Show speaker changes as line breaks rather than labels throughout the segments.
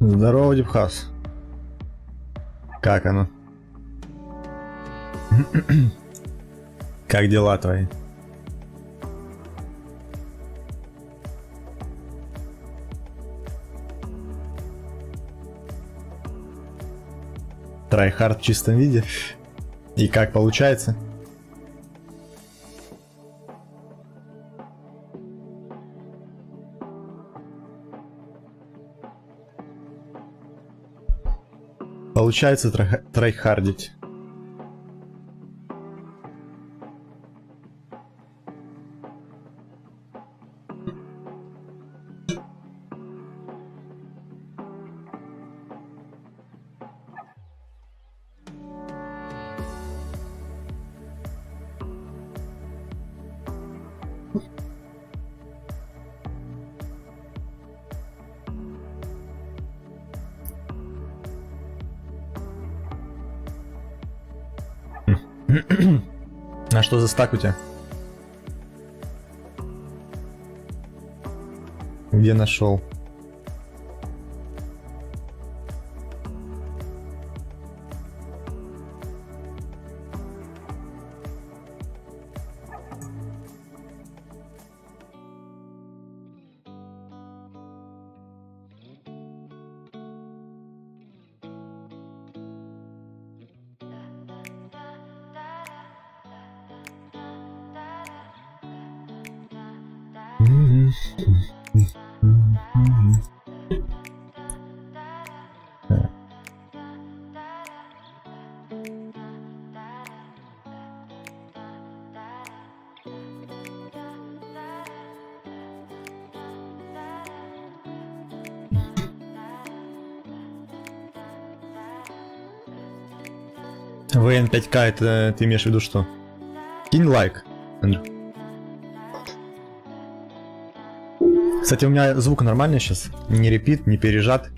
Здорово, Дипхаус. Как оно? Как дела твои? Трайхард в чистом виде? И как получается? Получается трайхардить. А что за стак у тебя? Где нашел? ВН 5К, это ты имеешь в виду что? Кинь лайк, Андрю. Кстати, у меня звук нормальный сейчас. Не репит, не пережат.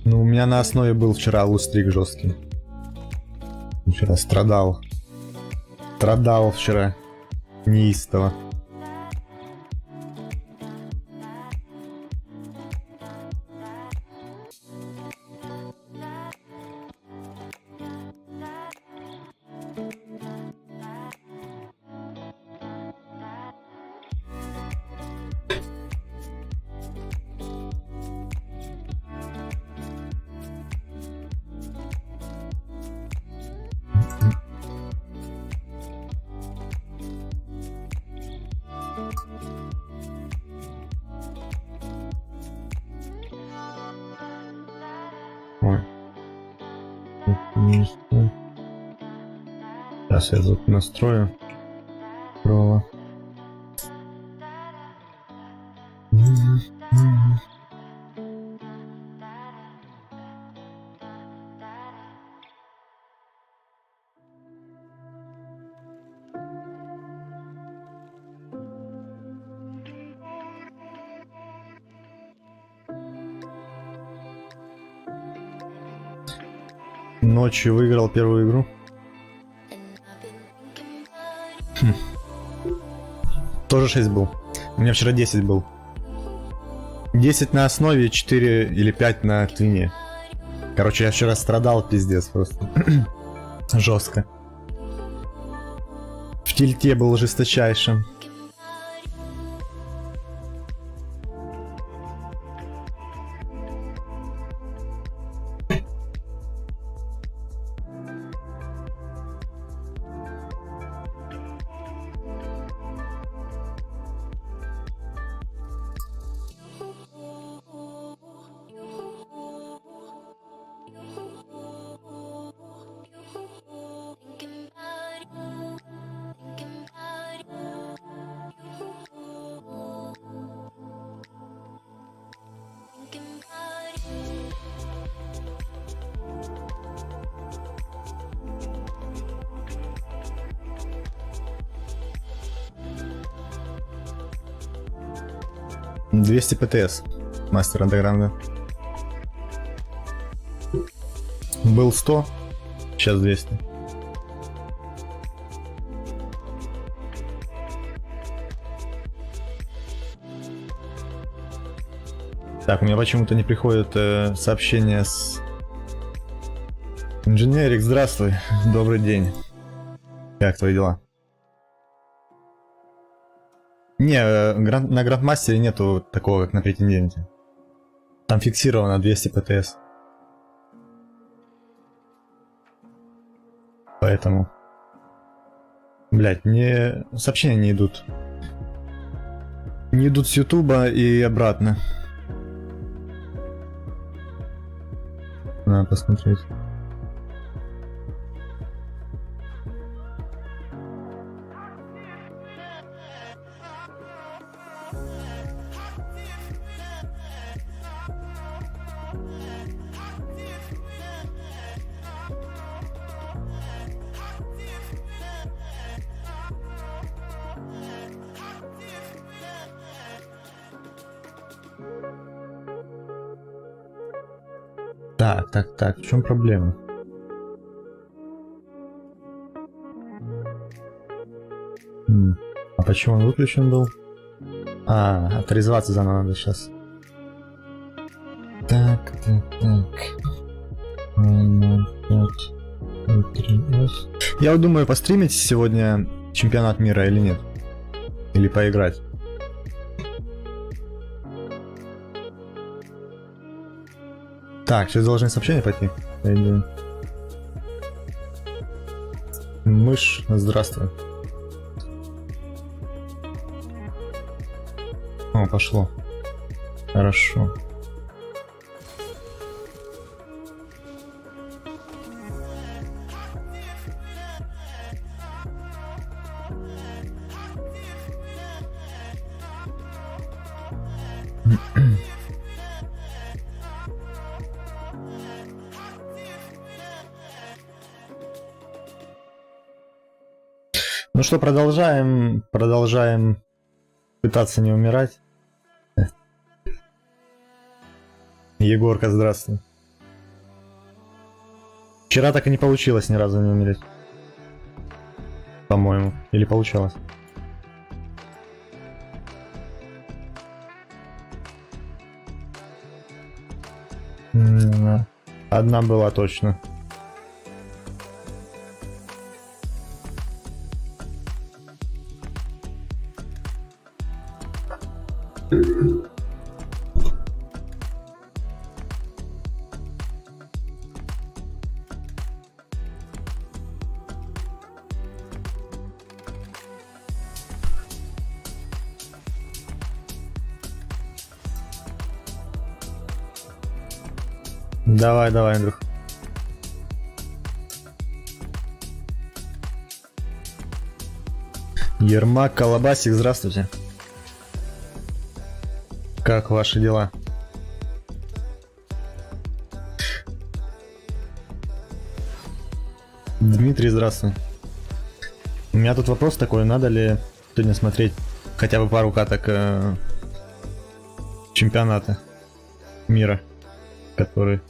Ну, у меня на основе был вчера лустрик жесткий. Вчера страдал. Страдал вчера. Неистово. Сейчас я звук настрою. Прово. Ночью выиграл первую игру. Тоже 6 был. У меня вчера 10 был. 10 на основе, 4 или 5 на твине. Короче, я вчера страдал, пиздец просто. Жестко. В тильте был жесточайшим. 200 ПТС. Мастер андеграунда. Был 100, сейчас 200. Так, у меня почему-то не приходит сообщение с... Инженерик, здравствуй, добрый день. Как твои дела? Не, на Грандмастере нету такого, как на претенденте. Там фиксировано 200 ПТС. Поэтому... Блять, мне сообщения не идут. Не идут с Ютуба и обратно. Надо посмотреть. Так, в чем проблема? А почему он выключен был? Авторизоваться заново надо сейчас. Так. Я вот думаю, постримить сегодня чемпионат мира или нет? Или поиграть? Так, сейчас должны сообщения пойти. Мышь, здравствуй. О, пошло. Хорошо. Ну что, продолжаем пытаться не умирать. Егорка, здравствуй. Вчера так и не получилось ни разу не умереть. По-моему. Или получалось? Одна была точно. Давай, Андрюх. Ермак, Колобасик, здравствуйте. Как ваши дела? Дмитрий, здравствуй. У меня тут вопрос такой, надо ли сегодня смотреть хотя бы пару каток чемпионата мира, который...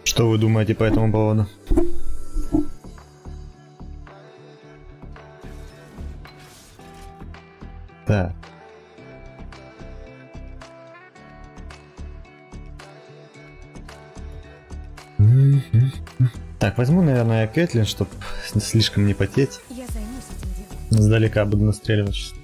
Что вы думаете по этому поводу? Так. Так, возьму, наверное, Кэтлин, чтобы слишком не потеть.
Я займусь этим делом.
Сдалека буду настреливать сейчас.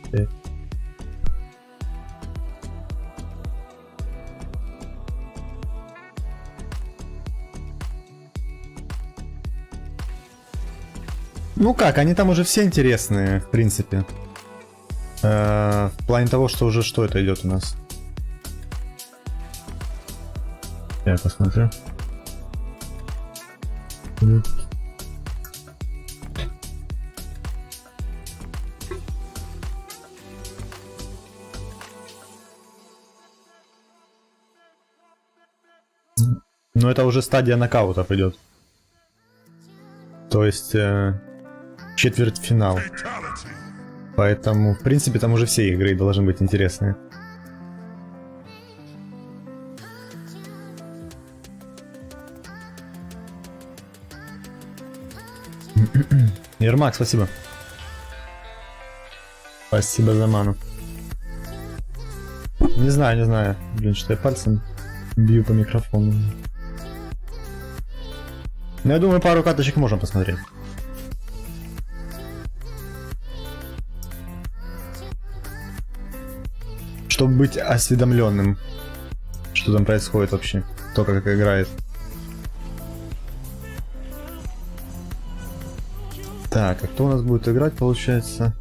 Ну как, они там уже все интересные, в принципе. В плане того, что уже что это идет у нас. Я посмотрю. Но это уже стадия нокаутов идет. То есть четвертьфинал. Поэтому, в принципе, там уже все игры должны быть интересные. Ермак, спасибо. Спасибо за ману. Не знаю, не знаю. Блин, что я пальцем бью по микрофону. Но я думаю, пару карточек можем посмотреть. Чтобы быть осведомленным, что там происходит вообще, кто как играет. Так, а кто у нас будет играть, получается?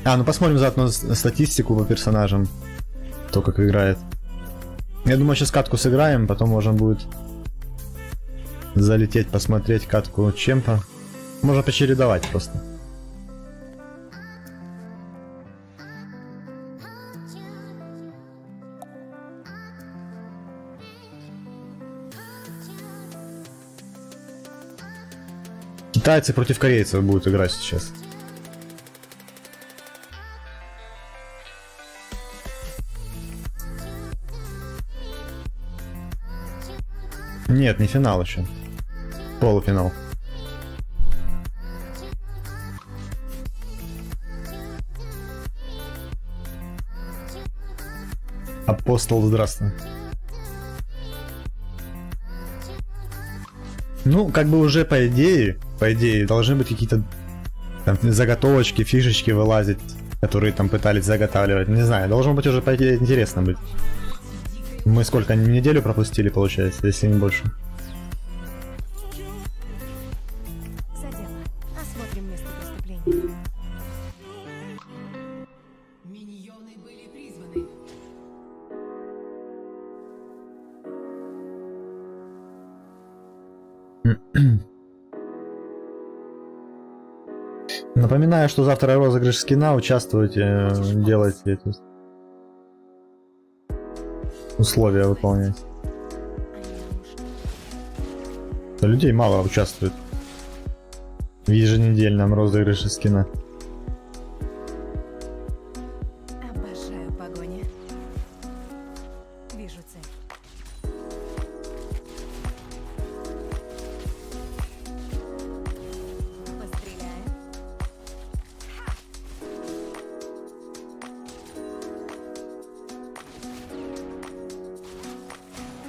А, ну посмотрим заодно статистику по персонажам, кто как играет. Я думаю, сейчас катку сыграем, потом можно будет залететь, посмотреть катку чемпа. Можно почередовать просто. Китайцы против корейцев будут играть сейчас. Нет, не финал еще. Полуфинал. Апостол, здравствуй. Ну, как бы уже по идее, должны быть какие-то там заготовочки, фишечки вылазить, которые там пытались заготавливать. Не знаю, должно быть уже по идее интересно быть. Мы сколько, неделю пропустили, получается, если не больше.
За дело. Осмотрим место преступления.
Миньоны были призваны.
Напоминаю, что завтра розыгрыш скина, участвуйте, делайте эти условия выполнять. Людей мало участвует в еженедельном розыгрыше скина.
Обожаю погони. Вижу цель. Постреляем.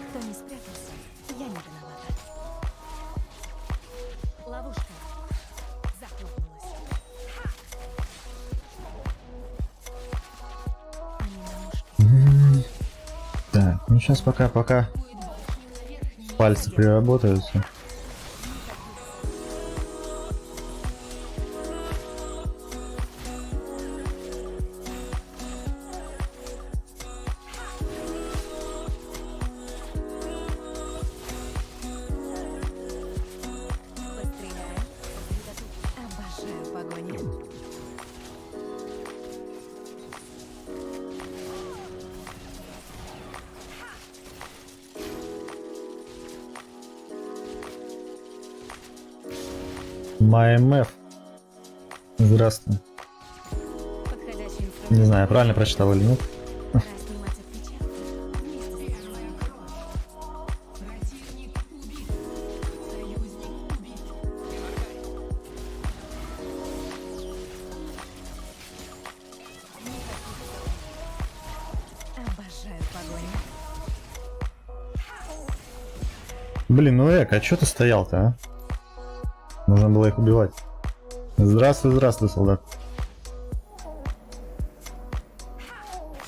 Кто не спрятался, я не виновата. Ловушка захлопнулась. Они на мушке.
Так, ну сейчас пока пальцы приработаются.
Постреляем. Обожаю погони.
МФ. Здравствуй.
Подходящий инструмент.
Не знаю, правильно прочитал или нет.
Пора снимать отпечатки. Вместе с тобой.
Противник убит. Союзник убит.
Обожаю погони.
Блин, ну а чё ты стоял-то, а? Нужно было их убивать. Здравствуй, здравствуй, солдат.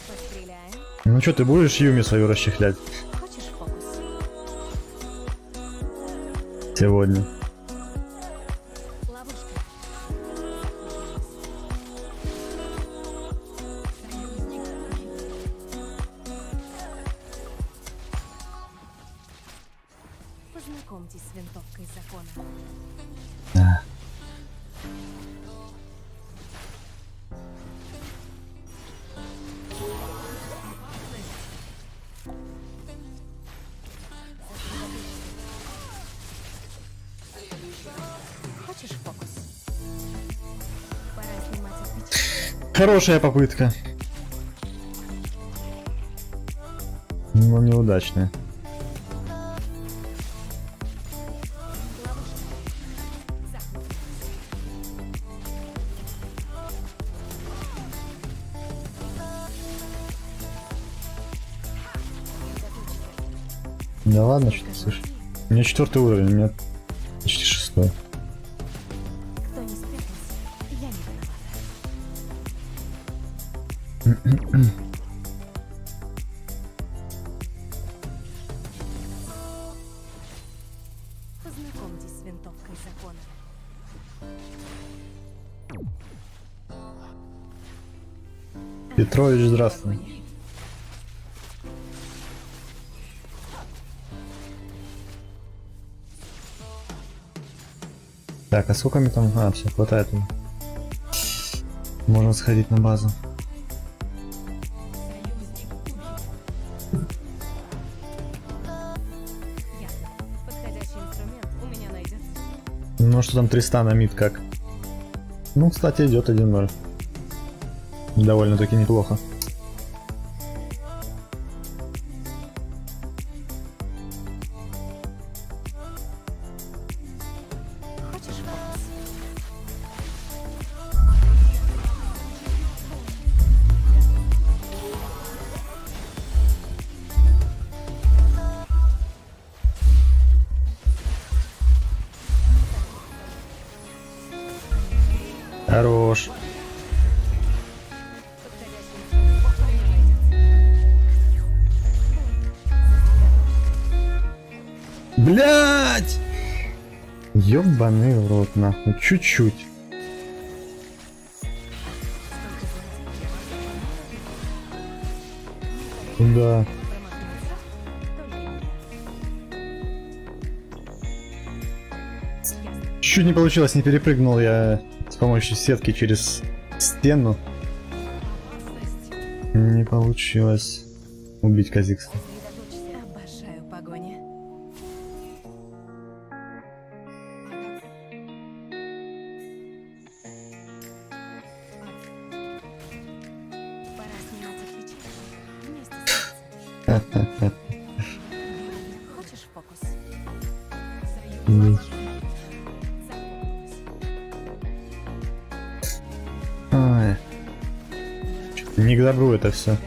Постреляем.
Ну чё, ты будешь Юми свою расчехлять
Хочешь фокус?
сегодня?
Ловушка. Познакомьтесь с винтовкой закона.
Хорошая попытка. Но неудачная. Да ладно, что ты слышишь? У меня 4 уровень, у меня почти 6.
Кто не спрятался, я не виновата. Познакомьтесь с винтовкой закона.
Петрович, здравствуй. Так, а сколько мне там? А, все, хватает. Можно сходить на базу.
Ясно. Подходящий инструмент у меня найдется.
Ну что там 300 на мид как? Ну, кстати, идет 1-0. Довольно-таки неплохо.
Хочешь фокус?
Хорош. Блять! Ёбаный в рот, нахуй. Чуть-чуть. Да. Чуть не получилось, не перепрыгнул я с помощью сетки через стену. Не получилось убить Казикса.
Обожаю погони. Пора снимать отпечатки. Вместе с Хочешь фокус?
Ай. Чё-то не к добру это все.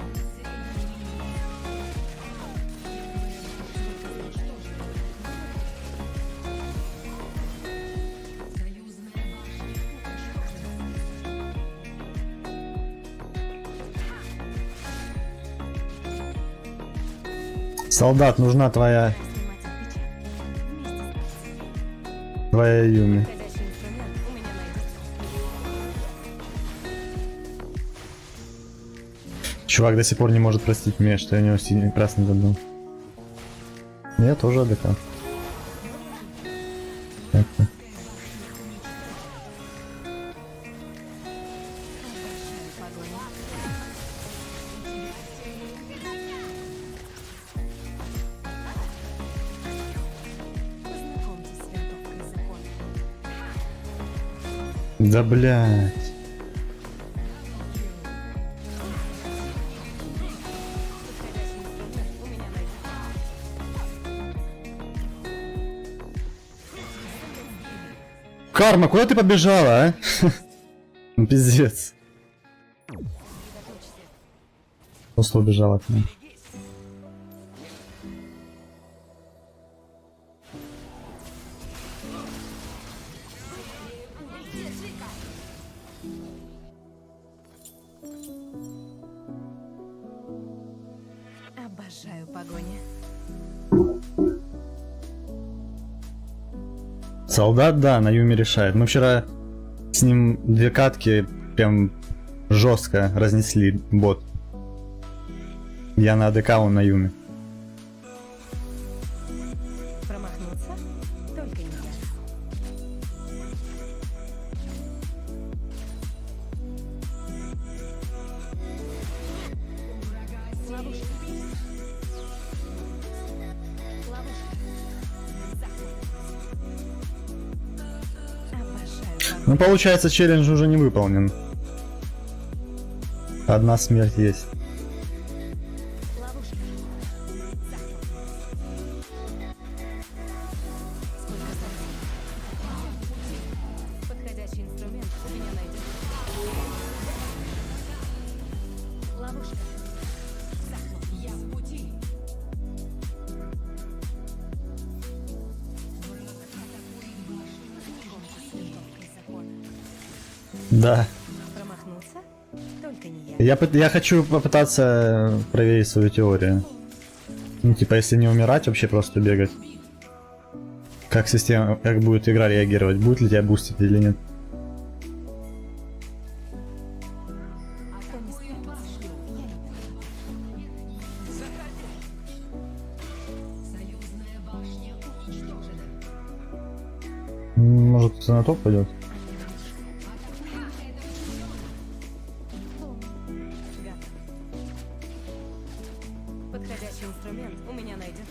Солдат, нужна твоя
Снимать отпечатки. Вместе с
твоя Юми.
Подходящий инструмент у меня найдется.
Чувак до сих пор не может простить меня, что я у него синий красный забыл. Я тоже АДК. Так-то.
Обожаю погони. Познакомьтесь с винтовкой закона.
Да блять.
Подходящий инструмент у меня найдется.
Карма, куда ты побежала, а? Ну, пиздец. Просто убежала от меня.
Обожаю погони.
Солдат, да, на Юме решает. Мы вчера с ним 2 катки прям жестко разнесли бот. Я на АДК, он на Юме.
Промахнуться? Только не я. Ловушка. Ловушка. Обожаю погони.
Ну, получается, челлендж уже не выполнен. Одна смерть есть.
Ловушка. Захват. Сколько зайцев? Подходящий инструмент у меня найдется. Ловушка. Захват.
Я в пути.
Знакомься с винтовкой закона.
Да.
Промахнулся? Только не я.
Я хочу попытаться проверить свою теорию. Ну, типа, если не умирать, вообще просто бегать. Как система, как будет игра реагировать, будет ли тебя бустить или нет.
А кто не спрятался? Я
Союзная башня уничтожена.
Может, кто-то на топ пойдет?
Готов. Подходящий инструмент у меня найдется.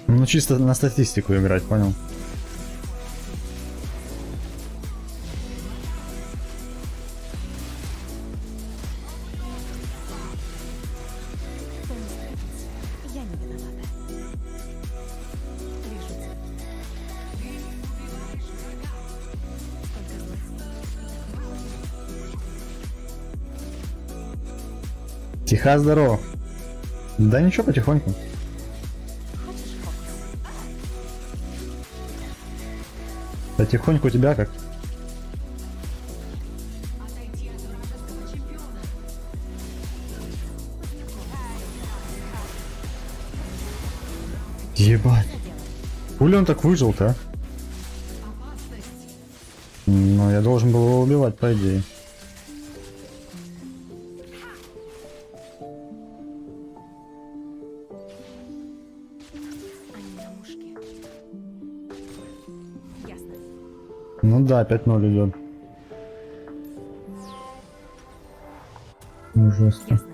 Ну, чисто на статистику играть, понял?
Кто не спрятался? Я не виновата. Вижу цель. Сколько злость?
Тихо, здорово. Да ничего, потихоньку.
Хочешь фокус?
Потихоньку у тебя как?
Отойти от вражеского чемпиона.
Ебать. Хули он так выжил-то, а?
Опасность.
Ну, я должен был его убивать, по идее.
Они на мушке. Ясно.
Ну да, 5-0 идет. Ну, жестко.
Ясно.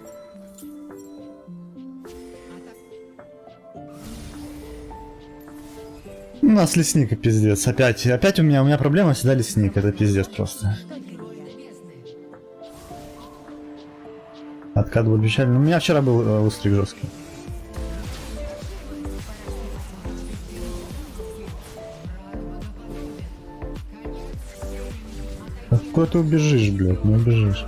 У нас лесник пиздец. Опять у меня проблема всегда лесник. Это пиздец просто.
Только не я.
Бездны.
Откат был печальный. У меня вчера был устрик жесткий. А куда ты убежишь, блядь? Не убежишь.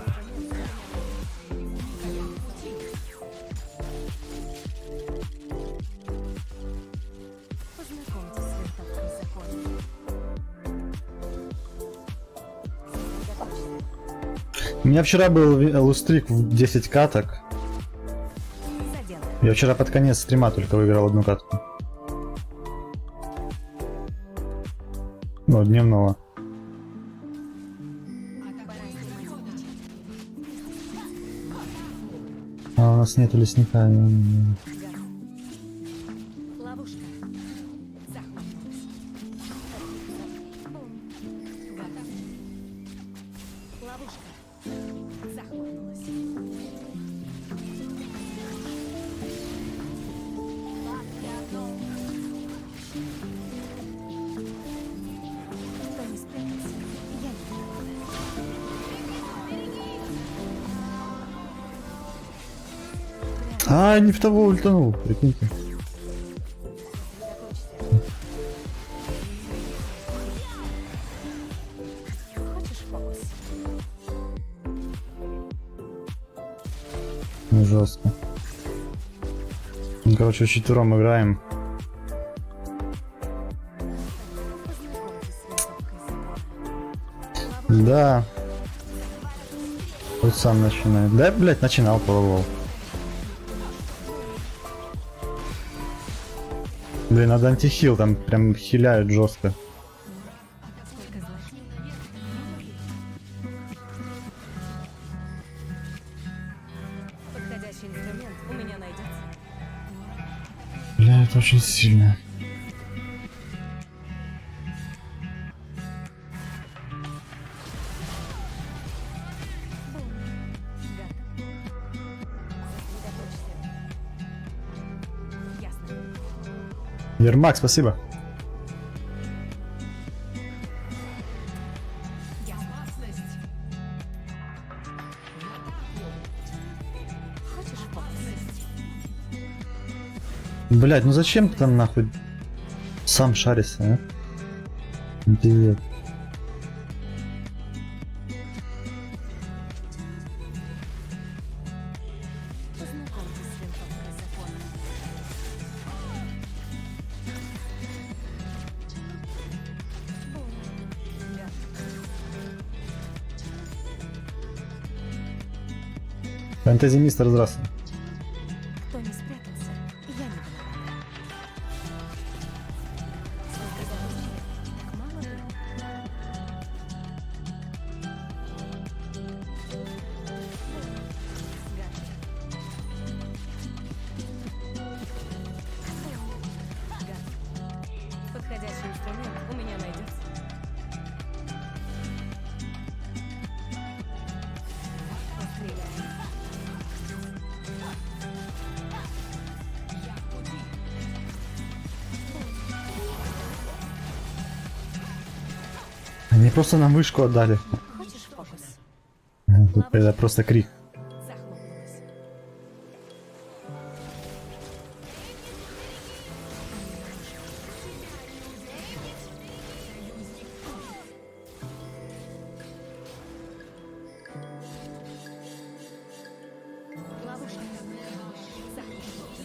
Познакомьтесь с винтовкой закона.
У меня вчера был лустрик в 10 каток.
Заделал.
Я вчера под конец стрима только выиграл одну катку. Ну, дневного. А у нас нету лесника.
Ловушка. Захватывалась. Бум. Готов. Ловушка. Захлопнулась. Кто не спрятался? Я не виновата.
А, не в того ультанул, прикиньте.
Хочешь фокус?
Ну, жестко. Ну, короче, вчетвером играем.
Познакомьтесь с винтовкой закона.
Да. Вот сам начинает. Да, блять, начинал, пробовал. Блин, надо антихил, там прям хиляют жестко.
Сколько злость? Подходящий инструмент у меня найдется.
Бля, это очень сильно.
Бум. Готов. Сосредоточься. Ясно.
Ермак, спасибо. Блять, ну зачем ты там нахуй сам шаришься, а? Привет.
Познакомьтесь с винтовкой закона.
Фэнтези мистер, здравствуй.
Кто не спрятался, я не виновата. Так мало ли? Подходящий инструмент у меня найдется. Постреляем.
Они просто нам вышку отдали.
Хочешь фокус?
Это просто крик.
Захлопнулась. Ловушка. Захлопнулась.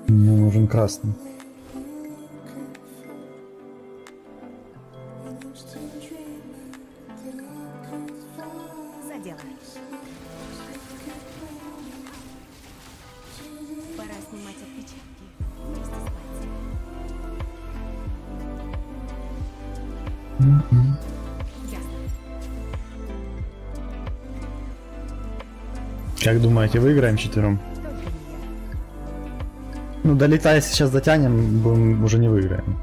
Мне нужен красный.
За дело. Пора снимать отпечатки вместе с пальцами. Ясно.
Как думаете, выиграем четвером?
Только не я.
Ну, долетая сейчас дотянем, будем, уже не выиграем.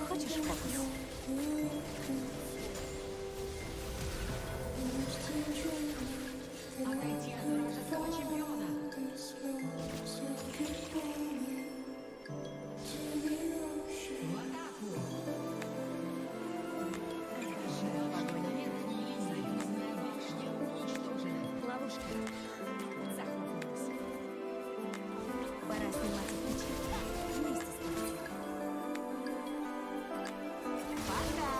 Хочешь фокус?
Отойти от вражеского чемпиона. В атаку. Союзная башня уничтожена.
Ловушка. Захлопнулась. Пора снимать отпечатки вместе с пальцами. Пока.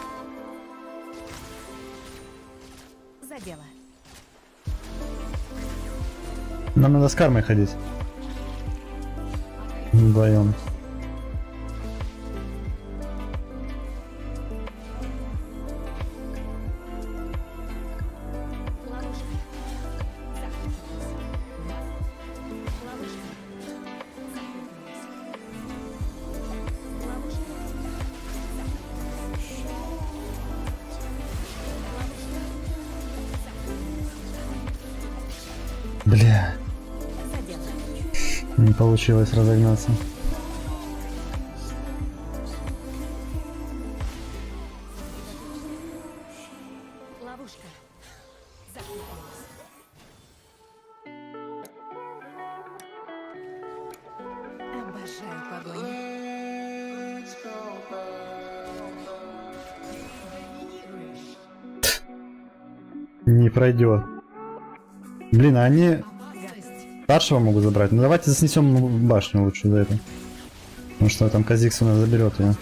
За дело.
Нам надо с кармой ходить. Вдвоем.
Ловушка. Захлопнулась. Ловушка. Захлопнулась. Ловушка. Захлопнулась.
Бля,
За дело.
не получилось разогнаться.
Ловушка. Захлопнулась. Обожаю погоню.
Не пройдет. Блин, а они старшего могут забрать. Ну давайте заснесем башню лучше за это. Потому что там Казикс у нас заберет ее.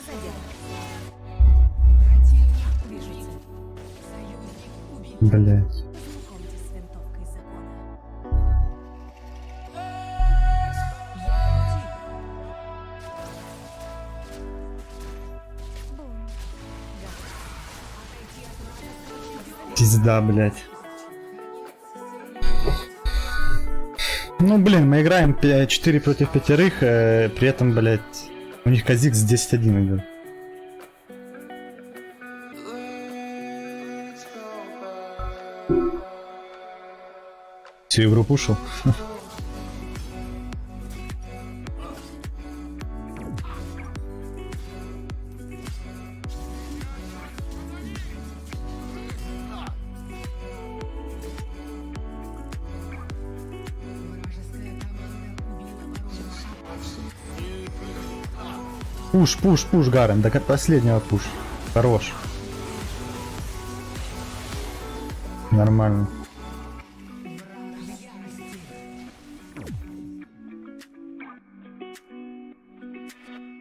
За дело. Вижу цель.
Блять.
Познакомьтесь с винтовкой закона. Бум.
Пизда, блять. Ну блин, мы играем 4 против 5, при этом, блять, у них Казикс 10-1 идет. Всю игру пушу.
Вражеская команда убила
Пуш, пуш, пуш, Гарен, до последнего пуш. Хорош. Нормально.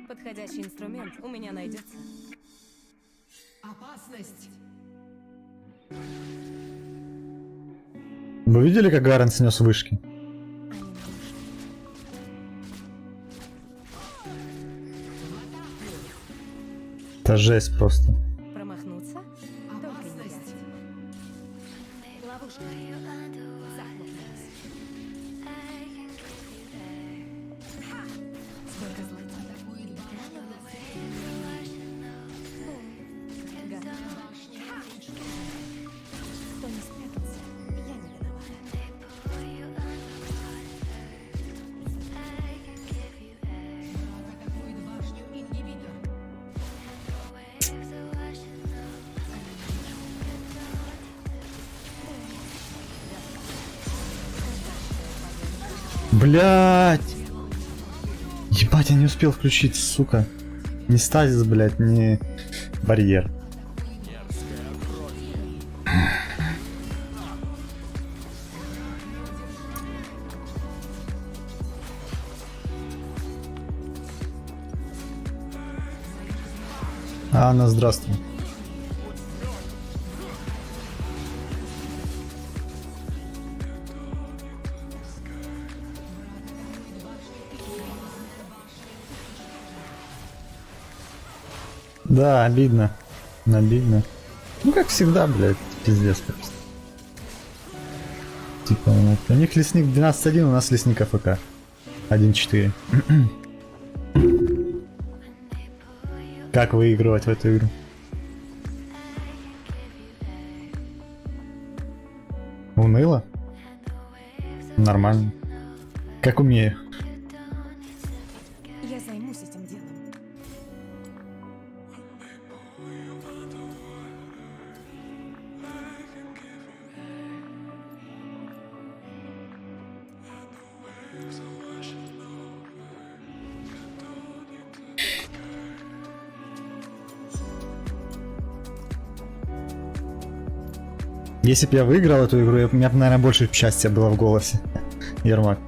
Подходящий инструмент у меня найдется.
опасность.
Вы видели, как Гарен снес вышки? Это жесть просто.
Промахнуться? Только не
Опасность.
я. Ловушка. Захлопнулась. Сколько зла.
Атакует башня
Готово. Кто не спрятался, я не виновата.
атакует башню ингибитор.
Блять! Ебать, я не успел включить, сука. Не стазис, блять, не барьер. Анна, здравствуй. Да, обидно. Обидно. Ну, как всегда, блядь, пиздец просто. Типа, у них лесник 12.1, у нас лесник АФК 1.4. Как выигрывать в эту игру? Уныло? Нормально. Как умею.
Я займусь этим делом.
Если бы я выиграл эту игру, у меня бы, наверное, больше счастья было в голосе. Ермак.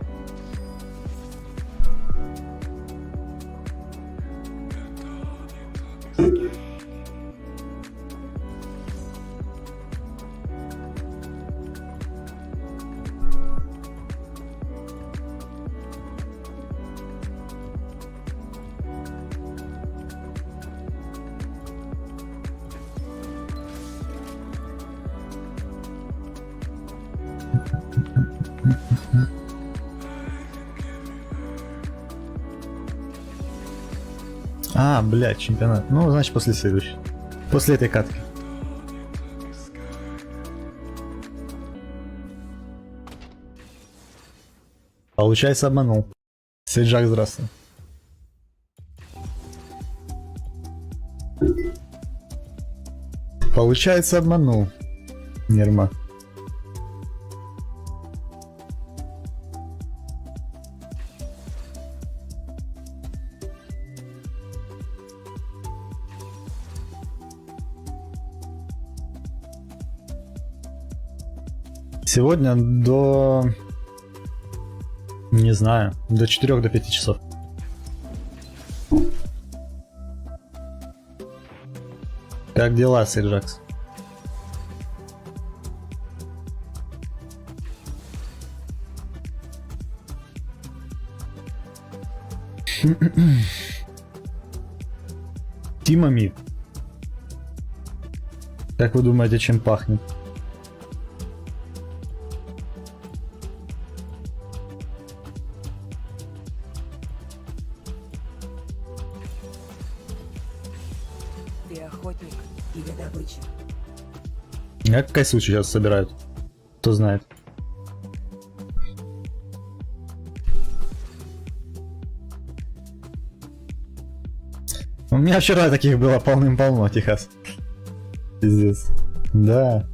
А, блядь, чемпионат. Ну, значит, после следующей. После этой катки. Получается, обманул. Сейджак, здравствуй. Получается, обманул. Нерма. Сегодня до... Не знаю, до 4 до 5 часов. Как дела, Сейджакс? Тима Ми. Как вы думаете, чем пахнет?
Ты охотник или добыча?
А какая случай сейчас собирают? Кто знает? У меня вчера таких было полным-полно, Техас. Пиздец. Да.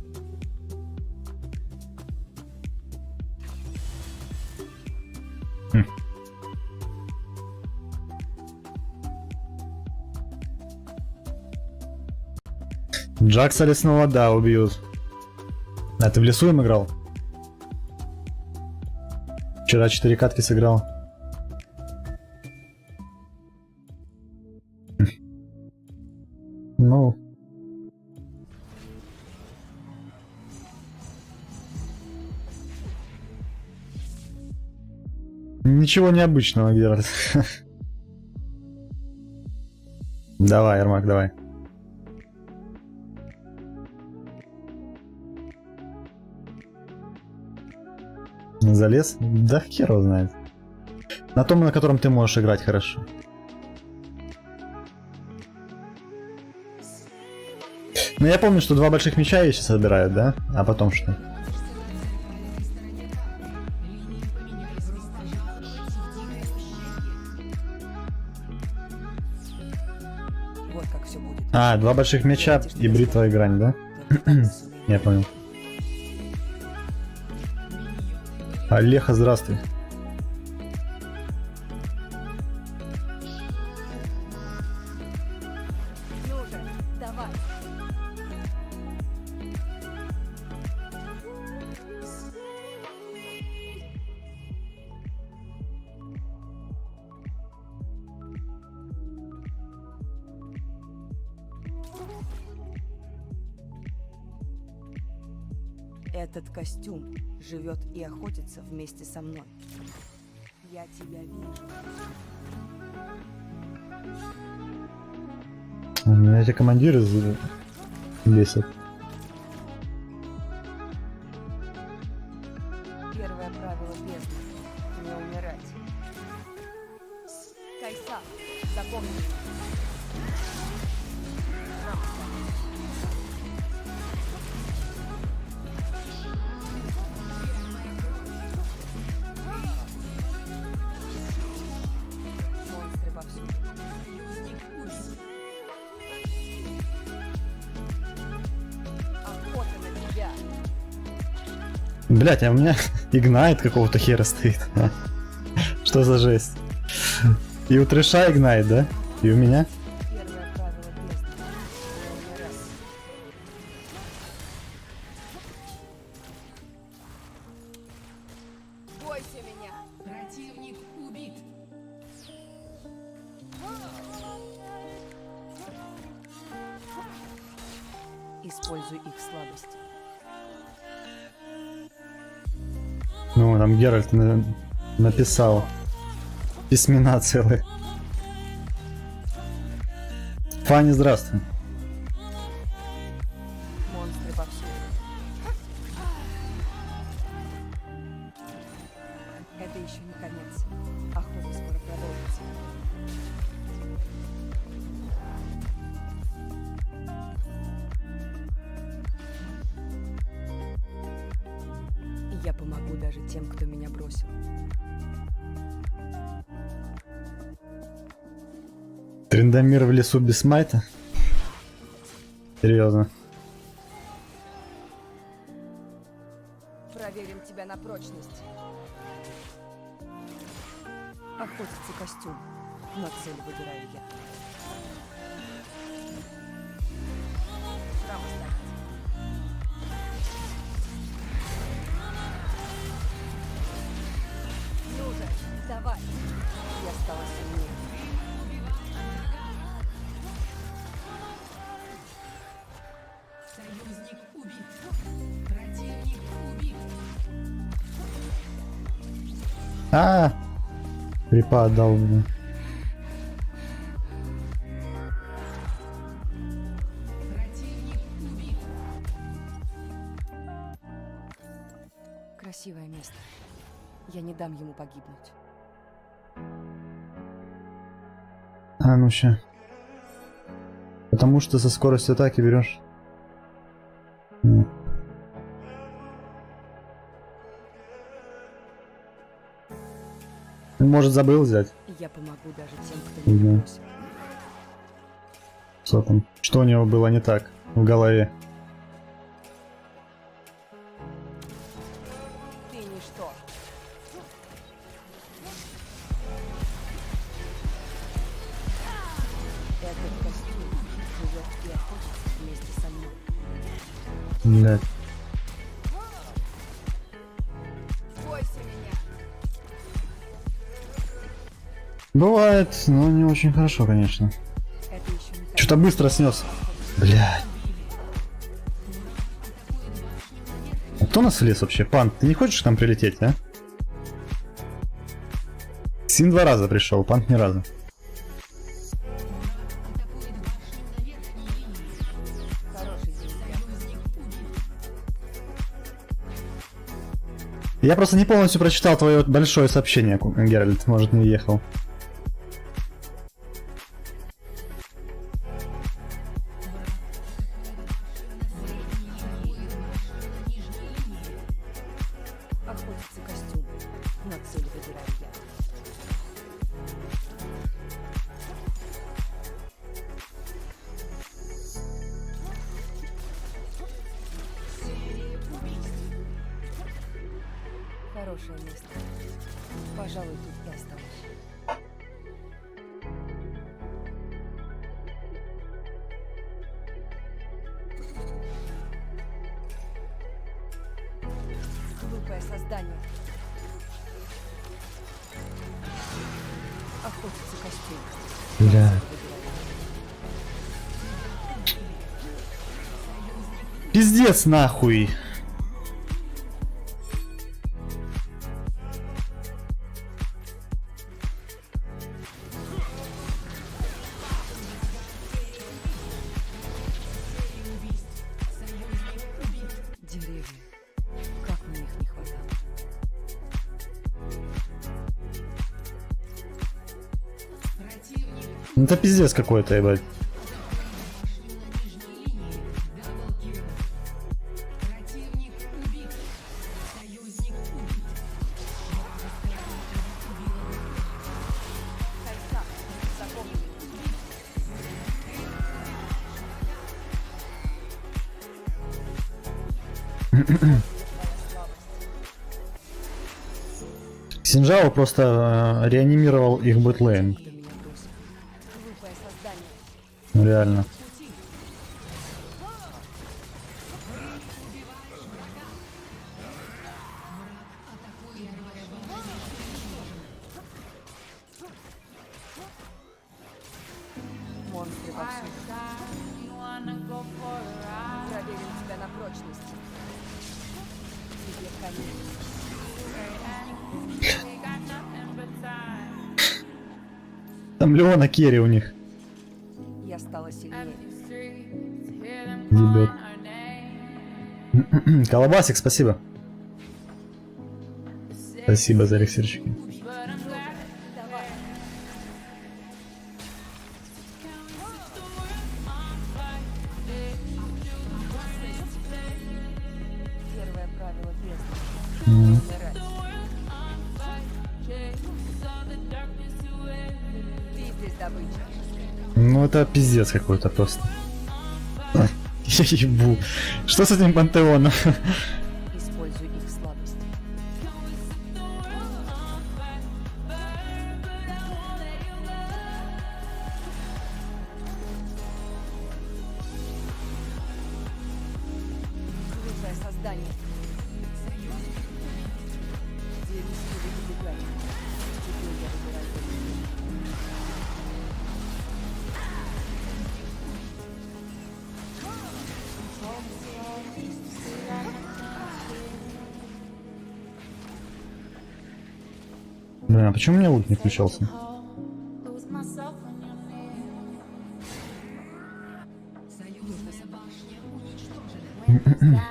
Джакса лесного, да, убьют. А ты в лесу им играл? Вчера 4 катки сыграл. Ну. Ничего необычного, Геральт. Давай, Ермак, давай. Залез? Да хер его знает. На том, на котором ты можешь играть хорошо. Ну я помню, что 2 больших мяча еще собирают, да? А потом что?
Вот как все будет.
А, 2 больших мяча и бритва и грань, да? Я понял. Олеха, здравствуй.
Ну же, давай.
Этот костюм живет и охотится вместе со мной. Я тебя вижу.
Меня эти командиры бесят.
Первое правило бездны — не умирать.
Кайса, запомни.
Монстры повсюду.
Охота на тебя.
Блять, а у меня игнайт какого-то хера стоит. Что за жесть? И у трэша игнайт, да? И у меня?
Первое правило бездны — не умирать.
Бойся меня.
Противник убит.
Используй их слабости.
Ну, там Геральт написал письмена целые. Фанни, здравствуй.
Монстры повсюду. Это еще не конец. Охота скоро продолжится. Я помогу даже тем, кто меня бросил.
Трендамир в лесу без смайта? Серьезно.
Проверим тебя на прочность. Охотится костюм, но цель выбираю я. Право ставить.
Ну же, давай.
Я стала сильнее.
Союзник убит. Противник убит.
А, припа отдал мне.
Противник убит.
Красивое место. Я не дам ему погибнуть.
А, ну ща. Потому что со скоростью атаки берешь. Ну. Может, забыл взять?
Я помогу даже тем, кто меня
Мгм.
бросил.
Что там? Что у него было не так в голове?
Ты ничто. Этот костюм живет и охотится вместе со мной.
Блядь.
Бойся меня.
Бывает, но не очень хорошо, конечно.
Это еще не
Что-то быстро снес. Блядь. А кто у нас в лес вообще? Пан, ты не хочешь к нам прилететь, а? Син 2 раза пришел, Панк ни разу.
хороший день.
Я просто не полностью прочитал твое вот большое сообщение, Геральт, может, не ехал.
Охотится костюм, но цель выбираю я. Хорошее место. Пожалуй, тут и останусь. Глупое создание. Охотится костюм.
Бля. Пиздец нахуй.
Деревья. Как мне их не хватало.
Ну это пиздец какой-то, ебать.
Противник убит. Союзник убит.
Кольца. Запомни.
Синжао просто реанимировал их ботлейн.
Кто меня бросил. Глупое создание.
Ну реально.
Пути. Монстры повсюду. Проверим тебя на прочность. Тебе конец.
Там Леона Керри у них.
Я стала сильнее.
Ебет. Колобасик, спасибо. Спасибо за эликсирчики.
Давай. Первое правило бездны. Умирать. Ты здесь добыча.
Ну это пиздец какой-то просто. Я ебу. Что с этим пантеоном?
Используй их слабость. Глупое создание. Делись или убегай. Теперь я выбираю.
Блин, а почему у меня ульт не включался?
Союзная башня уничтожена.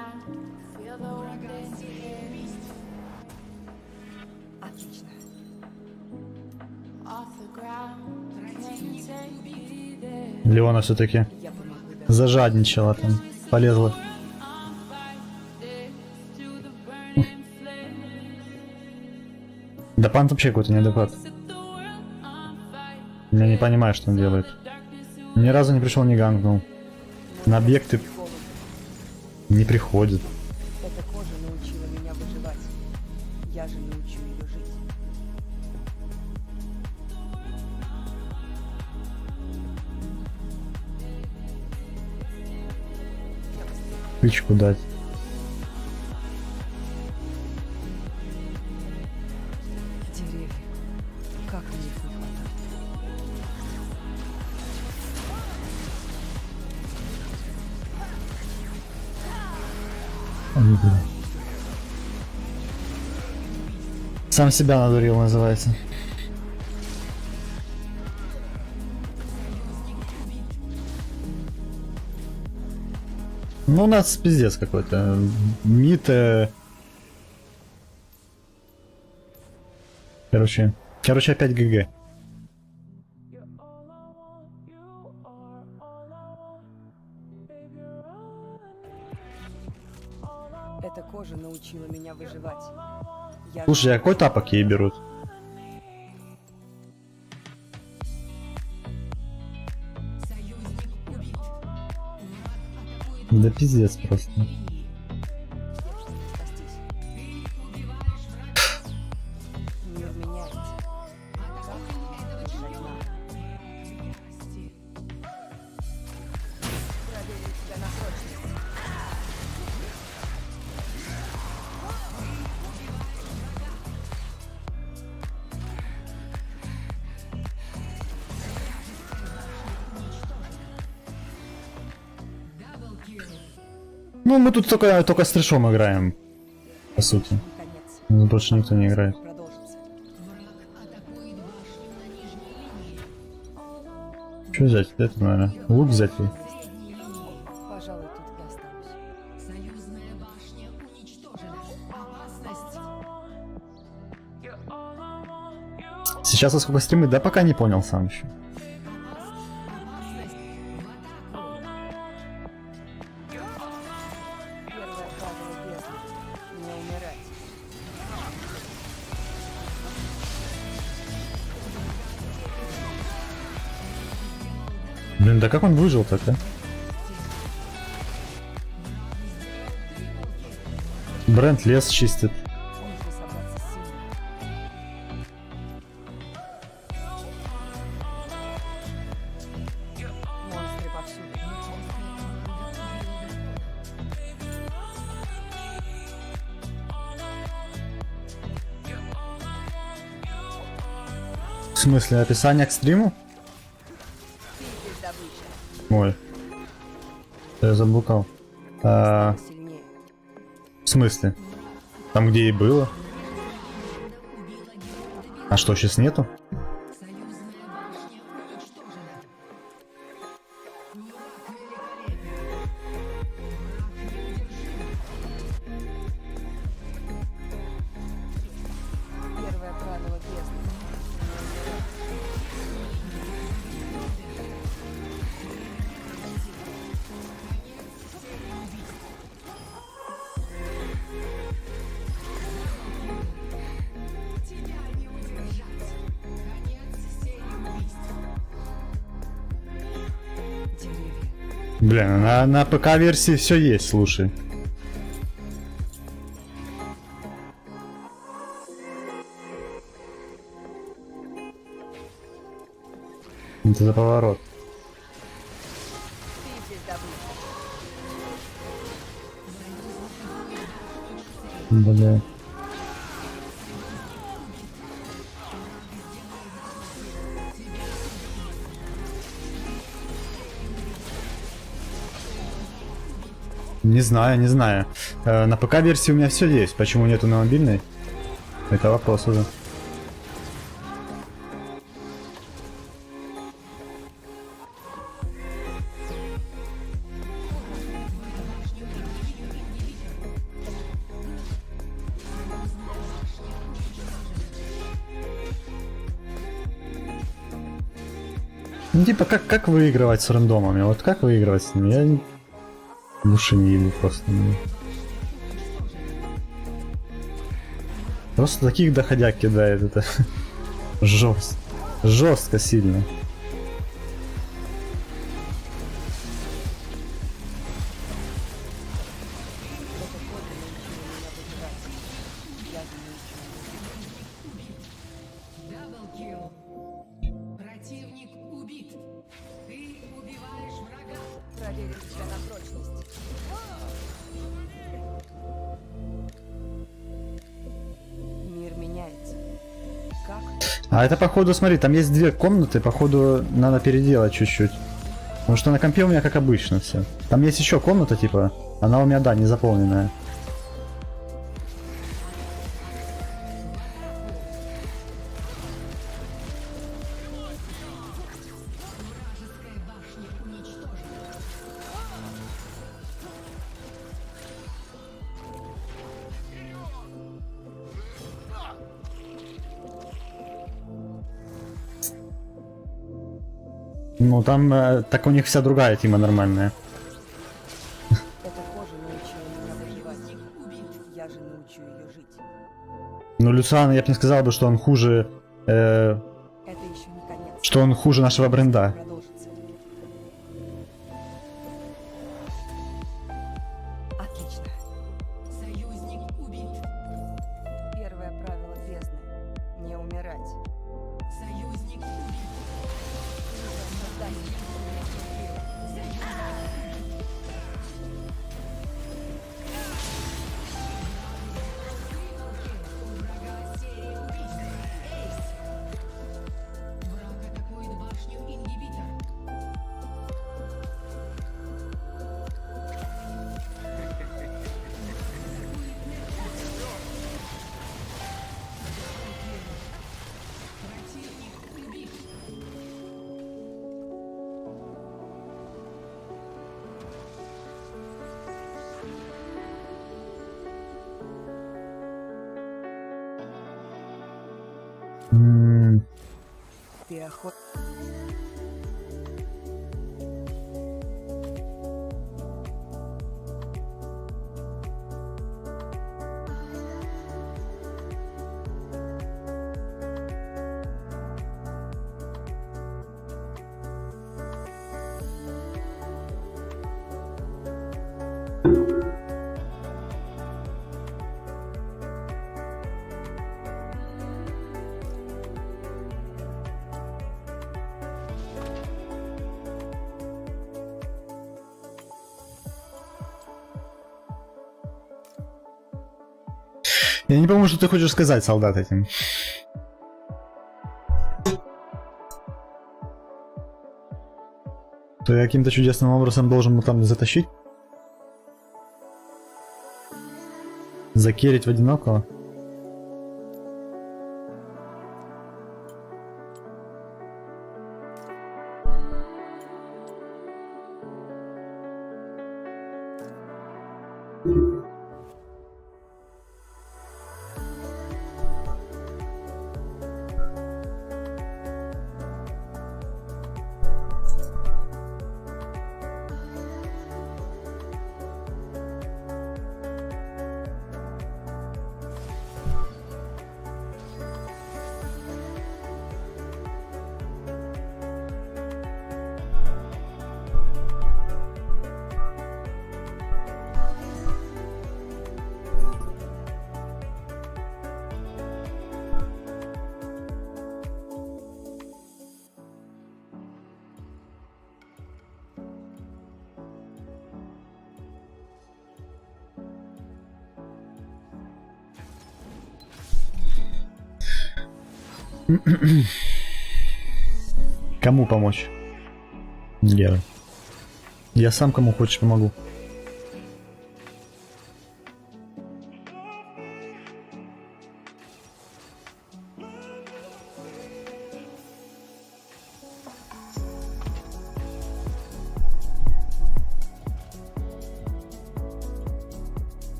Отлично.
Леона все-таки
Я помогу тебе.
зажадничала там, полезла. Да пант вообще какой-то неадекват. Я не понимаю, что он делает. Ни разу не пришел, не ганкнул. На объекты не приходит.
Эта кожа научила меня выживать. Я же научу ее жить.
Тычку дать.
Деревья. Как мне их не хватает.
Сам себя надурил, называется. Ну, у нас пиздец какой-то. Мид. Короче, опять ГГ.
Эта кожа научила меня выживать. Я
Слушай, а какой тапок ей берут? Да пиздец просто.
спастись. Мир меняется. Как бежать надо. Проверю тебя на прочность.
Ну, мы тут только с трэшом играем. По сути.
Конец.
Ну, больше никто не играет.
Продолжится.
Что взять? Это, наверное. Лук взять.
Пожалуй, тут и останусь.
Союзная башня уничтожена. Опасность.
Сейчас во сколько стримы? Да пока не понял сам еще.
Первое правило бездны. Не умирать.
Блин, да как он выжил так, а? Бренд лес чистит.
Нужно собраться с силой. Монстры повсюду.
В смысле, описание к стриму?
Ты здесь добыча.
Ой. Я заблукал. А,
Сильнее.
в смысле? Там, где и было? А что, сейчас нету?
Союзная башня уничтожена.
Первое правило бездны. Не умирать.
Тебя не удержать. Конец серии убийств.
Деревья.
Блин, на ПК-версии все есть, слушай. Это за поворот.
Ты здесь добыча.
Бля. Не знаю, не знаю. На ПК-версии у меня все есть. Почему нету на мобильной? Это вопрос уже. Ну, типа, как выигрывать с рандомами? Вот как выигрывать с ними? Я души не ебу просто. Просто таких доходяг кидает это. Жестко сильно. А это походу, смотри, там есть две комнаты, походу надо переделать чуть-чуть. Потому что на компе у меня как обычно все. Там есть еще комната, типа, она у меня, да, не заполненная.
Вражеская башня уничтожена.
Ну там, так у них вся другая тема нормальная.
Это кожа научила меня выживать. Я же научу ее жить.
Ну, Люциан, я бы не сказал бы, что он хуже,
Это еще не конец.
что он хуже нашего бренда.
Продолжится. Отлично.
Союзник убит.
Первое правило бездны. Не умирать.
Союзник убит.
Создание.
У врага серия убийств. Эйс. Враг атакует башню ингибитор. Противник убит.
Ты охот...
Я не пойму, что ты хочешь сказать, солдат, этим. То я каким-то чудесным образом должен его там затащить? Закерить в одинокого? Кому помочь? Я сам кому хочешь помогу.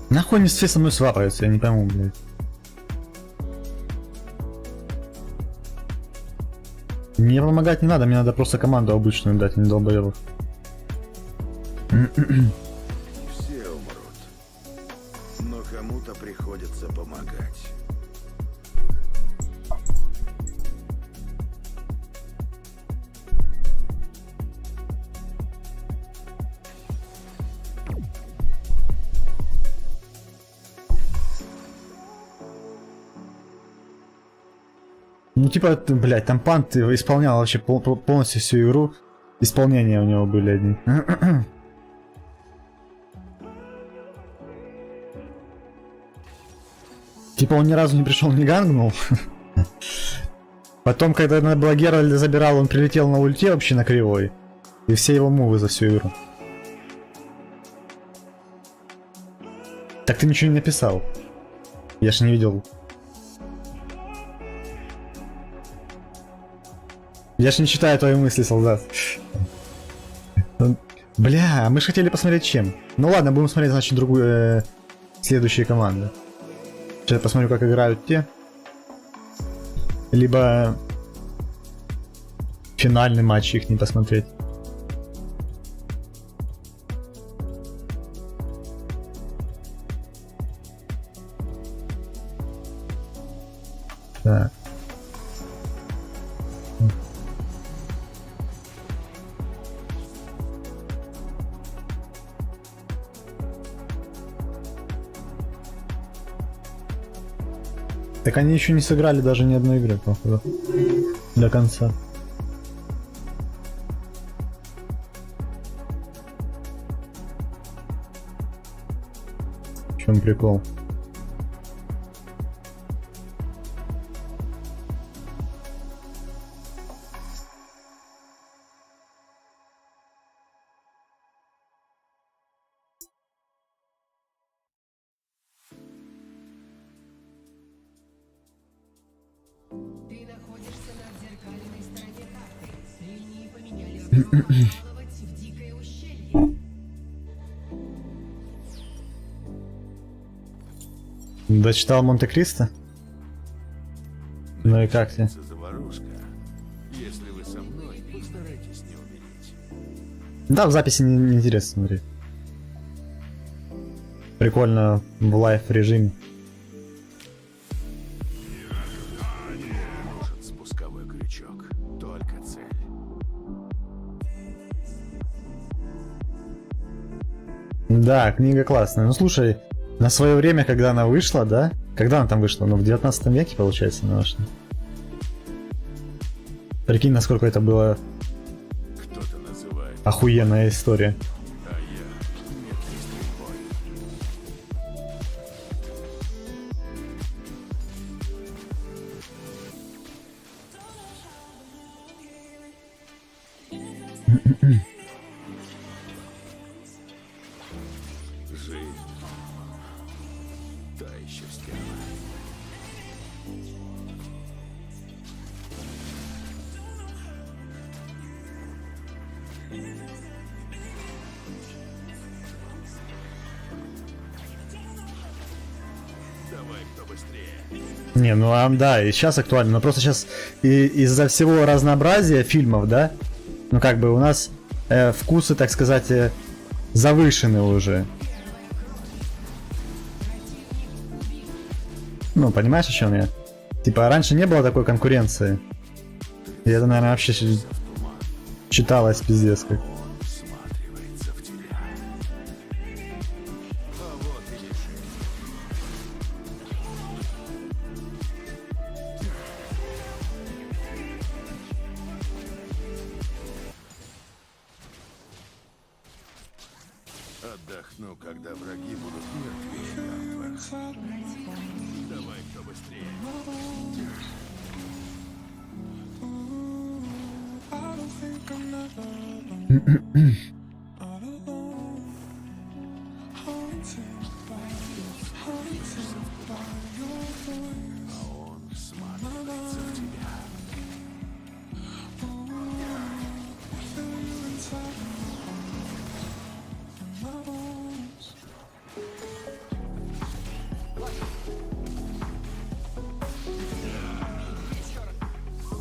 Нахуй они все со мной свапаются, я не пойму, блядь. Мне помогать не надо, мне надо просто команду обычную дать, а не долбоебов.
Все умрут, но кому-то приходится помогать.
Ну типа, блядь, там пант исполнял вообще полностью всю игру. исполнения у него были одни. Типа он ни разу не пришел, не гангнул. Потом, когда надо было Геральда забирал, он прилетел на ульте вообще на кривой. И все его мувы за всю игру. Так ты ничего не написал. Я ж не видел. Я ж не читаю твои мысли, солдат. Бля, мы же хотели посмотреть чем. Ну ладно, будем смотреть, значит, другую... следующие команды. Сейчас я посмотрю, как играют те. Либо... финальный матч их не посмотреть. Так. Так они еще не сыграли даже ни одной игры, походу. До конца. В чем прикол?
Ты находишься на зеркальной стороне карты. Линии поменяли образовать в дикое ущелье.
Дочитал Монте-Кристо? Ну и как тебе?
Заварушка. Если вы со мной, постарайтесь не умереть.
Да, в записи неинтересно смотреть. Прикольно в лайв режиме.
Нужен спусковой крючок. Только цель.
Да, книга классная. Ну слушай, на свое время, когда она вышла, да? Когда она там вышла? Ну в 19 веке, получается, она вышла. Прикинь, насколько это было
Кто-то называет,
охуенная история.
а я меткий стрельбой. Жизнь. Та еще стерва. Давай, кто быстрее.
Не, ну да, и сейчас актуально. Но просто сейчас из-за всего разнообразия фильмов, да? Ну как бы у нас вкусы, так сказать, завышены уже. Ну, понимаешь, о чем я? Типа, раньше не было такой конкуренции. И это, наверное, вообще читалось пиздец как.
Всматривается в тебя. А вот и решение. Отдохну, когда враги будут мертвее мертвых. Давай, кто быстрее. А он всматривается в тебя.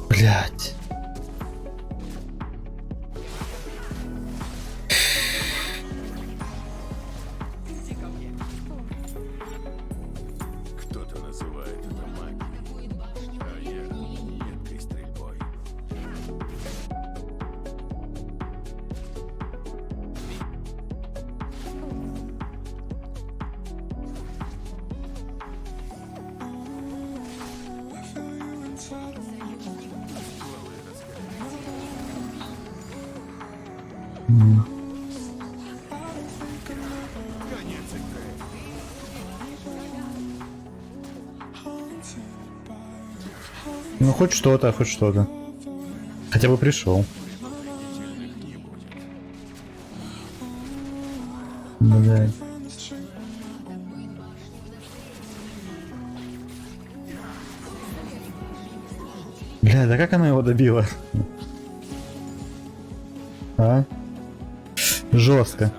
Блять.
Кто-то называет это магией, а я едкой стрельбой. Стволы
Ну хоть что-то, хоть что-то. Хотя бы пришел. Блядь. Бля, да как она его добила? А? Жестко.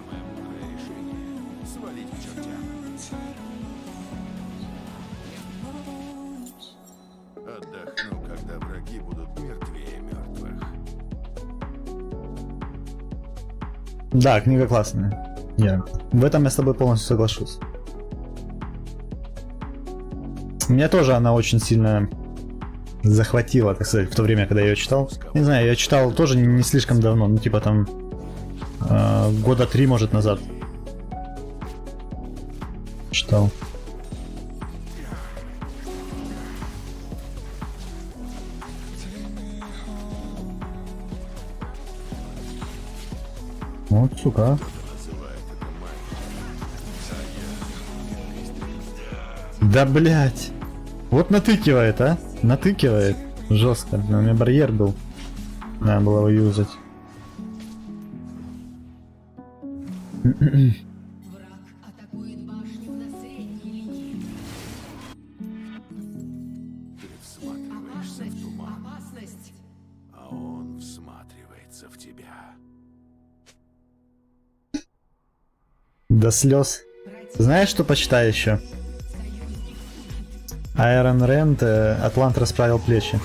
Свалить к чертям. Отдохну, когда враги будут мертвее мертвых.
Да, книга классная. В этом я с тобой полностью соглашусь. Меня тоже она очень сильно захватила, так сказать, в то время, когда я ее читал. Не знаю, я читал тоже не слишком давно, ну типа там года 3, может, назад. Читал. Вот, сука.
Называют это магией.
Да, блять. Вот натыкивает, а? Натыкивает. Жестко. У меня барьер был. Надо было его юзать.
Враг атакует башню на средней линии.
Ты всматриваешься в туман,
Опасность!
а он всматривается в тебя.
До слез. Знаешь, что почитай еще? Айрон Рэнд, Атлант расправил плечи.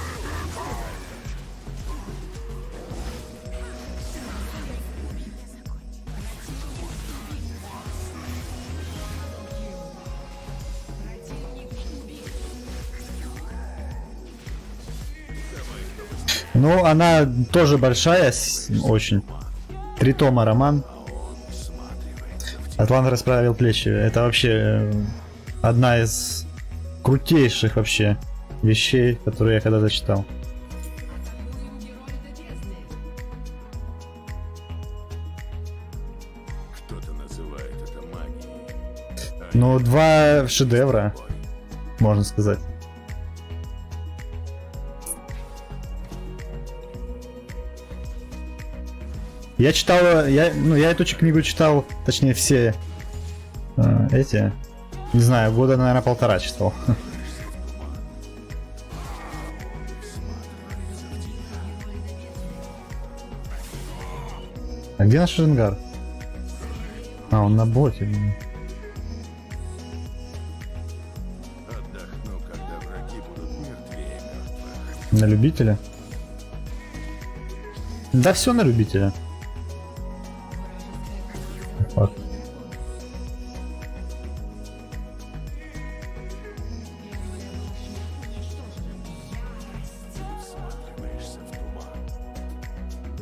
Ну, она тоже большая, очень. 3 тома роман. Атлант расправил плечи. Это вообще одна из крутейших вообще вещей, которые я когда-то читал.
Кто-то называет это магией.
Ну, 2 шедевра, можно сказать. Я читал, я эту книгу читал, точнее все эти, не знаю, года, наверное, 1,5 читал. А где наш Шенгар? А, он на боте.
Отдохну, когда враги будут мертвее мертвых.
На любителя? Да все на любителя. Факт.
Ты всматриваешься в туман,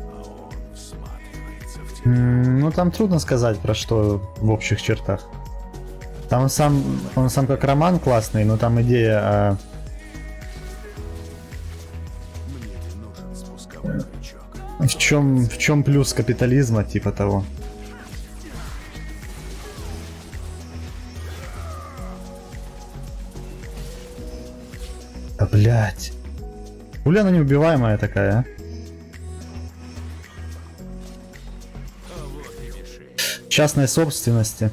а он всматривается в тебя.
Ну там трудно сказать про что в общих чертах. Там он сам как роман классный, но там идея
Мне не нужен спусковой крючок.
в чем плюс капитализма, типа того. Да блять. Хули она неубиваемая такая, а?
А вот и решение.
Частной собственности.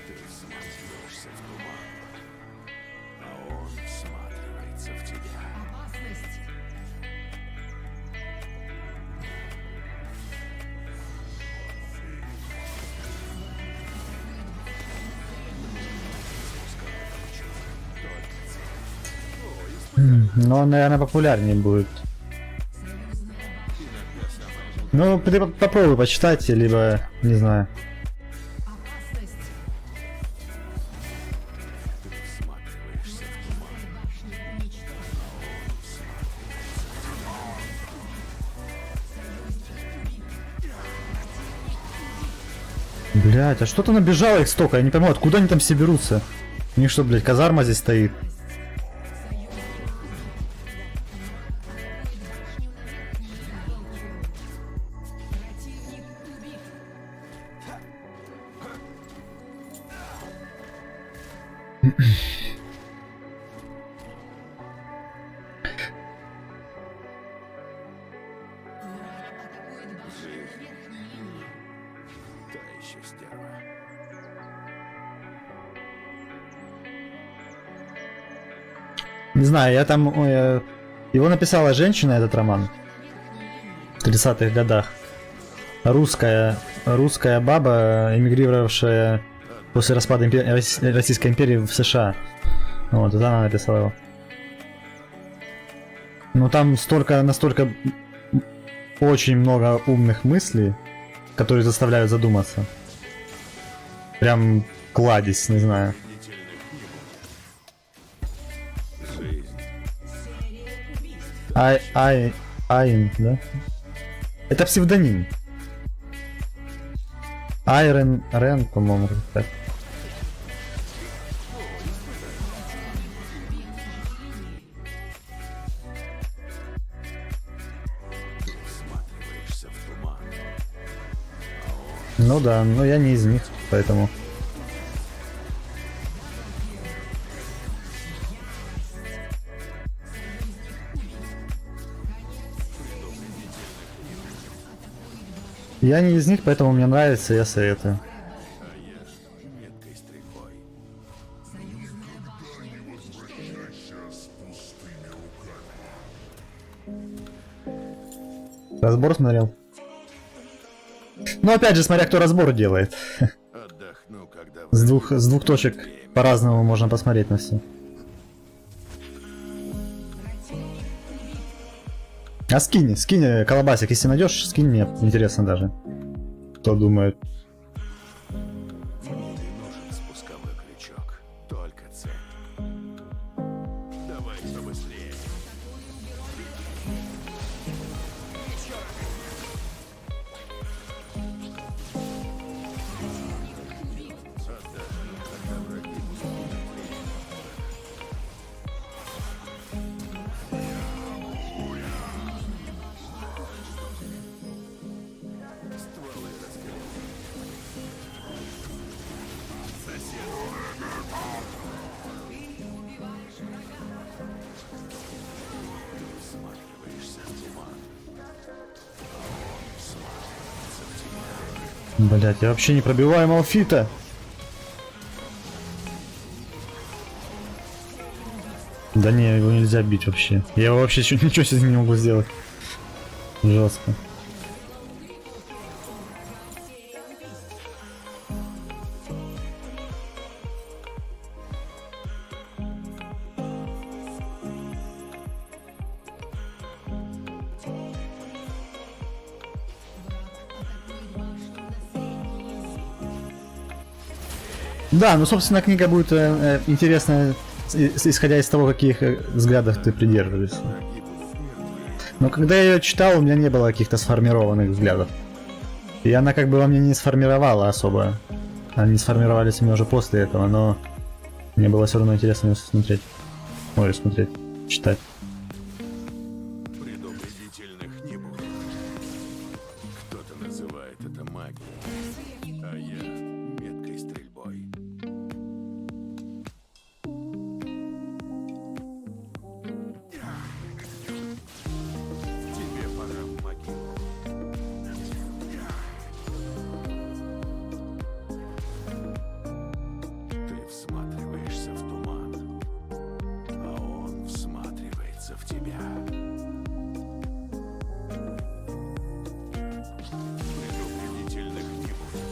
Ты всматриваешься в туман, а он всматривается в тебя.
Опасность!
Но он, наверное, популярнее будет. Ну, ты попробуй почитать, либо, не знаю.
Опасность!
Ты всматриваешься в туман,
Башня уничтожена.
Блять, а что-то набежало их столько, я не пойму, откуда они там все берутся? У них что, блять, казарма здесь стоит?
Та еще стерва.
Не знаю, я там... его написала женщина, этот роман. В 30-х годах. Русская баба, эмигрировавшая после распада Российской империи в США. Вот, это она написала его. Ну там настолько очень много умных мыслей, которые заставляют задуматься. Прям кладезь, не знаю. Айн, да? Это псевдоним. Айрон Рен, по-моему, как-то.
Всматриваешься в туман.
Ну да, но я не из них, поэтому... Я не из них, поэтому мне нравится, я советую.
Меткой стрельбой.
Разбор смотрел? Ну опять же, смотря кто разбор делает.
Отдохну, когда
С двух точек по-разному можно посмотреть на все. А скинь колобасик, если найдешь, скинь мне, интересно даже. Кто думает.
мне не нужен спусковой крючок, только цель. Давай побыстрее. Отдохну, когда враги будут стволы раскрыты. Всматриваешься в туман. Всматривается в тебя.
Блять, я вообще не пробиваю Малфита. Да не, его нельзя бить вообще. Я его вообще ничего себе не могу сделать. Жестко. Да, ну собственно книга будет интересная, исходя из того, каких взглядов ты придерживаешься. Но когда я ее читал, у меня не было каких-то сформированных взглядов. И она как бы во мне не сформировала особо. Они сформировались у меня уже после этого, но мне было все равно интересно ее смотреть. Ой, смотреть, читать.
Предупредительных не будет. Кто-то называет это магией, а я меткой стрельбой. Тебе пора в могилу. Ты всматриваешься в туман, а он всматривается в тебя. Предупредительных не будет.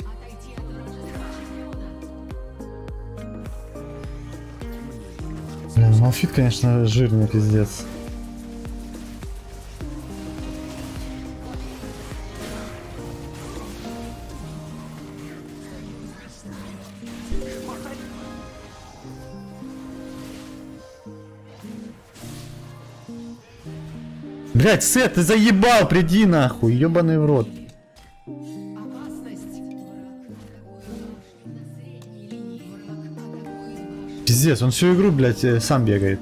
Отойти от вражеского чемпиона.
Бля, Малфит, конечно, жирный пиздец. Блять, Сет, ты заебал, приди нахуй, ебаный в рот.
Опасность.
Пиздец, он всю игру, блять, сам бегает.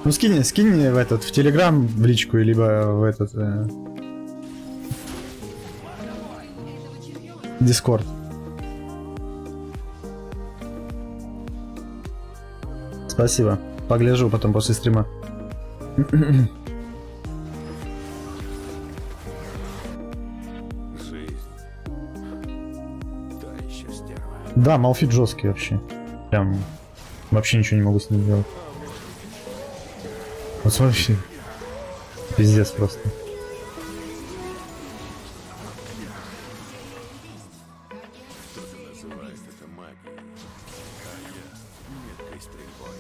Ну скинь в этот, в Телеграм, в личку, либо в этот, Дискорд. Спасибо. Погляжу потом после стрима.
Жизнь. Та еще стерва.
Да, Малфит жесткий вообще. Прям вообще ничего не могу с ним делать. Вот смотри. Пиздец просто.
Кто-то называет это магией, а я меткой стрельбой.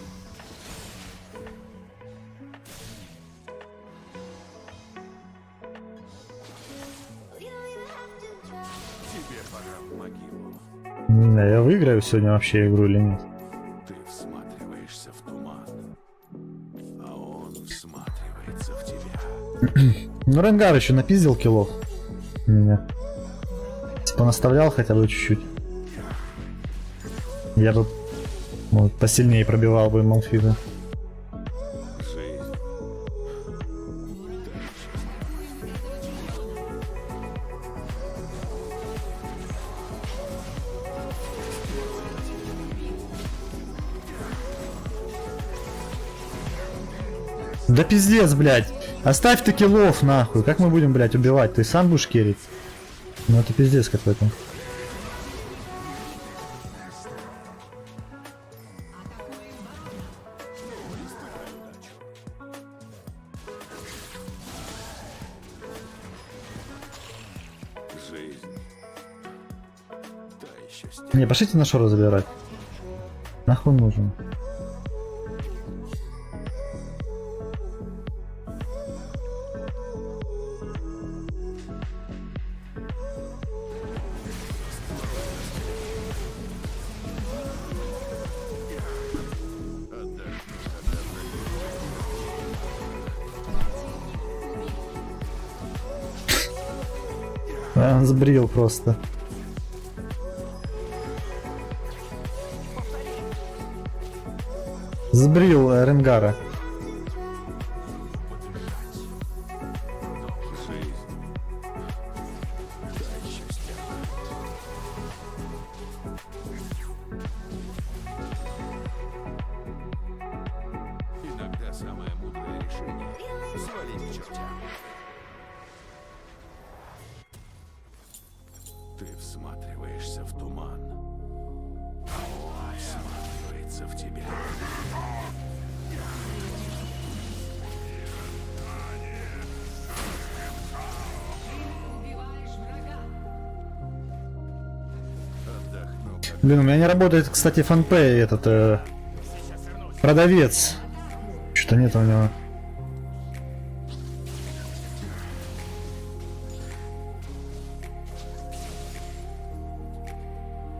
Тебе пора в могилу.
Не знаю, я выиграю сегодня вообще игру или нет.
Ты всматриваешься в туман, а он всматривается в тебя.
Ну, Ренгар еще напиздил киллов. Меня. Типа наставлял хотя бы чуть-чуть. Я бы вот, посильнее пробивал бы Малфита.
Жизнь.
Да пиздец, блядь. Оставь ты киллов, нахуй. Как мы будем, блядь, убивать? Ты сам будешь керить? Ну это пиздец какой-то.
Жизнь. Та еще стерва.
Не, пошлите на шору забирать. Нахуй нужен. Он сбрил просто. Сбрил Ренгара.
Жизнь. Та еще стерва. Иногда самое мудрое решение — свалить к чертям. Ты всматриваешься в туман, а он всматривается в тебя. Отдохну, как
Блин, у меня не работает, кстати, фанпэй этот продавец. Что-то нет у него.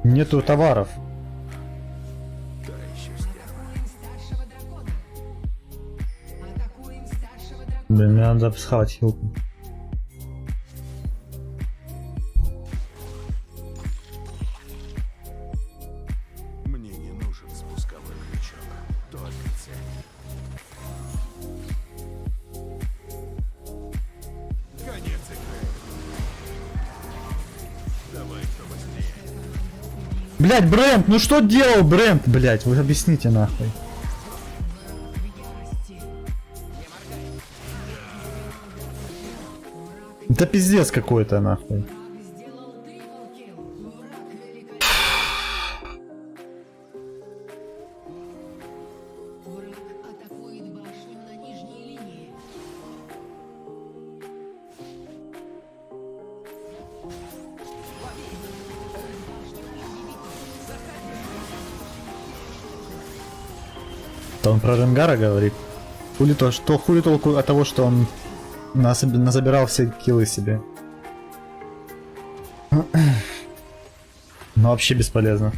Нету товаров.
та еще стерва.
Старшего дракона. Атакуем старшего дракона.
Блин, мне надо схавать хилку.
Мне не нужен спусковой крючок, только цель. Конец игры. Давай побыстрее.
Блять, Брент, ну что делал Брент, блять, вы объясните нахуй. Это пиздец какой-то нахуй.
Сделал триплкил. Враг великолепен. Враг атакует башню на нижней линии.
То он про Ренгара говорит. Хули то, что хули толку от того, что он назабирал все киллы себе. Но вообще бесполезно.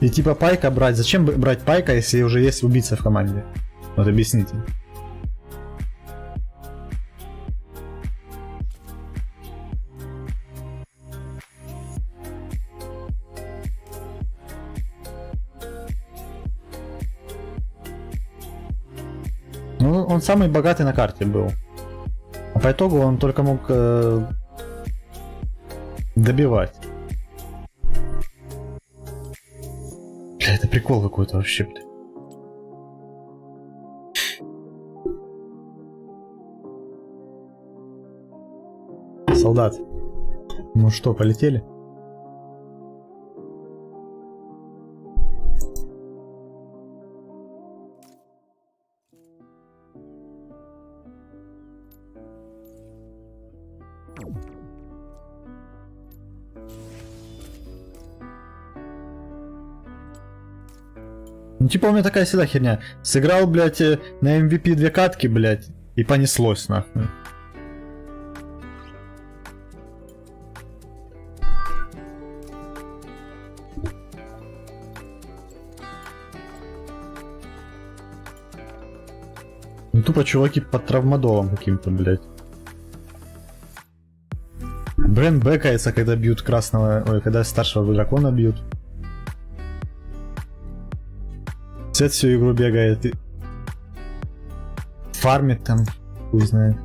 И типа пайка брать. Зачем брать пайка, если уже есть убийца в команде? Вот объясните. Ну, он самый богатый на карте был. А по итогу он только мог добивать. Бля, это прикол какой-то вообще, бля. Солдат. Ну что, полетели? Ну типа у меня такая всегда херня. Сыграл, блядь, на MVP 2 катки, блядь, и понеслось нахуй. Ну тупо чуваки под травмадолом каким-то, блядь. Брэн бэкается, когда бьют красного... Ой, когда старшего дракона бьют. Сет всю игру бегает и... фармит там, хуй знает.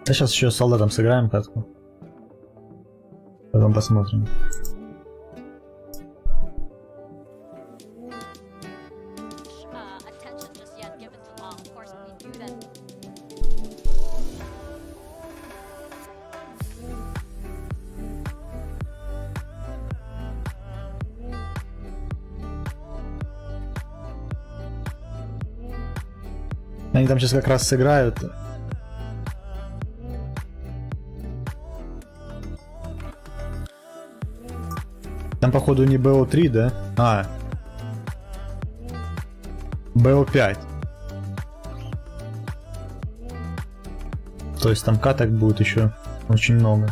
Да сейчас еще с солдатом сыграем катку. Потом посмотрим.
Attention just yet given to law. Of course, we do that.
Они там сейчас как раз сыграют. Там походу не БО3, да? А. БО5. То есть там каток будет еще очень много.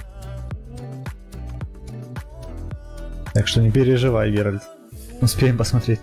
Так что не переживай, Геральт. Успеем посмотреть.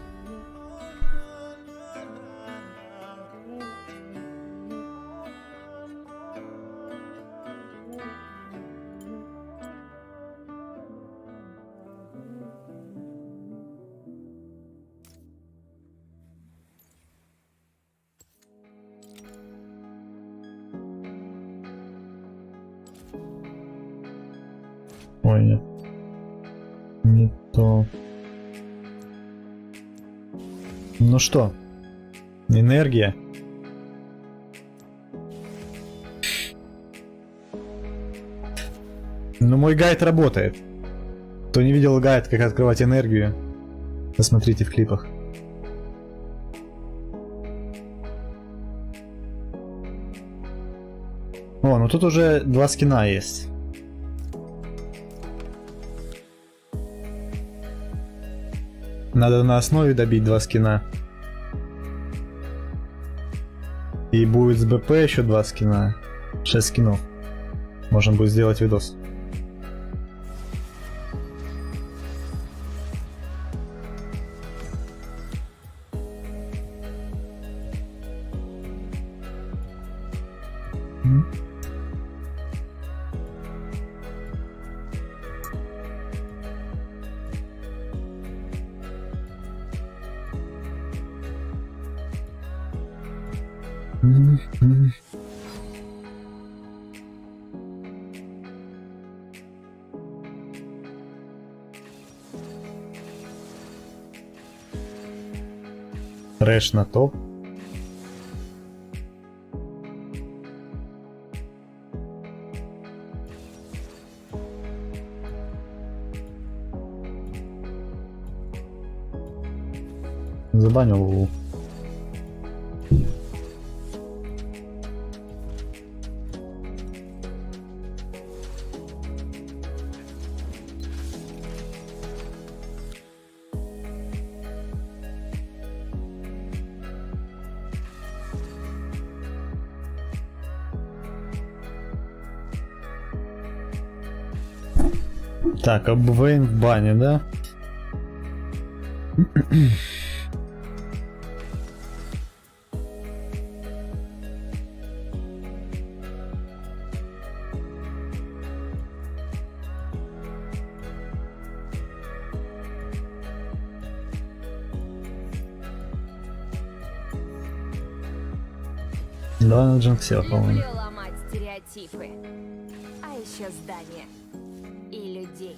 Ой, нет. Не то. Ну что? Энергия. Ну, мой гайд работает. Кто не видел гайд, как открывать энергию, посмотрите в клипах. О, ну тут уже 2 скина есть. Надо на основе добить 2 скина. И будет с БП еще 2 скина. 6 скинов. Можно будет сделать видос. Трэш на топ. Забанил Лулу. Так, Вейн в бане, да? Давай на Джинксе, по-моему.
Люблю ломать стереотипы. А еще здания. И людей.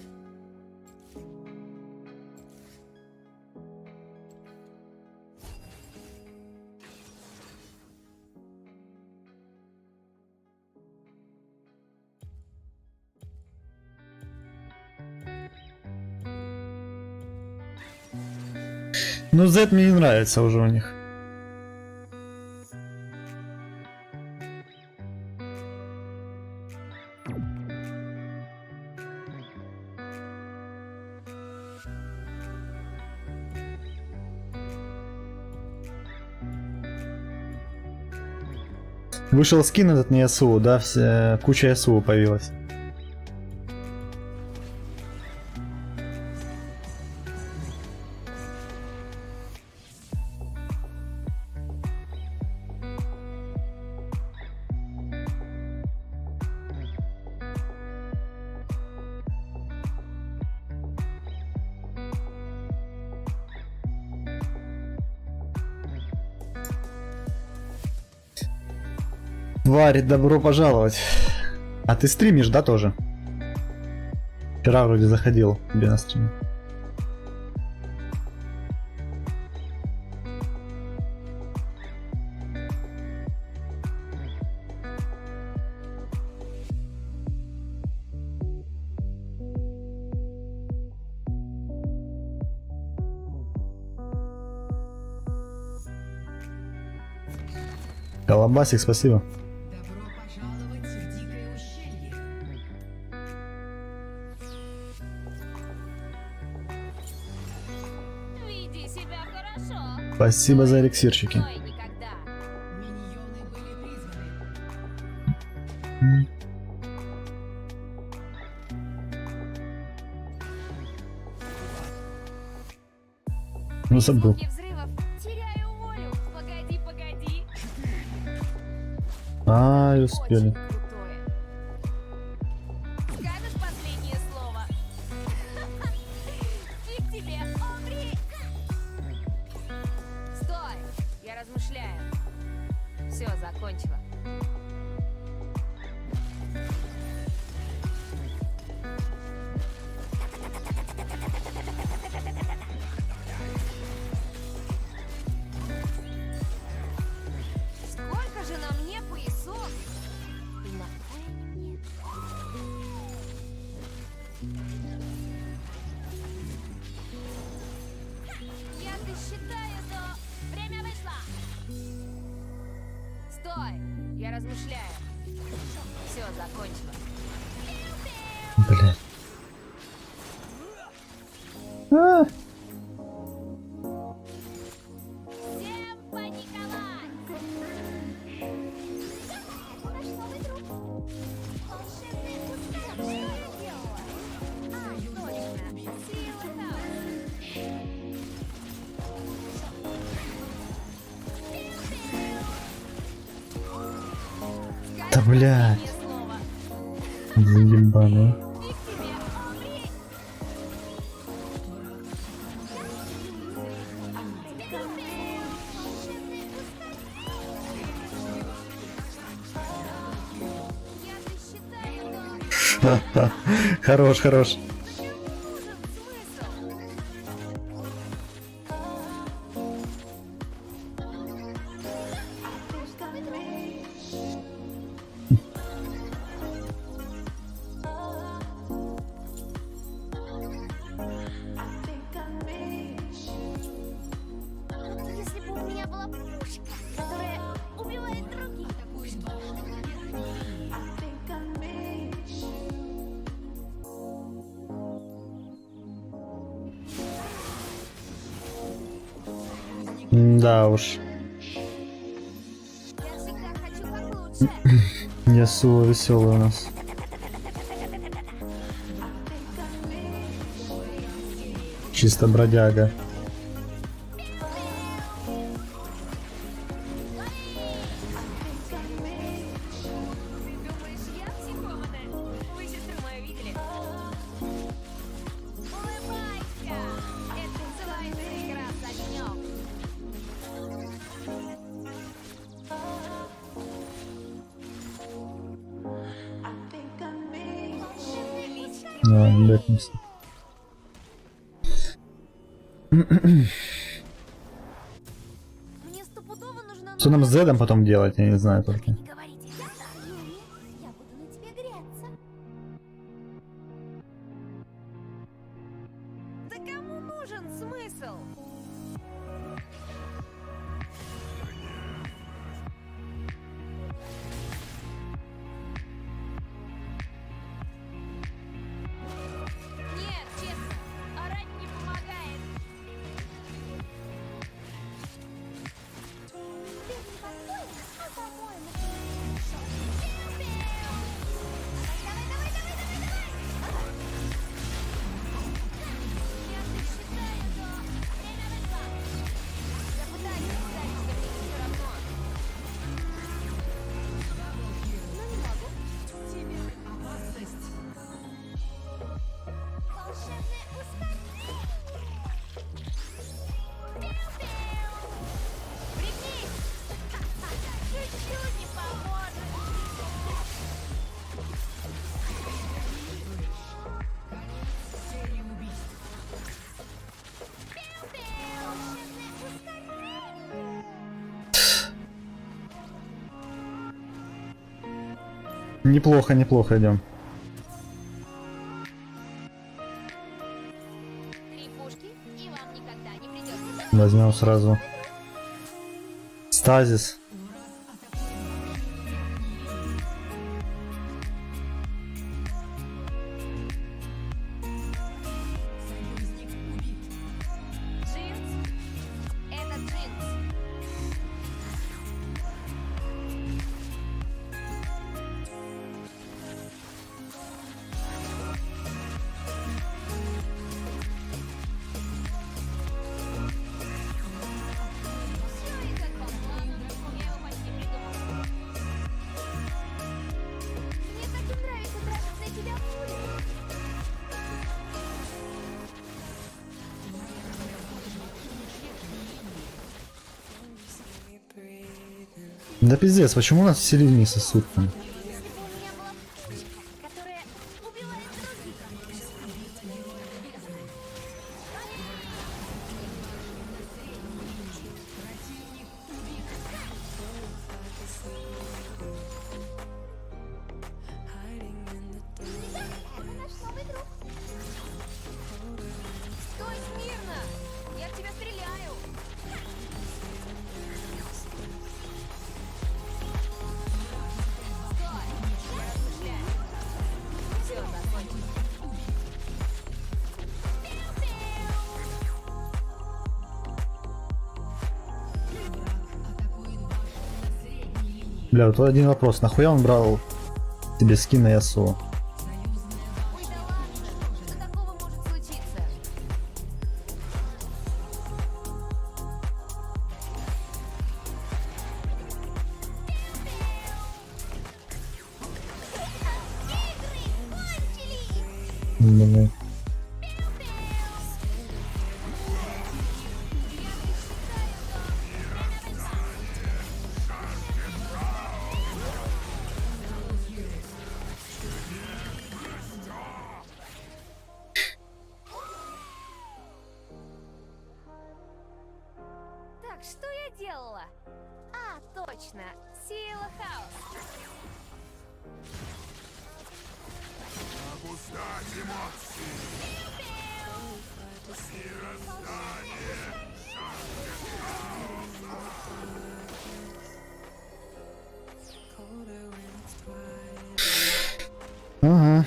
Ну, Z мне не нравится уже у них. Вышел скин этот на СУ, да, куча СУ появилась. Тварь, добро пожаловать. А ты стримишь, да, тоже? Вчера вроде заходил к тебе на стрим. Колобасик, спасибо.
Добро пожаловать в дикое ущелье.
Веди себя хорошо.
Спасибо за эликсирчики.
Ой, никогда.
Миньоны были призваны.
Ну, забыл.
Звуки взрывов. Теряю волю. Погоди, погоди.
А, и успели.
Очень крутое. Скажешь последнее слово? Фиг тебе, умри! Стой! Я размышляю. Все, закончила. Сколько же на мне поясов? И на кой они мне? Я досчитаю до... Время вышло! Стой! Я размышляю. Все, закончила.
Блядь. А,
Всем паниковать! Наш новый друг. Волшебный пустяк. Что я делала? А, точно. Сила хаоса.
да, блядь.
Последнее слово.
Заебано.
Фиг тебе, умри! Волшебный пустяк. Я досчитаю до...
Ха-ха. Хорош, хорош.
В чем может смысл? Вот если бы у меня была пушка, которая убивает других.
Да уж.
Я всегда хочу как лучше.
Ясуо веселый у нас. Чисто бродяга.
Думаешь, я психованная? Вы сестру мою видели? Улыбайся! Это называется игра с огнем.
Ладно, бэкнемся.
Мне стопудово нужна
Что нам с Зедом потом делать, я не знаю только.
Не говорите, я буду на тебе греться. Да кому нужен смысл? Нет, честно, орать не помогает. Ты не по-своему, а по-моему. Давай, давай, давай, давай, давай! Я считаю, но время вышло. Я пытаюсь сказать, что мне все равно. Но не могу.
Тебе опасность.
Волшебное ускорение. Пригнись! Чуть-чуть не поможет.
Серия убийств.
Волшебное ускорение.
Неплохо, неплохо идем.
3 пушки, и вам никогда не придется.
Возьмем сразу. Стазис.
Союзник убит.
Джинс. Это джинс. Всё идёт по плану. Я его почти придумала. Мне так и нравится тратить на тебя пули.
Да пиздец, почему нас все людьми сосут там?
Если бы у меня была пушка, которая убивает других. Это наш новый друг. Стой смирно! Я в тебя стреляю! Стой! Я размышляю. Все, закончено.
Бля, вот один вопрос. Нахуя он брал тебе скин на Ясу?
Ой, да ладно, что такого может случиться? Игры кончились!
Блин.
Так, что я делала? А, точно, сеяла хаос.
Обуздать эмоции.
Ага.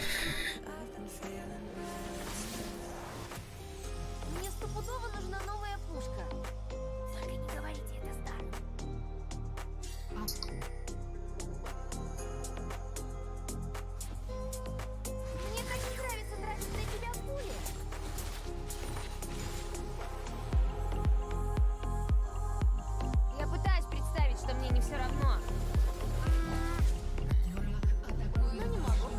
Мне стопудово нужна новая пушка. Только не говорите это старым. Мне так не нравится тратить на тебя пули. все равно. Ну, не могу.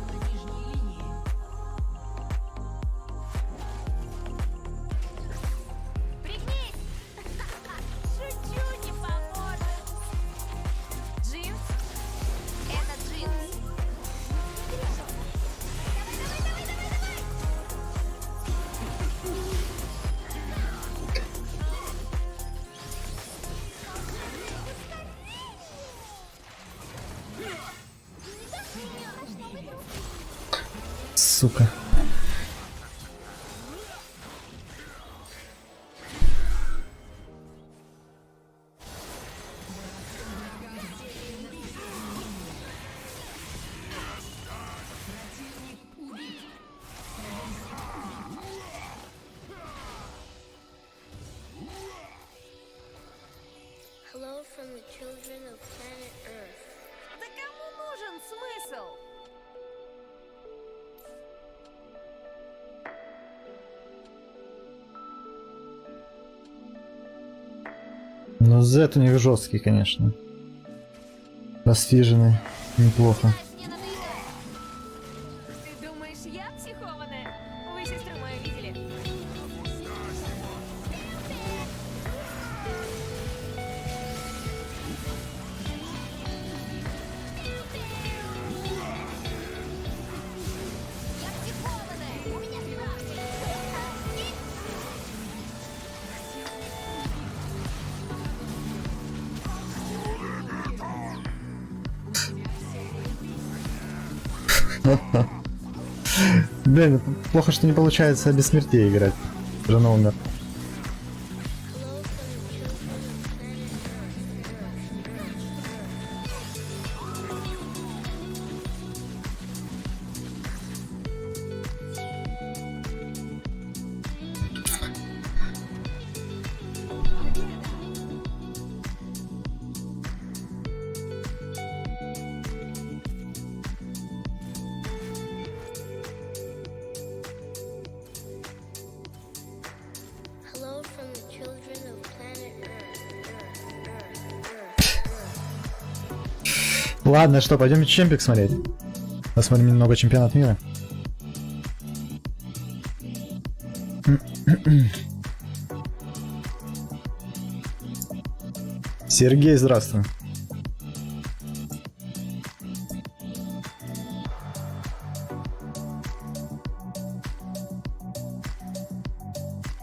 Пригнись! Шучу, не поможет. Джинс? Это джинс.
Сука.
Hello from the children of planet Earth. Да кому нужен смысл?
Но Z у них жесткий, конечно. Расфиженный. Неплохо.
Мне надо играть. Ты думаешь, я психованная? Вы сестру мою видели? Я психованная! У меня справки!
Блин, плохо, что не получается без смертей играть. Жена умер.
Hello from the children of planet Earth.
Ладно, что, пойдем чемпик смотреть. Посмотрим немного чемпионат мира. Сергей, здравствуй.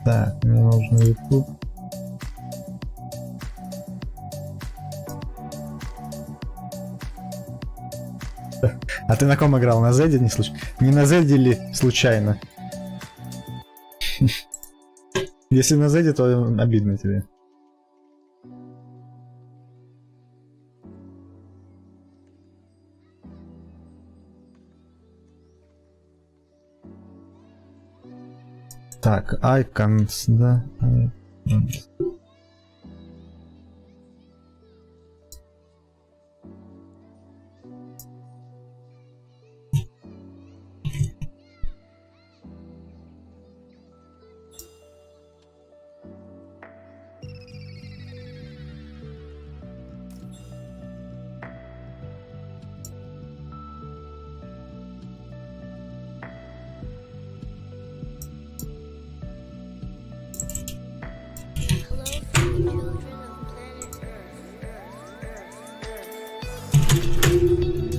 Так, мне нужно YouTube. А ты на ком играл? На Зеде не случайно? Не на Зеде ли случайно? Если на Зеде, то обидно тебе. Так, icons, да. Icons.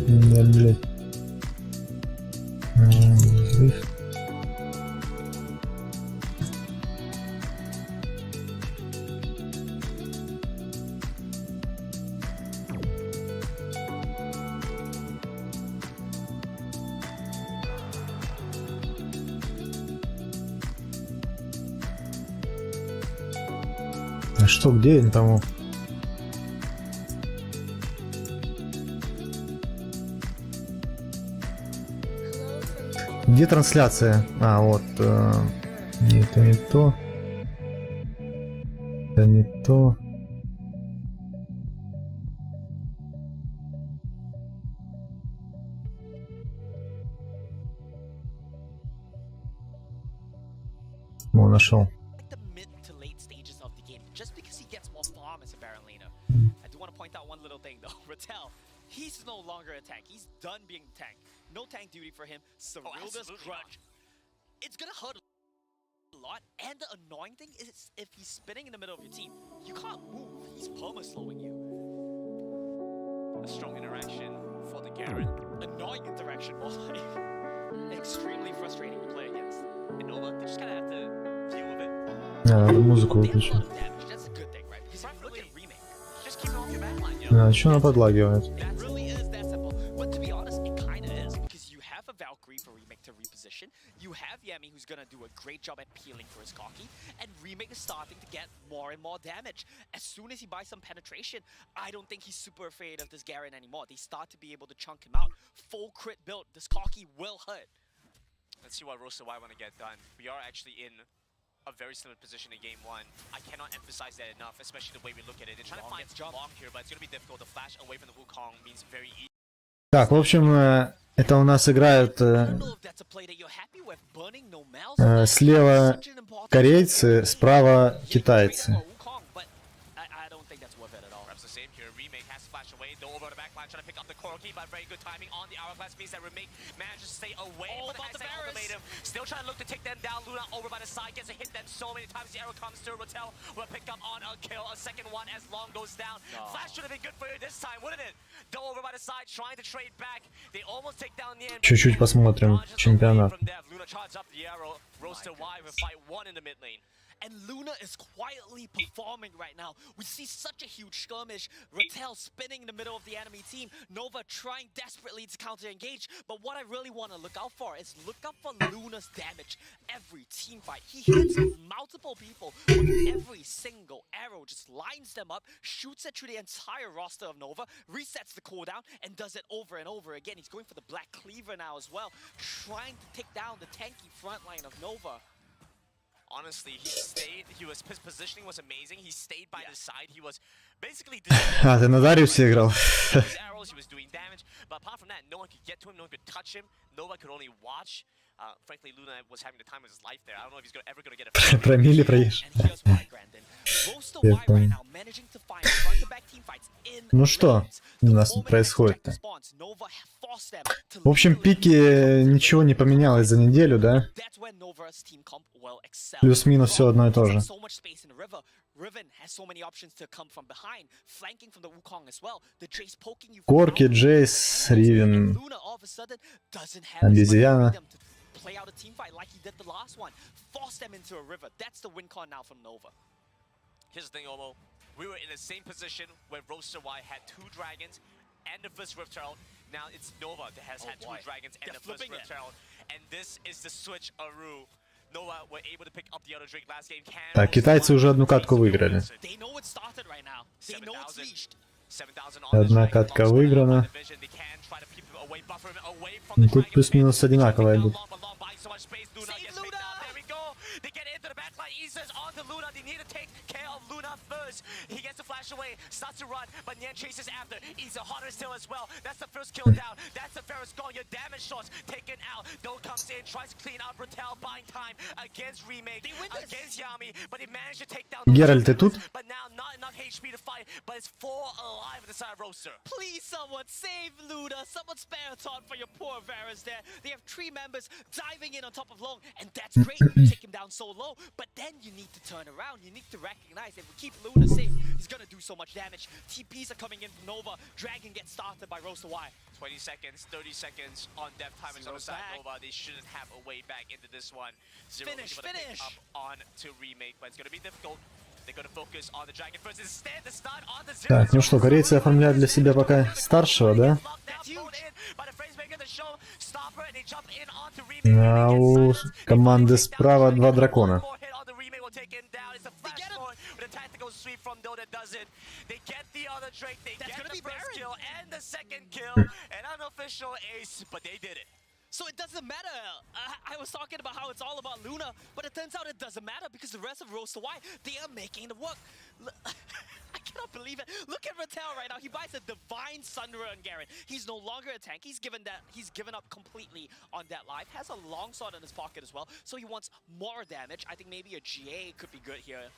Да, блядь. Взрыв. А что, где я не пойму? Где трансляция? А, вот. Нет, это не то. Это не то. О, нашел.
the mid to late stages of the game. Just because he gets more far promise of Baron Lena. I do want to point out one little thing though. Rattel, he's no longer a tank. He's done being a tank. No tank duty for him. Cyrilda's grudge. It's gonna hurt a lot. And the annoying thing is if he's spinning in the middle of your team, you can't move. He's perma-slowing you.
A strong interaction for the Garen.
Annoying interaction, more like. Extremely frustrating to play against.
And Nova, they just kind of have to deal with it.
Музыку
They have a
выключу.
lot of damage. That's a good thing, right? Because if you look at remake,
Just keep it off your backline, you know?
Что она подлагивает?
it really is that simple. But to be honest, it kind of is because you have a Valkyrie for remake to reposition. You have Yami who's gonna do a great job at peeling for his cocky, and remake is starting to get more and more damage. As soon as he buys some penetration, I don't think he's super afraid of this Garen anymore. They start to be able to chunk him out. Full crit build. This cocky will hurt.
Let's see what Rosa Y want to get done. We are actually in a very similar position in game one. I cannot emphasize that enough, especially the way we look at it. They're trying to find block here, but it's going to be difficult. The flash away from the Wukong means very easy.
Так, в общем, это у нас играют
I don't know if that's a play that you're happy with. Burning no mouse.
слева
Such an important
корейцы, справа китайцы.
Wukong, but I don't think that's worth it at all.
Perhaps the same here. Remake has to flash away. Though over the back line, trying to pick up the Corki, but very good timing on the hourglass means that Remake manages to stay away.
All
But
about the
nice
Varus.
ultimatum. Still trying to look to take them down. Luna over by the side, gets a hit them so many times. The arrow comes through. Rattel will pick up on a kill. A second one as Long goes down. Flash should have been good for you this time, wouldn't it? Though over by the side, trying to trade back. They almost take down the end.
Чуть-чуть посмотрим чемпионат.
From Dev, Luna charges up the arrow. Roaster Y with fight one in the mid lane.
And Luna is quietly performing right now. We see such a huge skirmish. Rattel spinning in the middle of the enemy team. Nova trying desperately to counter-engage. But what I really want to look out for is look out for Luna's damage. Every team fight, he hits multiple people with every single arrow. Just lines them up, shoots it through the entire roster of Nova, resets the cooldown, and does it over and over again. He's going for the Black Cleaver now as well, trying to take down the tanky front line of Nova.
Honestly, he stayed. His positioning was amazing. He stayed by the side. He was basically
А, ты на Дариусе играл?
his arrows. He was doing damage, but apart from that, no one could get to him. No one could touch him. Nova could only watch. Frankly, Luna was having the time of his life there. I don't know if he's ever gonna get a.
Промили проешь.
And here's why, Grandin. Roaster Y right now managing to find front-to-back team fights in
Ну что
lanes.
у
The
нас тут
moment
происходит-то?
this spawns, Nova forced them to
В общем,
literally
пики ничего не поменялось за неделю, да?
That's when Nova's team comp will excel.
Плюс-минус все одно и то же.
So much space in the river. Riven has so many options to come from behind, flanking from the Wukong as well. The Jace poking you from
Корки,
behind.
Джейс,
And
Ривен,
Luna all of a sudden doesn't have as much
обезьяна.
freedom to play out a team fight like he did the last one. Force them into a river. That's the win con now from Nova.
Here's the thing, Omo. We were in the same position when Roaster Y had 2 dragons and the first Rift Herald. Now it's Nova that has had 2
boy.
dragons and
They're
the first
flipping
Rift
it.
Herald. And this is the switch Aru. Nova were able to pick up the other drink last game.
Так, китайцы уже одну катку выиграли.
They know it started right now. They know it's
7,000.
leashed.
7,000 on
Одна
this dragon.
катка
Long
выиграна.
spread out the division. They can try to keep him away, buffer him away from
Ну,
the
тут
dragon.
плюс-минус одинаково идут.
Long, but Long buying so much space. Luna
Save
gets picked
Luna!
up. There we go. They get into the backline. Eases onto Luna. They need to take care of Luna first. He gets the flash away, starts to run, but Nian chases after. He's a harder still as well. That's the first kill down. That's the Ferris gone. Your damage source taken out. Doe comes in, tries to clean up. Rattel buying time against Remake, against Yami, but he managed to take down.
Геральт, ты тут?
But now not enough HP to fight, but it's 4 alive at the side of Roaster.
Please, someone save Luna. Someone spare a thought for your poor Varus there. They have 3 members diving in on top of Long, and that's great. You take him down so low, but then you need to turn around. You need to recognize if we keep Luna safe, he's gonna do so much damage. TPs are coming in from Nova. Dragon gets started by Roaster Y.
20 seconds, 30 seconds on death time is on the
Zero's
side
back.
Nova. They shouldn't have a way back into this one. Zero
Finish,
looking for the pick
finish.
up on to Remake, but it's going to be difficult. They're going to focus on the Dragon first. Instead, the start on the Zero.
Так, ну что, корейцы оформляют для себя пока старшего, да? А у команды справа 2 дракона.
They get the other Drake, they
That's
get
gonna
the
be
first
Baron.
kill and the second kill, an unofficial ace, but they did it.
So it doesn't matter. I was talking about how it's all about Luna, but it turns out it doesn't matter because the rest of Roaster Y, they are making the work. I cannot believe it. Look at Rattel right now. He buys a Divine Sunderer on Garen. He's no longer a tank. He's given up completely on that life. Has a longsword in his pocket as well, so he wants more damage. I think maybe a GA could be good here.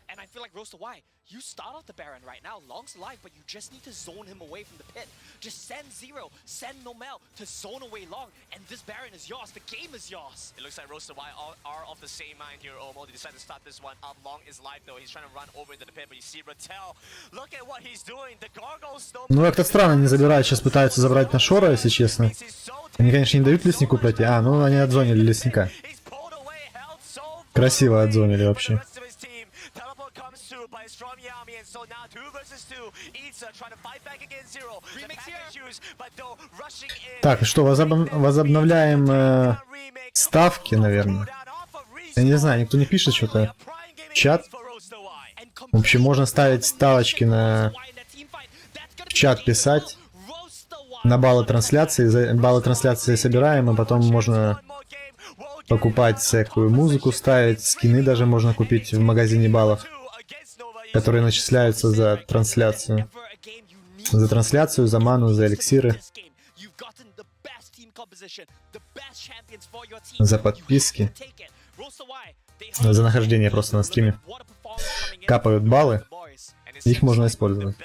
And I feel like Roaster, why? You start off the Baron right now, Long's alive, but you just need to zone him away from the pit. Just send Zero, send Nomel to zone away Long, and this Baron is yours. The game is yours.
It looks like Roaster Y are of the same mind here, Omo. They decided to start this one up. Long is live though. He's trying to run over into the pit, but you see Rattel. Look at what he's doing. The gargoyles still.
Ну, как-то странно, не забирают, сейчас пытаются забрать на Шора, если честно. Они, конечно, не дают леснику пройти. А, ну они отзонили лесника. Красиво отзонили вообще. Так, что, возобновляем ставки, наверное. Я не знаю, никто не пишет что-то. Чат. В общем, можно ставить ставочки на... В чат писать. На баллы трансляции. Баллы трансляции собираем, а потом можно покупать всякую музыку, ставить. Скины даже можно купить в магазине баллов, которые начисляются за трансляцию. За трансляцию, за ману, за эликсиры. За подписки. За нахождение просто на стриме. Капают баллы. Их можно использовать.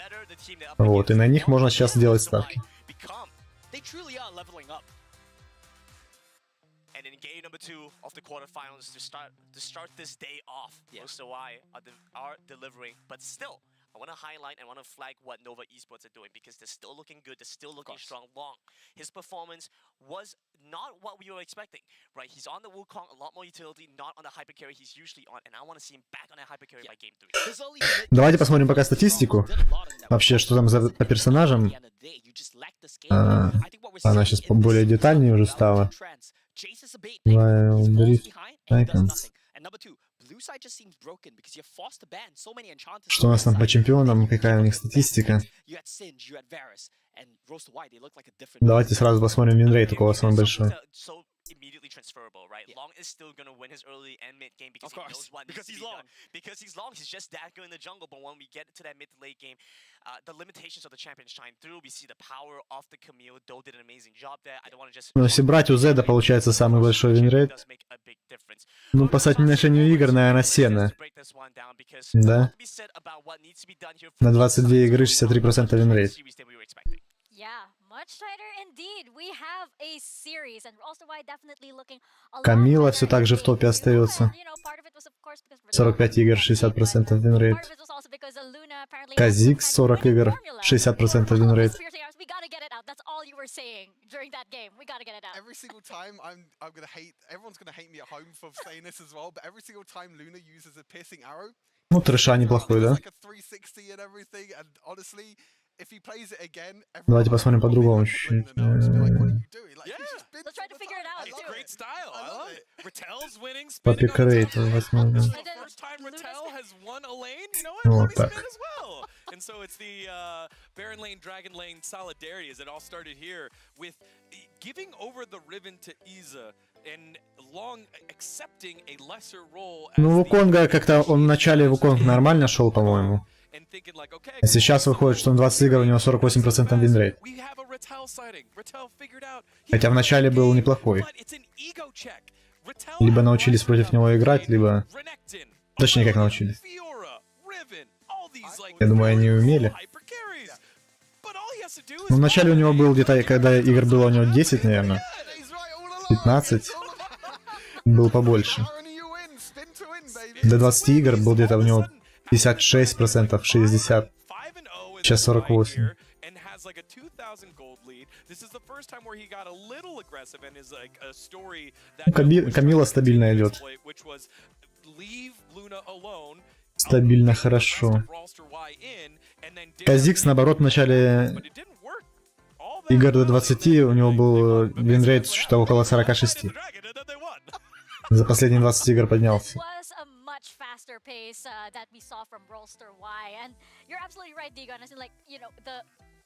Вот, и на них можно сейчас делать ставки.
Number 2 of the quarterfinals to start this day off. Roaster Y are delivering, but still, I want to highlight and want to flag what Nova Esports are doing because they're still looking good, they're still looking strong. Long, his performance was not what we were expecting, right? He's on the Wukong, a lot more utility, not on the hyper carry he's usually on, and I want to see him back on that hyper carry by game 3.
Давайте посмотрим пока статистику. Вообще, что там по персонажам. Она сейчас более детальнее уже стала. Что у нас там по чемпионам, какая у них статистика? Давайте сразу посмотрим винрейт, у кого самый большой.
Immediately transferable, right? Long is still gonna win his early and mid game because he knows what needs to be done. Because he's long, he's just that good in the jungle. But when we get to that mid to late game, the limitations of the champion shine through. We see the power of the Camille. Doe did an amazing job there. I don't want to just.
Ну, если брать у Зеда, получается самый большой винрейт. Ну, по соотношению игр, наверное, Сена. Да. На 22 игры 63% винрейт. Камила все так же в топе остается. 45 игр, 60% винрейт. Казик 40 игр, 60% винрейт.
Every single time I'm gonna hate, everyone's gonna hate me at home for saying this as well, but every single time Luna uses a piercing arrow,
ну, трэша неплохой, да? Давайте посмотрим по-другому чуть-чуть. Попикрейт, возможно. Вот так.
And so it's the Baron lane, Dragon lane solidarity as it all started here with giving over the Riven to Iza and Long accepting a lesser role.
Ну, Вуконга как-то, он в начале Вуконг нормально шел, по-моему. А сейчас выходит, что на 20 игр у него 48% винрейт. Хотя в начале был неплохой. Либо научились против него играть, либо... Точнее, как научились. Я думаю, они умели. Ну, в начале у него был где-то, когда игр было у него 10, наверное. 15. Был побольше. До 20 игр был где-то у него 56%, 60%. Сейчас 48%. Ну, Камила стабильно идет. Стабильно хорошо. Казикс, наоборот, в начале игр до 20 у него был винрейт что-то около 46. За последние 20 игр поднялся.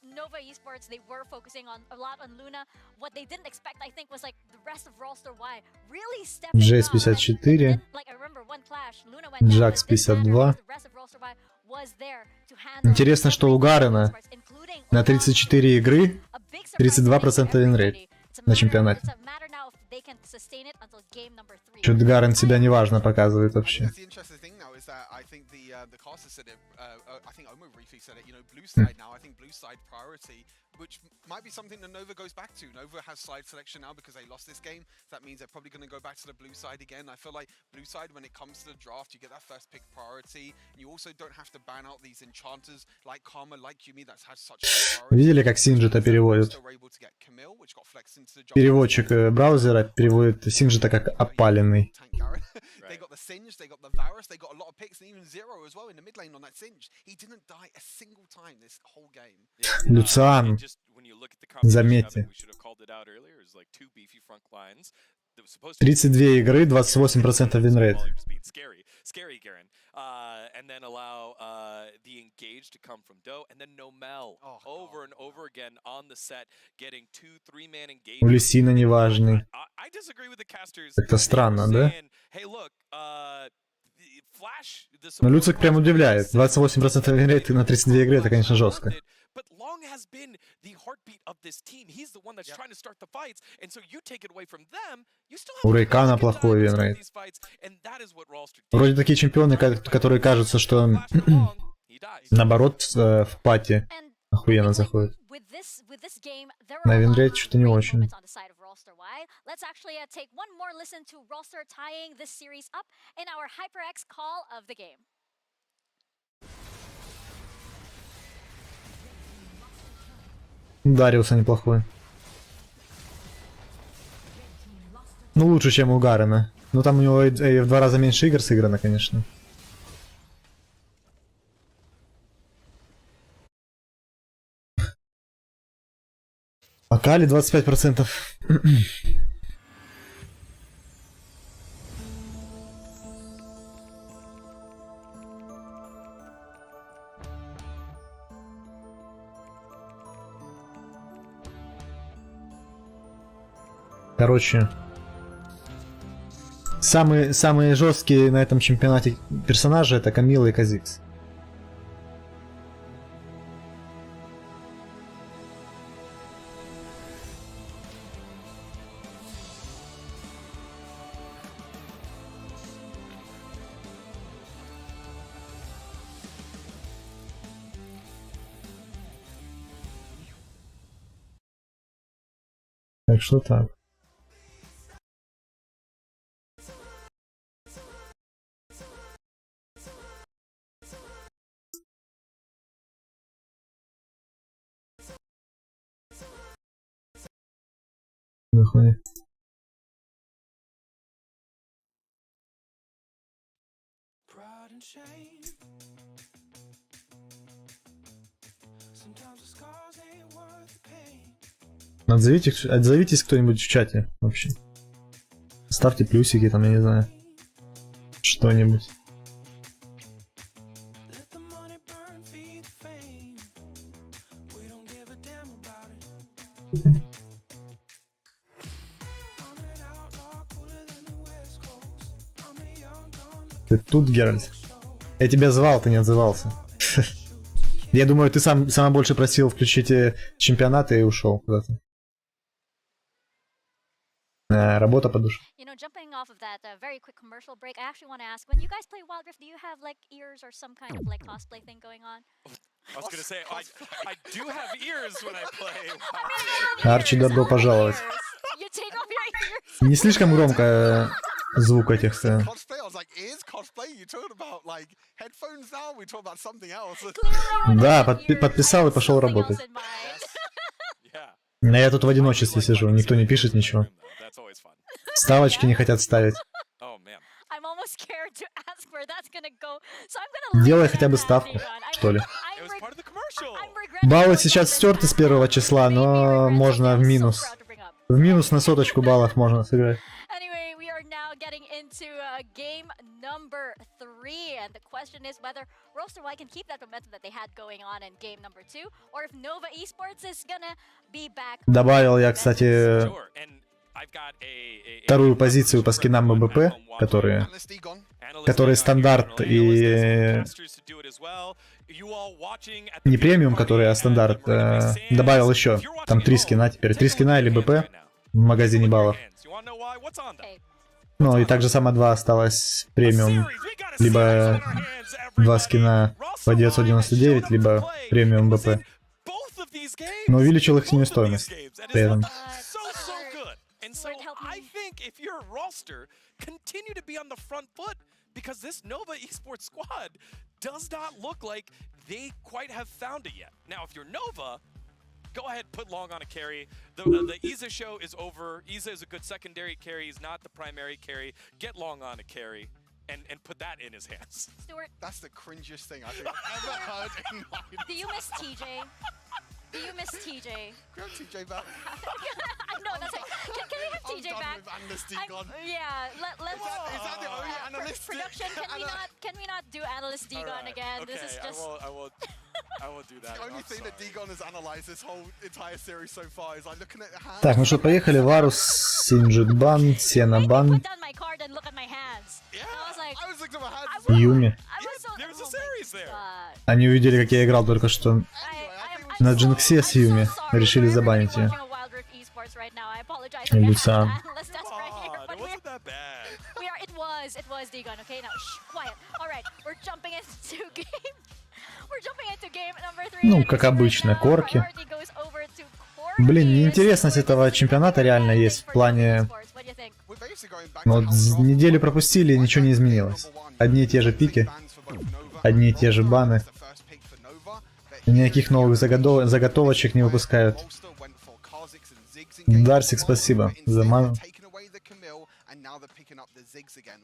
Nova Esports, they were focusing on a lot on Luna. What they didn't expect, I think, was like the rest of Roaster Y really stepping up.
Джейс 54. Джакс 52. Интересно, что у Гарена на 34 игры 32% винрейт на чемпионате. Чё-то Гарен себя неважно показывает вообще.
the caster said it. I think Omo briefly said it. You know, blue side now. I think blue side priority, which might be something that Nova goes back to. Nova has side selection now because they lost this game. That means they're probably going to go back to the blue side again. I feel like blue side, when it comes to the draft, you get that first pick priority. You also don't have to ban out these enchanters like Karma, like Yumi, that's had such high priority.
Видели, как Синджита переводит? Переводчик браузера переводит Синджита как опаленный.
They got the Singe, they got the Varus, they got a lot of picks, and even Zero as well in the mid lane on that Singe. He didn't die a single time this whole game.
Люциан, заметьте. 32 игры, 28% винрейт.
Scary, Garen. And then allow the engage to come from Doe, and then Nomel over and over again on the set, getting 2-3-man engage.
У Лисина неважный.
I disagree with the casters.
Это странно, да?
Hey, look, Flash.
Но Люцик прям удивляет. 28% винрейт на 32 игры, это, конечно, жестко.
But Long has been the heartbeat of this team. He's the one that's trying to start the fights, and so you take it away from them. You still have
У Рейкана плохой винрейт. Вроде такие чемпионы, которые кажутся, что наоборот в пати охуенно заходят. На винрейте что-то не очень.
Let's actually take one more listen to Roster tying this series up in our HyperX call of the game.
Дариуса неплохой. Ну, лучше, чем у Гарена. Ну, там у него и в 2 раза меньше игр сыграно, конечно. Акали 25%. Короче, самые жесткие на этом чемпионате персонажи — это Камила и Казикс. Так что так. Выходит. Отзовитесь кто-нибудь в чате вообще. Ставьте плюсики там, я не знаю. Что-нибудь. Ты тут, Геральт? Я тебя звал, ты не отзывался. Я думаю, ты сам больше просил включить чемпионаты и ушел куда-то. Работа по душе.
You know, jumping off of that very quick commercial break, I actually want to ask, when you guys play Wild Rift, do you have like ears or some kind of like cosplay thing going on?
I was gonna say, I do have ears when I play.
Арчи, добро пожаловать.
You take off your ears.
Не слишком громко звук этих сцен. Да, подписал и пошел работать. Но я тут в одиночестве сижу, никто не пишет ничего. Ставочки не хотят ставить. Делай хотя бы ставку, что ли. Баллы сейчас стерты с 1 числа, но можно в минус. В минус на 100 баллов можно сыграть.
Getting into game number 3, and the question is whether Roster Y can keep that momentum that they had going on in game number 2, or if Nova Esports is gonna be back.
Добавил я, кстати, вторую позицию по скинам МБП, которые стандарт и не премиум, которые, а стандарт. Добавил еще там 3 скина теперь, 3 скина или БП в магазине баллов. Ну и также само 2 осталось премиум. Либо 2 скина по 999, либо премиум БП. Но увеличил их себестоимость при этом.
Because this Nova esports squad does not look like they quite have found it yet. Now, if you're Nova, go ahead, put long on a carry. The Iza show is over. Iza is a good secondary carry. He's not the primary carry. Get long on a carry and put that in his hands.
Stuart,
That's the cringiest thing I think I've ever heard in my life.
do you miss TJ? Do you miss TJ?
Grab TJ back.
No, that's like, can we have TJ
I'm done
back?
with Analyst
I'm-
Degon.
Yeah, let's.
Is that the only analyst?
Production, can we not do analyst Degon again? This is just.
I will do that.
The only thing that Degon has analyzed this whole entire series so far is like looking at the hands.
Так, ну что, поехали. Варус, Синджит бан, Сена
Put
бан,
down my card and look at my hands.
Yeah,
I was like,
I was looking at my hands.
I
as well.
Юми.
I was so.
There's a
oh my
series there.
God.
Они увидели, как я играл только что.
I'm
На
so-
Джинксе с Юми.
I'm so sorry
Решили
for
забанить
everybody
ее.
watching a Wild Rift Esports right now. I apologize
And
again
you
to
sound-
the analyst that's right here,
God,
but
it wasn't that bad.
it was Degon, okay? Now, shh, quiet. Alright, we're jumping into game. We're jumping into game number 3.
Ну, как обычно, корки. Блин, неинтересность этого чемпионата реально есть в плане...
We're basically going back
Ну,
to
вот
how
неделю пропустили, и ничего не изменилось. Одни и те же пики, одни и те же баны. Никаких новых заготовочек не выпускают. Дарсик, спасибо за ману.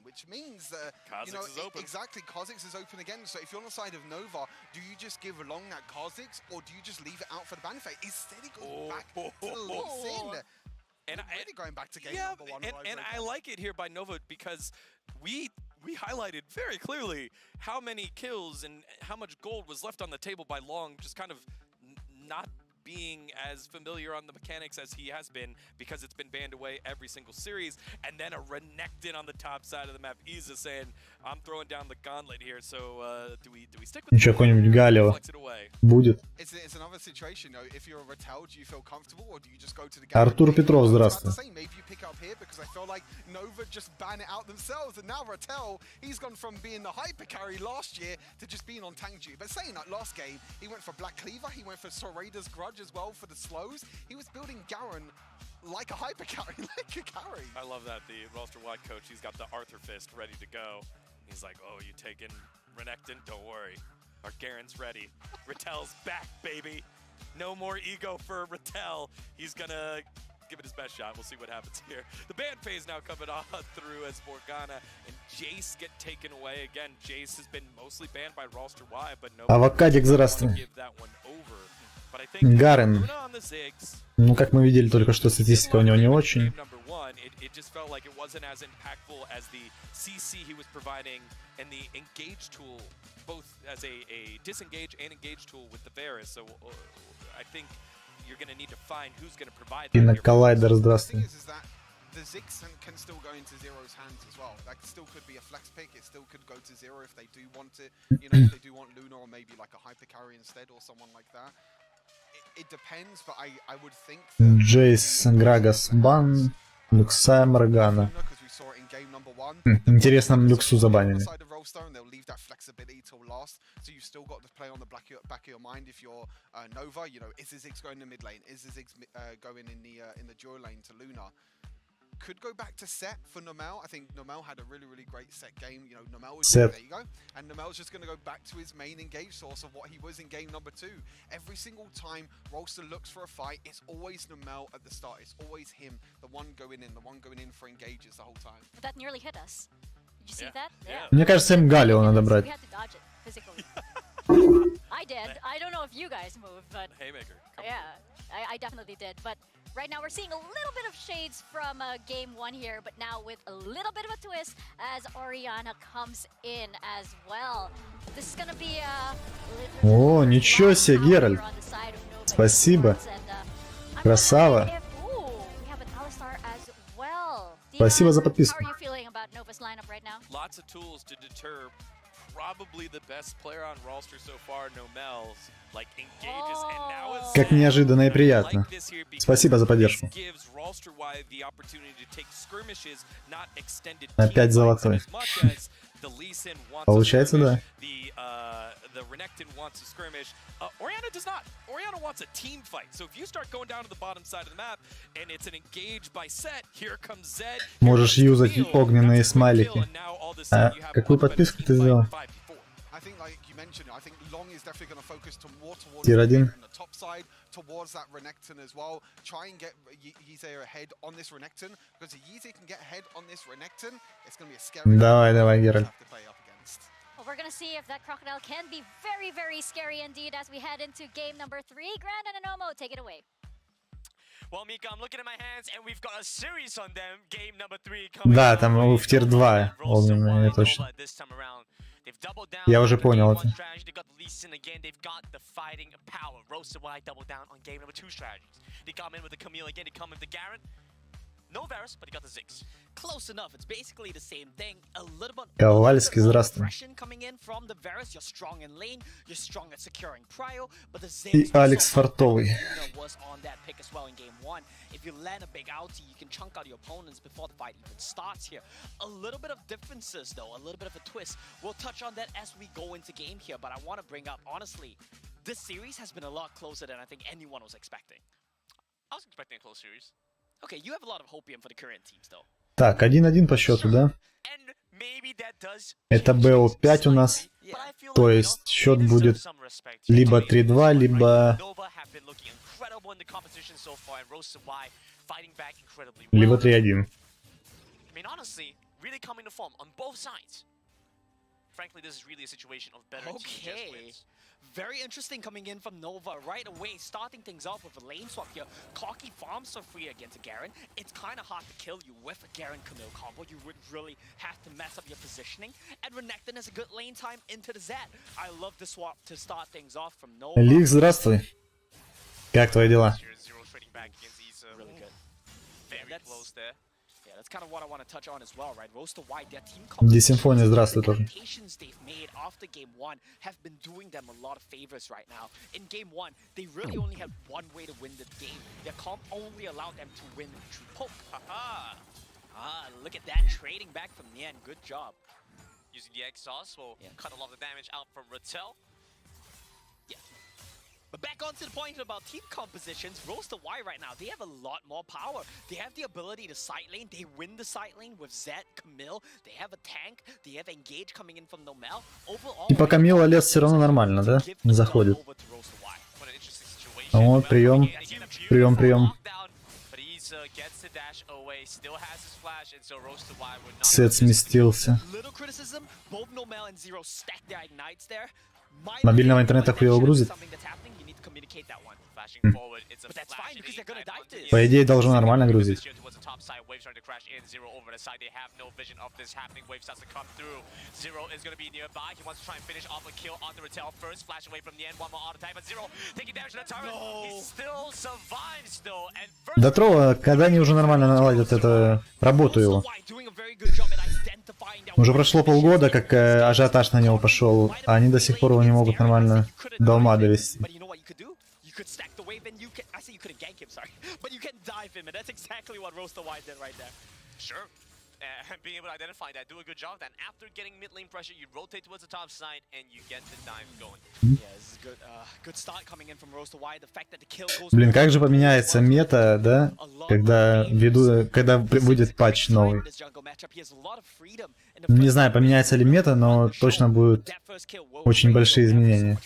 Kha'Zix is open.
Exactly, Kha'Zix is open again. So if you're on the side of Nova, do you just give along that Kha'Zix or do you just leave it out for the ban fate? Instead, it goes back to the Lee Sin.
And
Really going back to game
yeah,
number 1.
and I like it here by Nova because we highlighted very clearly how many kills and how much gold was left on the table by Long, just kind of not being as familiar on the mechanics as he has been because it's been banned away every single series, and then a Renekton on the top side of the map. Iza saying, "I'm throwing down the gauntlet here." So do we stick with
Ничего, какой-нибудь Галио
flex it away?
будет.
It's another situation, though. If you're a Rattel, do you feel comfortable or do you just go to the
Артур Петров, здравствуй.
Maybe you pick up here because I feel like Nova just ban it out themselves, and now Rattel, he's gone from being the hyper carry last year to just being on tank duty. But saying that, last game he went for Black Cleaver, he went for Soraida's Grudge as well for the slows. He was building Garen like a hyper carry, like a carry.
I love that the roster wide coach, he's got the Arthur fist ready to go. He's like, "Oh, you taking Renekton? Don't worry, our Garen's ready. Rattel's back, baby. No more ego for Rattel. He's gonna give it his best shot. We'll see what happens here." The ban phase now coming on through as Morgana and Jace get taken away again. Jace has been mostly banned by roster wide, but no.
Авокадик, здравствуй.
Give that one over. But I think
Гарен.
Luna on the Ziggs.
Ну, как мы видели только что, статистика у него не очень.
It just felt like it wasn't as impactful as the CC he was providing and the engage tool, both as a disengage and engage tool with the Varus. So I think you're going to need to find who's going to provide
И
that
на
here.
коллайдер,
The thing
здравствуй.
is that the Ziggs can still go into Zero's hands as well. That still could be a flex pick. It still could go to Zero if they do want it. You know, if they do want Luna or maybe like a hyper carry instead or someone like that. It depends, but I would think that
Джейс, Грагас, бан, Люкса, Моргана.
because we saw it in game number 1.
Интересно, Люксу забанили.
Side of Rollstone, they'll leave that flexibility till last, so you still got to play on the back of your mind. If you're Nova, you know, is the Ziggs going in the mid lane? Is the Ziggs going in the duo lane to Luna? Could go back to set for Nomel. I think Nomel had a really great set game. You know, Nomel was
Set.
there you go, and Nomel's just going to go back to his main engage source of what he was in game number 2. Every single time Rolster looks for a fight, it's always Nomel at the start. It's always him, the one going in for engages the whole time.
But that nearly hit us. Did you see
Yeah.
that?
Yeah.
Мне кажется, им Галио надо брать.
We had to dodge it physically. I did. I don't know if you guys moved, but
Haymaker. Come
yeah, I definitely did. But right now we're seeing a little bit of shades from game 1 here, but now with a little bit of a twist as Oriana comes in as well. This is gonna be
О, ничего себе, Геральт. Спасибо. Красава. Спасибо за подписку.
How are you feeling about Nova's lineup right now?
Lots of tools to deter probably the best player on roster so far, no Mel's, like engages and now is
Как неожиданно и приятно.
like this here because
Спасибо за поддержку.
this gives roster wide the opportunity to take skirmishes, not extended
Опять
team fights,
золотой.
and as much as the Lee Sin wants a
Получается,
skirmish,
да.
the Renekton wants a skirmish. Orianna does not. Orianna wants a team fight. So if you start going down to the bottom side of the map and it's an engage by set, here comes Zed.
Можешь юзать огненные смайлики. А какую подписку ты сделал?
I think, like you mentioned, I think Long is definitely going to focus more towards
Tier 1.
the top side, towards that Renekton as well. Try and get Yeezy ahead on this Renekton, because if Yeezy can get ahead on this Renekton, it's going to be a scary
Давай, давай, Геральт.
to play up against.
Well, we're gonna see if that crocodile can be very, very scary indeed as we head into game number 3. Grand and Anomo, take it away.
Well, Mika, I'm looking at my hands, and we've got a series on them. Game number 3 coming
Да,
up.
там в тир 2 огненные, точно.
This time around. They've doubled down
Я уже
on the
понял
game
это.
one strategy. They've got the Lee Sin again. They've got the fighting power. Roasted White double down on game number 2 strategies. They come in with the Camille again. They come in with the Garen. No Varus, but he got the Ziggs.
Close enough. It's basically the same thing. A little bit
Ковальский,
more
здравствуй.
aggression coming in from the Varus. You're strong in lane. You're strong at securing prio. But the
И
Ziggs
Алекс Фартовый.
was on that pick as well in game 1. If you land a big outie, you can chunk out your opponents before the fight even starts here. A little bit of differences though, a little bit of a twist. We'll touch on that as we go into game here, but I want to bring up, honestly, this series has been a lot closer than I think anyone was expecting.
I was expecting a close series.
Okay, you have a lot of hopium for the current teams though.
Так, 1-1 по счету, да?
And maybe that does
Это БО5 у нас.
Yeah.
But I feel
То
like,
есть
they
счет
deserve
будет
some respect.
либо 3-2, либо...
Nova have been looking incredible in the competition so far, and Roasted Y fighting back incredibly well.
Либо 3-1.
I mean, honestly, really coming to form on both sides. Frankly, this is really a situation of better team just
Okay.
wins.
Very interesting coming in from Nova right away, starting things off with a lane swap here. Clocky farms for free against a Garen. It's kind of hard to kill you with a Garen Camille combo. You would really have to mess up your positioning. And Renekton has a good lane time into the Zed. I love the swap to start things off from Nova.
Лик, здравствуй. Как твои дела?
Here's Zero trading back against Isa.
Really good.
Very
that's-
close there.
Yeah, that's kind of what I want to touch on as well, right? Roaster White, their team
Дисимфония, здравствуй тоже.
adaptations they've made after game 1 have been doing them a lot of favors right now. In game 1, they really only had one way to win the game. Their comp only allowed them to win through poke.
Haha!
Look at that trading back from Nian. Good job.
Using the exhaust will
Yeah.
cut a lot of the damage out from Rattel.
But back onto the point about team compositions, Roaster Y right now, they have a lot more power. They have the ability to side lane. They win the side lane with Zed, Camille. They have a tank. They have Engage coming in from Nomel. Overall,
И пока Мила лес все равно нормально, да? Не заходит.
What an interesting situation.
О,
Nomel
прием.
again getting a beautiful
Прием, прием.
lockdown, but he's, gets the dash away, still has his flash, and so Roaster Y would not
Сет сместился.
Little criticism, both Nomel and Zero stack their ignites there.
Мобильного интернета хуево грузит.
Something that's happening, you need to communicate that one.
flashing forward. It's a
But that's fine,
flash
because they're gonna
ignite
dive
onto
this.
По
the
идее, должно нормально грузить.
Here towards the top side, Wave starting to crash in. Zero over the side. They have no vision of this happening. Wave starts to come through. Zero is going to be nearby. He wants to try and finish off a kill on the Rattel first. Flash away from the end. One more auto attack, but Zero taking damage to the turret. He still survives though. And first
Да Трова, когда они уже нормально наладят эту работу его?
doing a very good job at identifying that
Уже прошло полгода, как ажиотаж на него пошел, а они до сих пор его не могут нормально до ума довести.
But you know what you could do? You could stack the wave and you can. I say you couldn't gank him, sorry. But you can dive him, and that's exactly what Roaster White did right there.
Sure. Being able to identify that, do a good job. Then after getting mid lane pressure, you rotate towards the top side and you get the dive going.
Yeah, this is good. Good start coming in from Roaster White. The fact that the kill goes.
Блин, как же поменяется мета, да? Когда выйдет патч новый. Не знаю, поменяется ли мета, но точно будут очень большие изменения.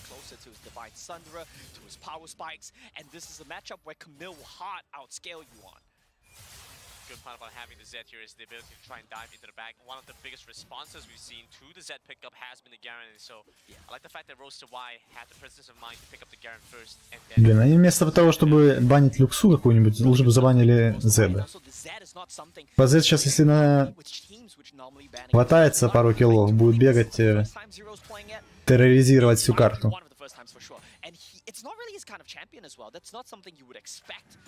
Good part about having the Zed here is the ability to try and dive into the back. One of the biggest responses we've seen to the Zed pickup has been the Garen, and so I like the fact that Roaster Y had the presence of mind to pick up the Garen first, and then
Блин, они вместо того, чтобы банить люксу какую-нибудь, лучше бы забанили Зеда. По Зед сейчас, если хватается пару киллов, будет бегать, терроризировать всю карту.
It's not really his kind of champion as well. That's not something you would expect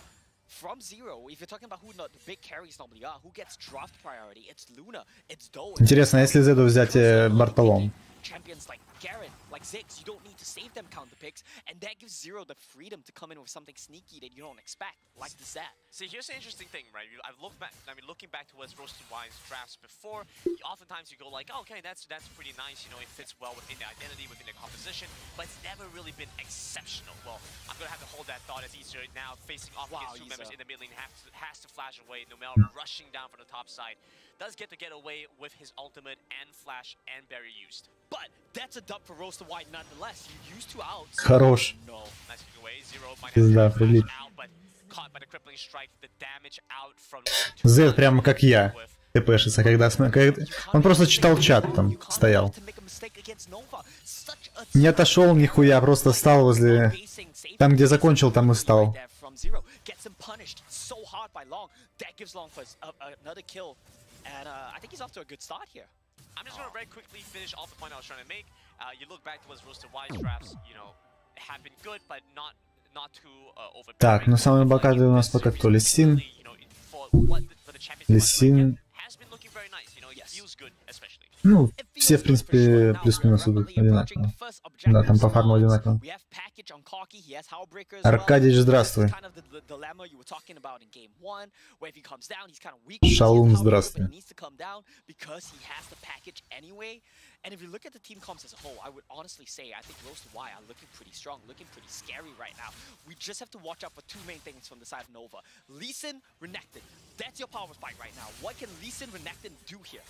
from Zero. If you're talking about who not the big carries normally are, who gets draft priority, it's Luna, it's Doe.
Интересно, если Зеду взять Бартолом?
champions like Garen, like Ziggs, you don't need to save them counter picks, and that gives Zero the freedom to come in with something sneaky that you don't expect, like the Zed.
See, here's the interesting thing, right? I've looked back. I mean, looking back towards Roasted Wine's drafts before, oftentimes you go like, oh, okay, that's pretty nice. You know, it fits well within the identity, within the composition, but it's never really been exceptional. Well, I'm gonna have to hold that thought as Isa now facing off against two members in the mid lane, has to flash away. Nomel rushing down from the top side, does get to get away with his ultimate and flash and berry used.
But that's a dub for Roasted Wine nonetheless. You used 2 outs.
Хорош.
No, nice kick away. Zero might
Пизда,
have to
прилип.
flash out, but caught by the crippling strike. The damage out from
Z прямо как я. ТПшится, когда он просто читал чат, там стоял. Не отошел нихуя, просто стал возле... Там, где закончил, там и стал.
I'm just going to very quickly finish off the point I was trying to make. You look back towards Roasted Wise drafts, you know, have been good, but not too overbearing.
Так, ну самый богатый у нас пока кто? Лисин. Лисин. Ну, все, в принципе, плюс-минус идут одинаково. Да, там по фарму одинаково. Аркадьевич, здравствуй. Шалун, здравствуй.
And if you look at the team comps as a whole, I would honestly say I think Roasted Y are looking pretty strong, looking pretty scary right now. We just have to watch out for 2 main things from the side of Nova. Lee Sin, Renekton. That's your power fight right now. What can Lee Sin, Renekton do here?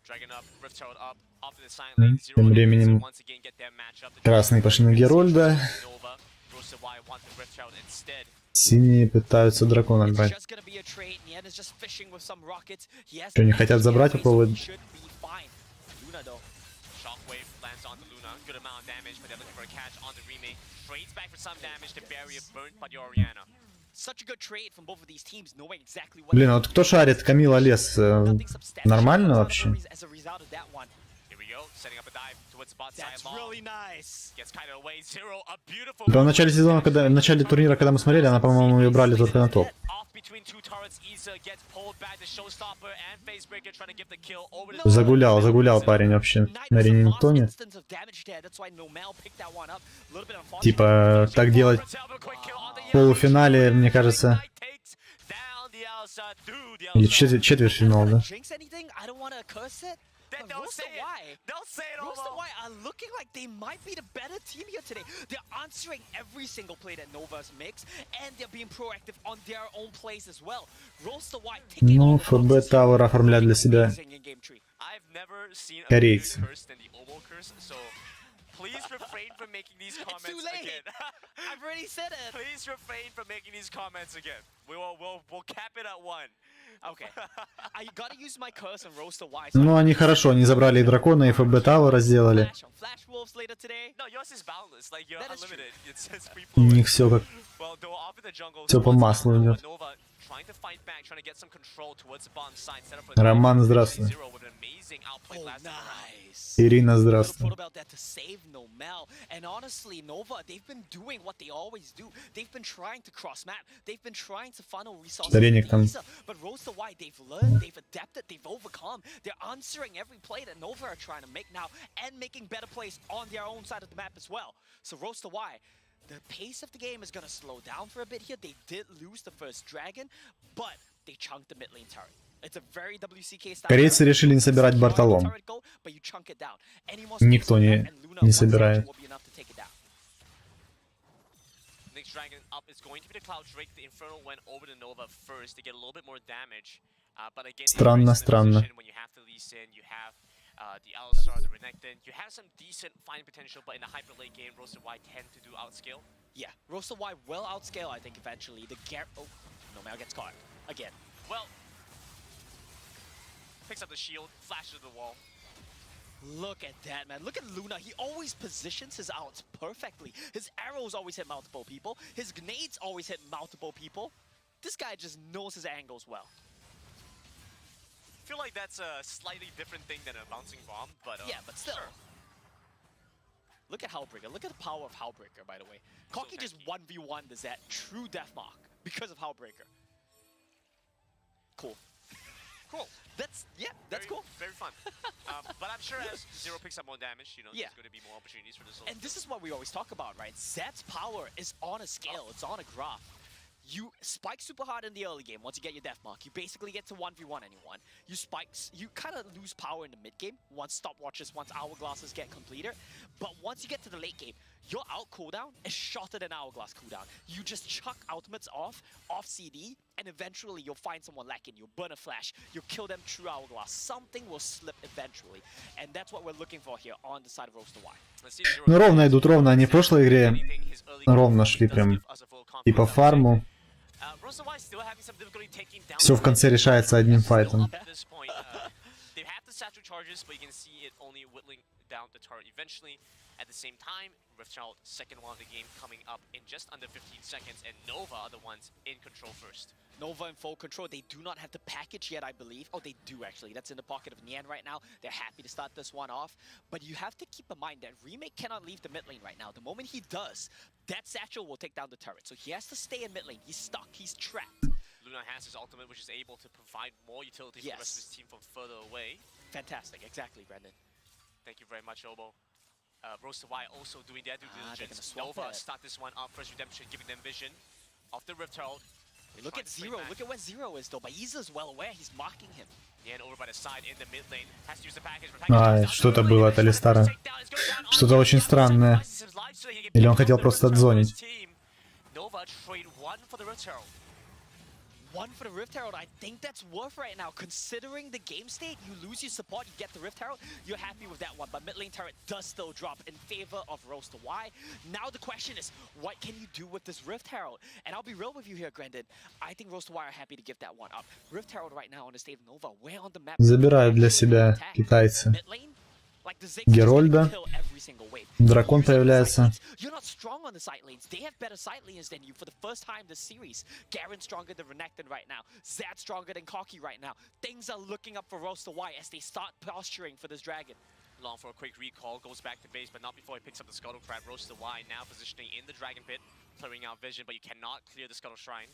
Dragon up, Rift Herald up, off to the side lane. Zero
Тем временем
once again get their match up.
красные пошли на Герольда.
Nova, Roasted Y want the Rift Herald instead.
Синие пытаются дракона брать. Что, не хотят забрать у кого?
Shockwave lands on the Luna. Good amount of damage, but they're looking for a catch on the remake. Trades back for some damage. The barrier burnt by the Orianna.
Such a good trade from both of these teams, knowing exactly what.
Блин, а вот кто шарит? Камила лес. Нормально вообще?
Here we go, setting up a dive towards the bot side.
That's really nice.
Gets kited away. Zero, a beautiful.
Да, в начале сезона, когда в начале турнира, когда мы смотрели, она, по-моему, ее брали только на топ. Загулял парень вообще на Ренинтоне. Типа, так делать в полуфинале, мне кажется. Или четвертьфинал, да?
Don't say it. Don't say it,
Roasted Y are looking like they might be the better team here today. They're answering every single play that Nova's makes, and they're being proactive on their own plays as well. Roasted Y taking
Ну, ФБ Тауэр оформляет для себя корейцы.
Please refrain from making these comments
too late.
again.
I've already said it.
Please refrain from making these comments again. We'll cap it at 1.
Okay. I gotta use my curse on Roasted Y.
Ну, они хорошо, они забрали и дракона, и ФБ Тауэра сделали.
Flash Wolves later today.
No, yours is boundless. Like you're unlimited. It says free
У них все как все по маслу идет. Роман, здравствуй. Ирина, здравствуй.
And honestly, Nova, they've been doing what they always do. They've been trying to cross map. They've been trying to funnel resources. But Roasted Y, they've learned, they've adapted, they've overcome. They're answering every play that Nova are trying to make now and making better plays on their own side of the map as well. So Roasted Y, the pace of the game is going to slow down for a bit here. They did lose the first dragon, but they chunked the mid lane turret. It's a very WCK style.
Корейцы решили не собирать Бартолом. Никто не собирает.
Next dragon up is going to be the Cloud Drake. The Inferno went over the Nova first to get a little bit more damage. But again,
Странно.
when you have the Lee Sin, you have the Alistar, the Renekton, you have some decent fighting potential, but in the hyper late game, Roasted Y tend to do outscale.
Yeah, Roasted Y will outscale, I think, eventually. Oh, Nomel gets caught again.
Well, picks up the shield, flashes to the wall.
Look at that, man. Look at Luna. He always positions his outs perfectly. His arrows always hit multiple people. His grenades always hit multiple people. This guy just knows his angles well.
I feel like that's a slightly different thing than a bouncing bomb, but
yeah, but still.
Sure.
Look at Howlbreaker. Look at the power of Howlbreaker, by the way. Koki just 1v1 the Zed. True deathmark because of Howlbreaker. Cool.
Cool.
That's
Very,
cool.
Very fun. But I'm sure as Zero picks up more damage, you know,
Yeah.
there's going to be more opportunities for this.
And this is what we always talk about, right? Zed's power is on a scale, it's on a graph. You spike super hard in the early game once you get your death mark. You basically get to 1v1 anyone. You kind of lose power in the mid game once stopwatches, once hourglasses get completed. But once you get to the late game, your out cooldown is shorter than hourglass cooldown. You just chuck ultimates off CD, and eventually you'll find someone lacking. You'll burn a flash, you'll kill them through hourglass. Something will slip eventually. And that's what we're looking for here on the side of Roaster Y.
Ну ровно идут, ровно. Они в прошлой игре ровно шли прям и по фарму. Все в конце решается одним файтом.
They've had the satchel charges, but you can see it only whittling down the turret eventually. At the same time, Riftchild, second one of the game, coming up in just under 15 seconds, and Nova are the ones in control first.
Nova in full control. They do not have the package yet, I believe. Oh, they do actually. That's in the pocket of Nian right now. They're happy to start this one off. But you have to keep in mind that Remake cannot leave the mid lane right now. The moment he does, that satchel will take down the turret. So he has to stay in mid lane. He's stuck. He's trapped.
Luna has his ultimate, which is able to provide more utility for the rest of his team from further away.
Fantastic. Exactly, Brandon.
Thank you very much, Obo. Roaster Y also doing their due diligence.
Swap
Nova
that.
start this one up. First Redemption giving them vision of the Rift Herald.
Look at Zero. Look at where Zero is, though. But Iza's well aware. He's marking him.
Yan over by the side in the mid lane. Has to use the package.
А, что-то было от Алистара. Что-то очень странное. Или он хотел просто отзонить.
Nova trade one for the Rift Herald.
One for the Rift Herald, I think that's worth right now. Considering the game state, you lose your support, you get the Rift Herald, you're happy with that one. But mid lane turret does still drop in favor of Roaster Y. Now the question is, what can you do with this Rift Herald? And I'll be real with you here, Grandin. I think Roaster Y are happy to give that one up. Rift Herald right now on the state of Nova, where on the map?
Забирают для себя китайцы.
Mid lane? Like the Ziggs
Герольда.
kill every single wave.
Дракон появляется.
You're not strong on the side lanes. They have better side lanes than you for the first time this series. Garen's stronger than Renekton right now. Zad's stronger than Koki right now. Things are looking up for Roaster Y as they start posturing for this dragon.
Long for a quick recall, goes back to base, but not before he picks up the Scuttle Crab. Roaster Y now positioning in the Dragon Pit, clearing out vision, but you cannot clear the Scuttle Shrine.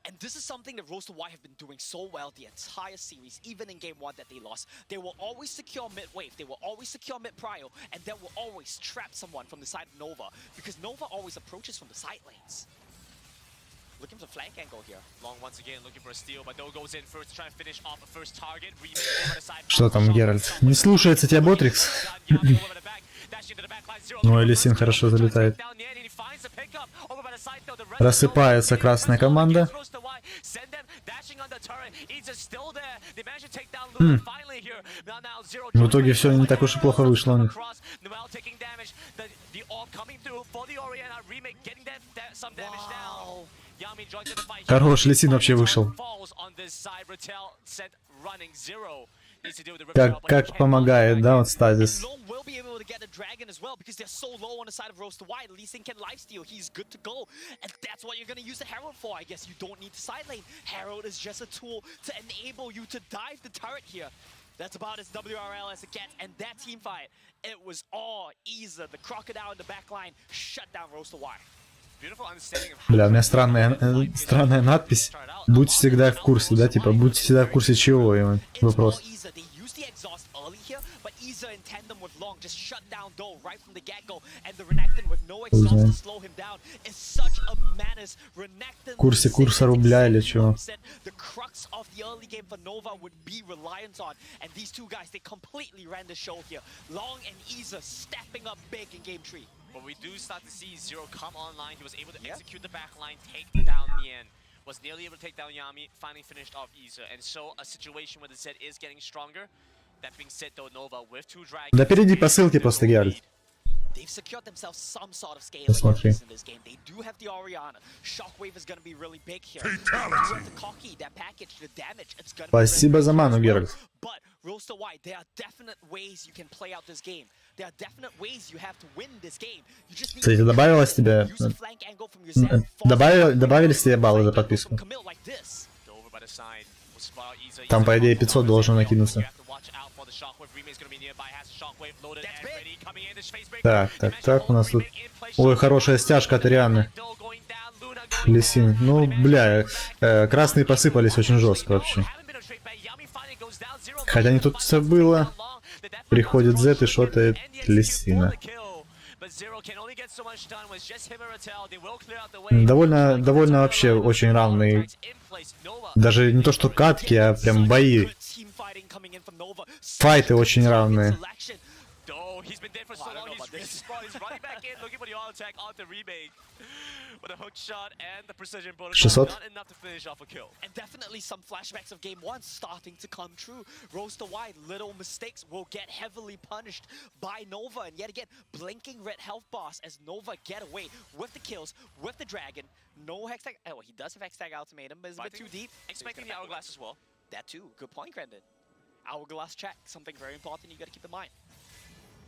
And this is something that Roaster Y have been doing so well the entire series, even in game 1 that they lost. They will always secure mid-wave, they will always secure mid-prio, and they will always trap someone from the side of Nova, because Nova always approaches from the side lanes. Looking for flank angle here.
Long once again looking for a steal, but though goes in first, trying to finish off a first target. Remake over the side.
Что там, Геральт? Не слушается тебя Ботрикс? Ну, Элисин хорошо залетает. Рассыпается красная команда. В итоге все не так уж и плохо вышло у них. Хорош, Лисин вообще вышел. Как помогает, да, вот стазис.
Will be able to get the dragon as well because they're so low on the side of Roaster Y. Lee Sin can lifesteal. He's good to go. And that's what you're going to use the Herald for. I guess you don't need the side lane. Herald is just a tool to enable you to dive the turret here. That's about as WRL as it gets. And that team fight, it was all Iza, the crocodile in the back line, shut down Roaster Y.
Бля, у меня странная надпись. Будь всегда в курсе, да? Типа, будь всегда в курсе чего, Иван? Вопрос. В курсе курса рубля или чего?
But we do start to see Zero come online. He was able to execute the backline, take down Nian. Was nearly able to take down Yami, finally finished off Iza. And so a situation where the Zed is getting stronger. That being said though, Nova with two dragons.
Да перейди по ссылке просто, Геральт.
They've secured themselves some sort of scale in this game. They do have the Orianna. Shockwave is going to be really big here. They do have the Koki, that package, the damage. It's going to be
Спасибо за ману, Геральт.
But Roaster Y, there are definite ways you can play out this game. There are definite ways you have to win this game. You just need
Кстати, добавилось тебе... Добавились тебе баллы за подписку? Там, по идее, 500 должен накинуться. Так, у нас тут... Ой, хорошая стяжка от Арианы. Лисин. Ну, бля, красные посыпались очень жестко вообще. Хотя не тут все было. Приходит Z и шотает Лисина. Довольно вообще очень равные. Даже не то что катки, а прям бои. Файты очень равные. 600.
And definitely some flashbacks of game 1 starting to come true. Rose to wide, little mistakes will get heavily punished by Nova. And yet again, blinking red health boss as Nova get away with the kills, with the dragon. No hex tag. Oh, he does have hex tag ultimatum, but it's a bit too deep.
Expecting the hourglass as well.
That too. Good point, Grandin. Hourglass check. Something very important you got to keep in mind.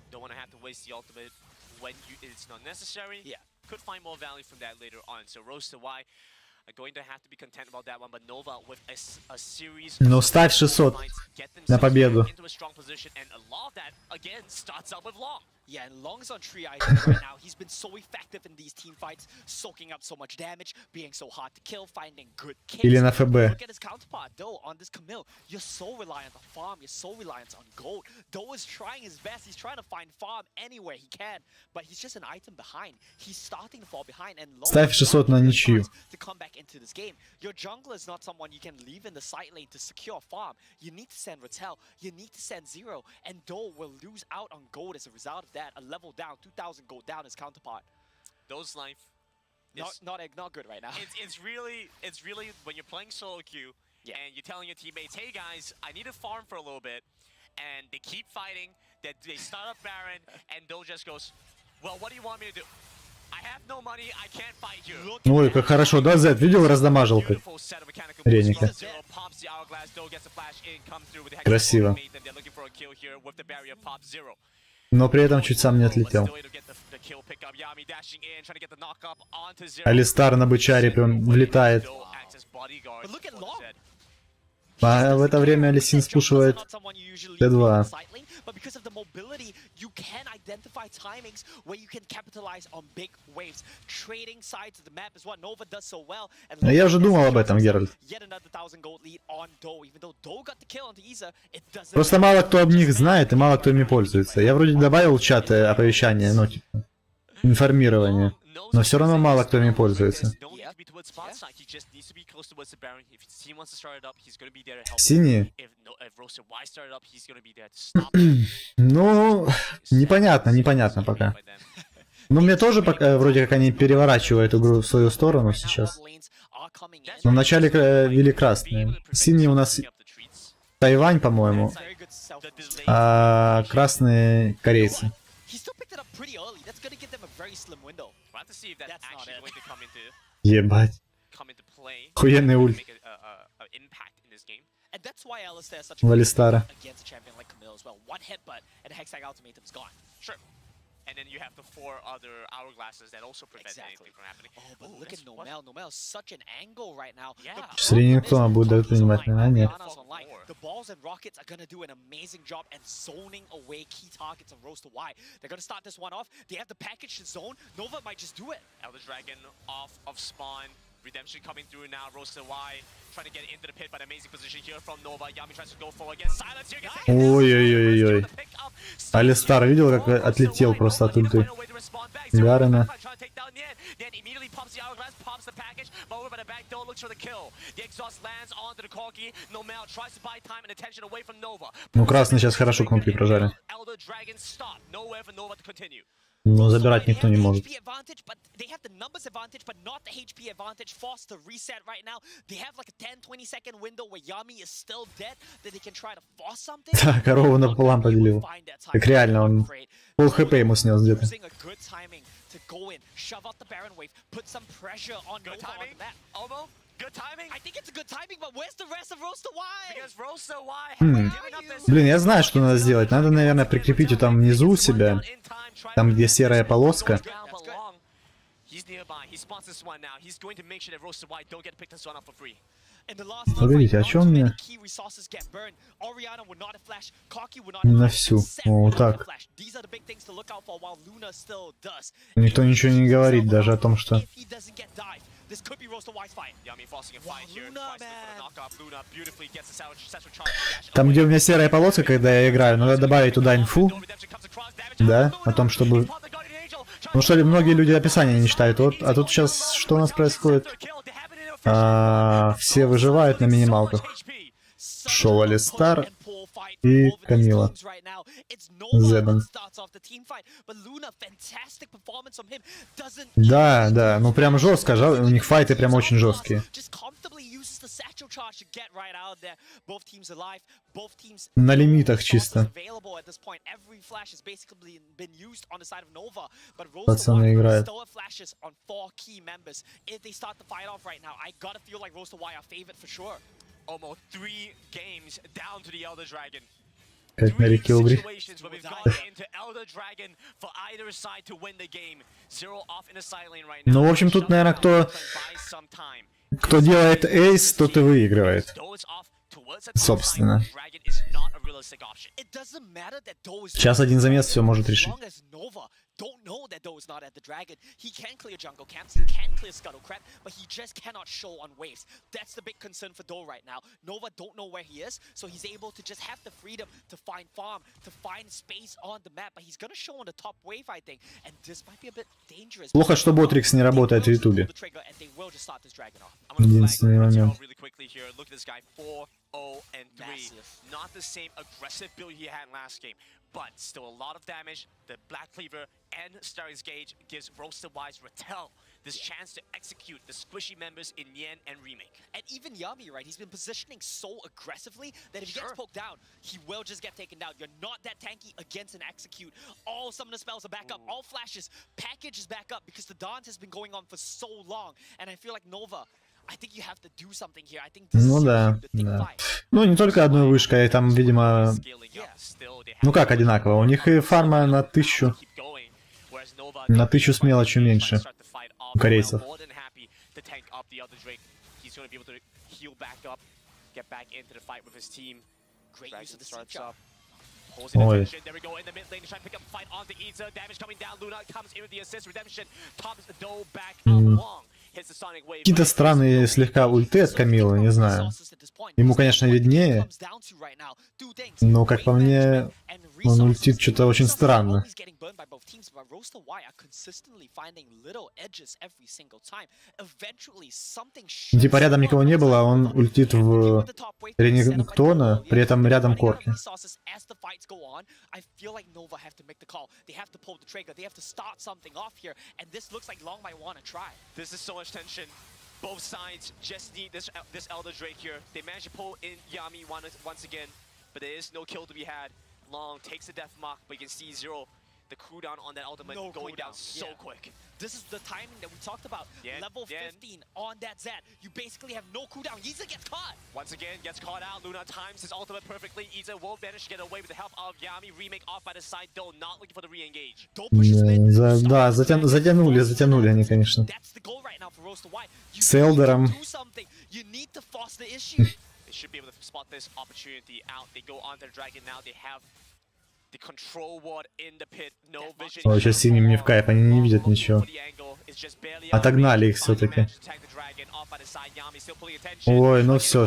Don't want to have to waste the ultimate when it's not necessary.
Yeah.
Could find more value from that later on. So Rose to Y are going to have to be content about that one. But Nova with a series.
Ну, ставь 600 на победу.
Into a strong position, and a lot of that again starts out with Law.
Yeah, and Long's on tree item right now. He's been so effective in these team fights, soaking up so much damage, being so hard to kill, finding good kills.
Или на ФБ.
Look at his counterpart, though, on this Camille. You're so reliant on farm, you're so reliant on gold. Doe is trying his best, he's trying to find farm anywhere he can, but he's just an item behind. He's starting to fall behind, and Long
Ставь 600 на ничью.
to come back into this game. Your jungler is not someone you can leave in the side lane to secure farm. You need to send Rattel, you need to send Zero, and Doe will lose out on gold as a result of that. A level down, 2,000 gold down his counterpart.
Those life.
Not good right now.
It's really when you're playing solo queue and you're telling your teammates, hey guys, I need to farm for a little bit, and they keep fighting. That they start up Baron, and Doe just goes, well, what do you want me to do? I have no money, I can't fight you.
Ой, как хорошо, да, Z, видел, раздамажил как Реника. Красиво. Но при этом чуть сам не отлетел. Алистар на бычаре прям влетает. А в это время Лисин спушивает Т2.
But because of the mobility, you can identify timings where you can capitalize on big waves. Trading sides of the map is what Nova does so well.
А я уже думал об этом, Геральт.
Yet another 1,000 gold lead on Doe. Even though Doe got the kill on the Iza, it doesn't.
Просто мало кто об них знает и мало кто ими пользуется. Я вроде добавил в чат оповещание, ну типа информирование, но все равно мало кто ими пользуется. Синие? Ну, непонятно пока. Ну, мне тоже пока, вроде как они переворачивают игру в свою сторону сейчас. Но вначале вели красные. Синие у нас Тайвань, по-моему, а красные корейцы. Ебать. Охуенный ульт. У Алистара.
And then you have the 4 other hourglasses that also prevent anything from happening.
Oh, but look at Nomel. Nomel is such an angle right now.
Yeah.
Кто будет принимать внимание?
The balls and rockets are gonna do an amazing job and zoning away key targets of Rose to Y. They're gonna start this one off. They have the package to zone. Nova might just do it.
Elder Dragon off of spawn. Redemption coming through now. Rose to Y trying to get into the pit, but amazing position here from Nova. Yami tries to go forward again. Silence here.
Ой-ой-ой-ой. Алистар видел, как отлетел просто от ульты Гарена. Ну, красные сейчас хорошо кнопки прожали. Но забирать никто не может. Да, корову напополам поделил. Так реально, он пол хп ему снес где-то. Блин, я знаю, что надо сделать. Надо, наверное, прикрепить ее там внизу у себя. Там, где серая полоска. Погодите, а чё он мне? На всю. О, так. Никто ничего не говорит даже о том, что
This could be Roast the Wise fight.
Yami forcing a
Wow,
fight here.
Luna,
Tries to look for the
man.
knockoff. Luna beautifully gets the central charge. Dash
Там, где у меня серая полоска, когда я играю, надо добавить туда инфу, да, о том, чтобы... Ну что ли, многие люди описания не читают. Вот, а тут сейчас что у нас происходит? Все выживают на минималках. Шоу Алистар и Камила. Зебан. Да, да, ну прям жестко, у них файты прям очень жесткие. На лимитах чисто. Пацаны играют.
Almost 3 games down to the Elder Dragon.
Как на реке Убри.
Situations where we've gone into Elder Dragon for either side to win the game. 0 off in a side lane right now.
Ну, в общем, тут, наверное, кто делает эйс, тот и выигрывает. Собственно. Сейчас один замес все может решить.
Don't know that Doe is not at the dragon. He can clear jungle camps, he can clear scuttle crab, but he just cannot show on waves. That's the big concern for Doe right now. Nova don't know where he is, so he's able to just have the freedom to find farm, to find space on the map, but he's gonna show on the top wave, I think, and this might be a bit dangerous.
Плохо, что Ботрикс не работает в Ютубе. Единственный момент.
Look at this guy, 4-0-3. Not the same aggressive build he had last game, but still a lot of damage. The Black Cleaver and Starry's Gauge gives Roasted Wise Rattel this chance to execute the squishy members in Yen and Remake.
And even Yami, right? He's been positioning so aggressively that if he gets poked down, he will just get taken down. You're not that tanky against an execute. All summoner spells are back up. All flashes. Package is back up because the dance has been going on for so long. And I feel like Nova, I think you have to do something here. I think this
Ну
is
да,
the thing
да.
fight.
Ну не только одной вышкой, там, видимо... Ну как одинаково, у них и фарма на 1000. На 1000 с мелочью меньше. У корейцев. Ой. Какие-то странные слегка ульты от Камилы, не знаю. Ему, конечно, виднее, но, как по мне, он ультит что-то очень странно. Типа рядом никого не было, а он ультит в Ренегтона, при этом рядом Корки.
Tension. Both sides just need this Elder Drake here. They managed to pull in Yami once again, but there is no kill to be had. Long takes the death mark, but you can see Zero, the cooldown on that ultimate going down so quick.
This is the timing that we talked about. Level 15 on that Zed. You basically have no cooldown. Iza gets caught.
Once again, gets caught out. Luna times his ultimate perfectly. Iza won't manage to get away with the help of Yami. Remake off by the side, though, not looking for the re-engage.
Да, затянули они, конечно. С Элдером.
They should be able to spot this opportunity out. They go on to the dragon now. They have the control ward in the pit. No vision.
Ой, сейчас синим не в кайф, они не видят ничего. Отогнали их все-таки. Ой, ну все.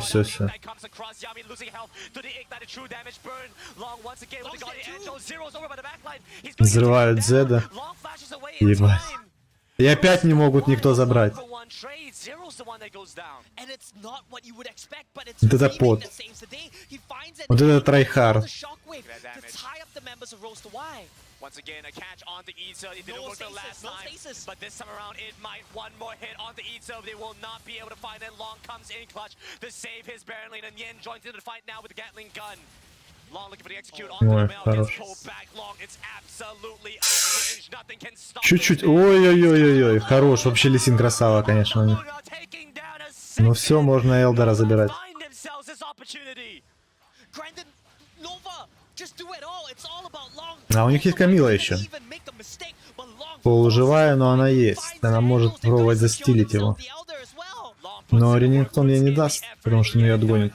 Взрывают Зеда. Ебать. И опять не могут никто забрать. Вот это пот. Вот это трайхард.
Once again, a catch on the Iza. It didn't work the last time, but this time around it might. One more hit on the Iza. They will not be able to find it. Long comes in clutch to save his Baron Lane, and Yen joins into the fight now with the Gatling gun. Long looking for the execute on the mail. Gets pulled back. Long. It's absolutely out. Nothing can stop.
Чуть-чуть. Ой-ой-ой-ой-ой. Хорош. Вообще Лисин красава, конечно. Ну все, можно Элдера забирать. А у них есть Камила еще. Полуживая, но она есть. Она может пробовать застилить его. Но Реннингтон ей не даст, потому что он ее отгонит.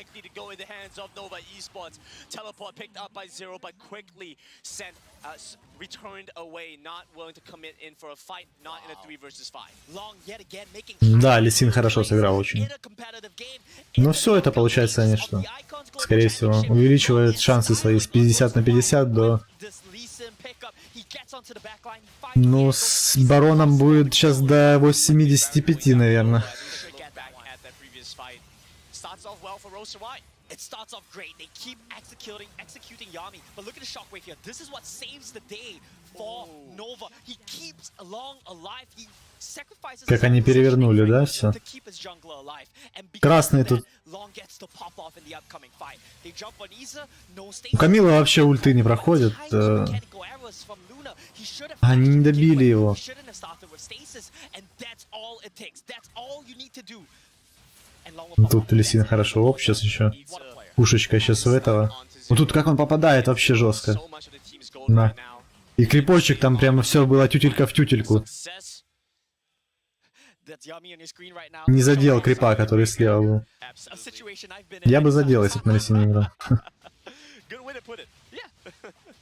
likely to go in the hands of Nova Esports. Teleport picked up by Zero, but quickly sent returned away, not willing to commit in for a fight, not in a 3 versus 5.
Long yet again making
Да, Лисин хорошо сыграл очень. Но все это получается, они что? Скорее всего, увеличивает шансы свои с 50 на 50 до... Ну, с Бароном будет сейчас до 85, наверное.
It starts off great. They keep executing Yami. But look at the shockwave here. This is what saves the day for Nova. He keeps Long alive. He sacrifices.
Как они перевернули, да, все? Красный тут. У Камила вообще ульты не проходят. Они не добили его. Тут Лисин хорошо. Оп, сейчас еще. Пушечка сейчас у этого. Ну тут как он попадает вообще жестко. На. И крипочек там прямо все было тютелька в тютельку. Не задел крипа, который слева был. Я бы задел, если бы на Лисине играл.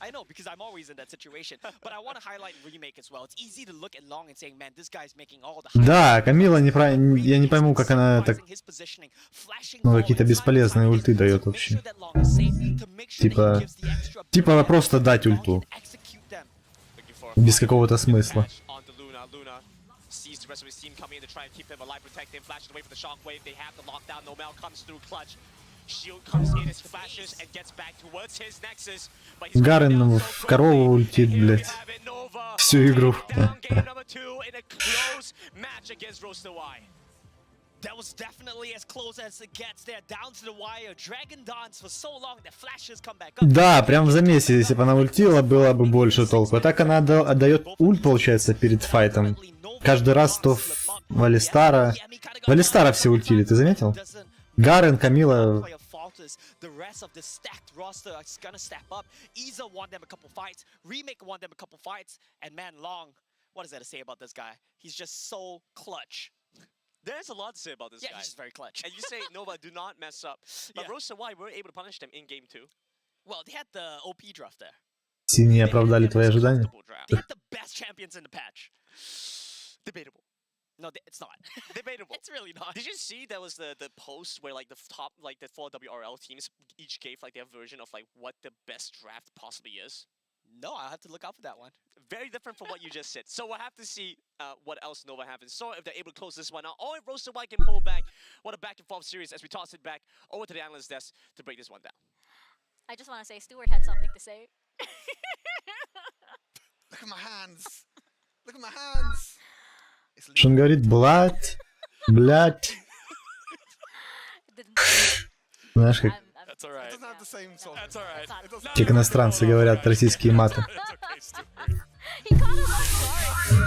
I know, because I'm always in that situation. But I want to highlight remake as well. It's easy to look at Long and saying, man, this guy's making all the...
Да, Камила я не пойму, как она так... Ну, какие-то бесполезные ульты дает вообще. Типа просто дать ульту. Без какого-то смысла. Гарен в корову ультит, блять. Всю игру. Да, прям в замесе, если бы она ультила, было бы больше толку. А так она отдает ульт, получается, перед файтом. Каждый раз то в Алистара. В Алистара все ультили, ты заметил? Гарен, Камила.
The rest of the stacked roster is gonna step up. Iza won them a couple fights. Remake won them a couple fights. And man, Long, what is there to say about this guy? He's just so clutch.
There's a lot to say about this guy.
Yeah, he's just very clutch.
And you say, Nova, do not mess up. But
Yeah.
Rosa, why were able to punish them in game 2?
Well, they had the OP draft there.
Синие оправдали твои ожидания?
They had the best champions in the patch.
Debatable.
No, it's not.
Debatable.
It's really not.
Did you see that was the post where like the top, like the 4 WRL teams each gave like their version of like what the best draft possibly is?
No, I'll have to look out for that one.
Very different from what you just said. So we'll have to see what else Nova have in store if they're able to close this one out. Or if Roster White can pull back. What a back and forth series as we toss it back over to the analyst desk to break this one down.
I just want to say Stuart had something to say.
Look at my hands. Look at my hands.
Что он говорит? Блядь. Блядь. Знаешь, как...
That's alright.
It doesn't have the same sort of...
That's alright.
Как иностранцы говорят российские маты.
He caught us off guard.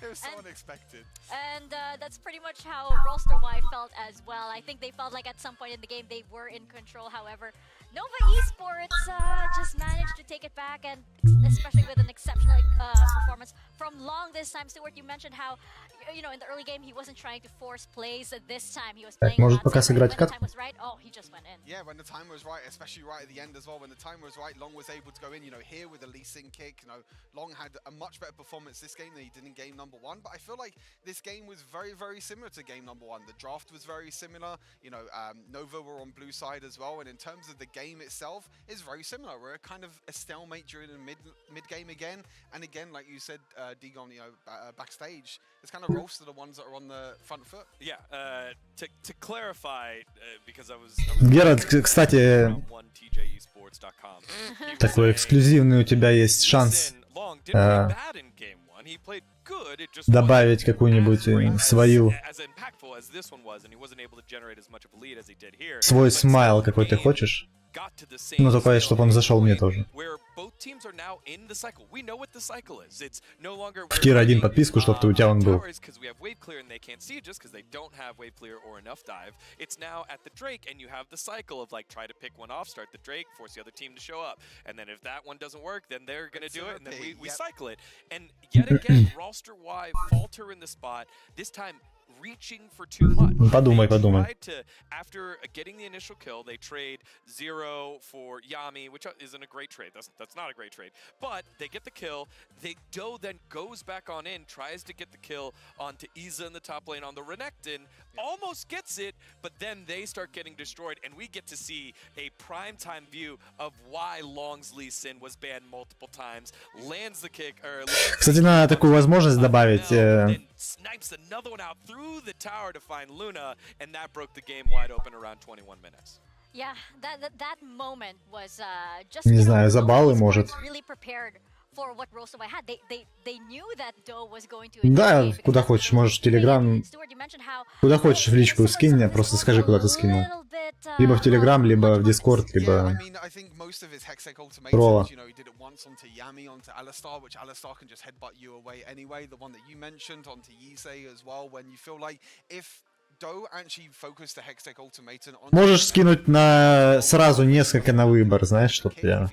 It was so unexpected.
And that's pretty much how Roster Y felt as well. I think they felt like at some point in the game they were in control. However, Nova Esports just managed to take it back, and especially with an exceptional performance from Long this time. Stuart, you mentioned how, you know, in the early game he wasn't trying to force plays. This time he was playing
может
lots
пока
of
сыграть
when the
кат?
time was right. Oh, he just went in.
Yeah, when the time was right, especially right at the end as well. When the time was right, Long was able to go in. You know, here with a Lee Sin kick. You know, Long had a much better performance this game than he did in game number 1. But I feel like this game was very, very similar to game number 1. The draft was very similar. You know, Nova were on blue side as well. And in terms of the game itself, it's very similar. We're kind of a stalemate during the mid game again. And again, like you said, Digon, you know, backstage, it's kind of Roast are the ones that are on the front foot.
Yeah, to clarify, because I was
Геральт, кстати, такой эксклюзивный у тебя есть шанс добавить какую-нибудь свою, свой смайл какой ты хочешь. Ну, только чтобы он зашел мне тоже. В тир 1 подписку, чтобы у тебя он был.
reaching for too much.
Подумай,
They
подумай.
tried to, after getting the initial kill, they trade 0 for Yami, which isn't a great trade. That's not a great trade. But they get the kill. Doe then goes back on in, tries to get the kill onto Iza in the top lane on the Renekton, almost gets it, but then they start getting destroyed, and we get to see a primetime view of why Long's Lee Sin was banned multiple times, lands the kick, or lands
Кстати, надо такую возможность добавить.
then snipes another one out through the tower to find Luna, and that broke the game wide open around 21 minutes.
Yeah, that moment was just.
Не знаю, за баллы, может.
Really prepared for what Rostovi had. They knew that Doe was going to.
Да, куда хочешь, можешь в Телеграм. Куда хочешь в личку скинь мне, просто скажи, куда ты скинул. Либо в Телеграм, либо в Дискорд, либо... Тролла. Можешь скинуть на сразу несколько на выбор, знаешь, чтоб я...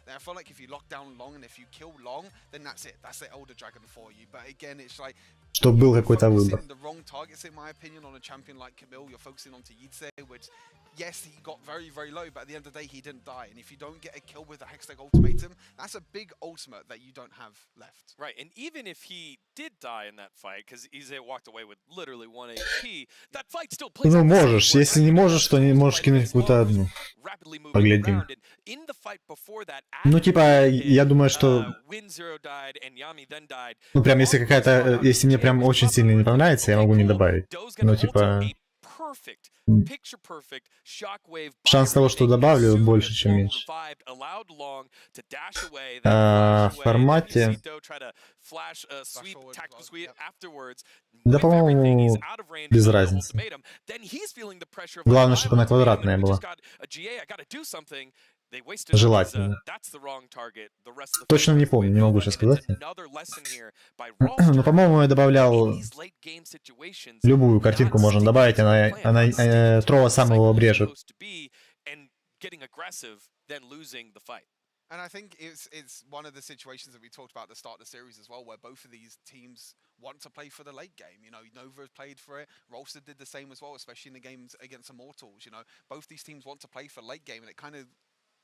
I feel like if you lock down Long and if you kill Long, then that's it. That's the Elder Dragon for you. But again, it's like...
Чтобы был какой-то выбор.
The wrong targets, in my opinion, on a champion like Camille. You're focusing onto Yidse, which, yes, he got very, very low, but at the end of the day, he didn't die. And if you don't get a kill with the Hextech Ultimatum, that's a big ultimate that you don't have left.
Right, and even if he did die in that fight, because Ize walked away with literally 1 HP, that fight still plays.
Ну, можешь. Если не можешь, то не можешь кинуть какую-то одну. Поглядим. Ну, типа, я думаю, что... Ну, прям, если какая-то... Если мне прям очень сильно не понравится, я могу не добавить. Ну, типа... Шанс того, что добавлю, больше, чем меньше. В формате... Да, по-моему, без разницы. Главное, чтобы она квадратная была. Желательно. Точно не помню, не могу сейчас сказать. Но, по-моему, я добавлял... Любую картинку можно добавить, она Тролла сам его обрежет.
And I think it's one of the situations that we talked about at the start of the series as well, where both of these teams want to play for the late game. You know, Nova has played for it. Rolster did the same as well, especially in the games against Immortals. You know, both these teams want to play for late game, and it kind of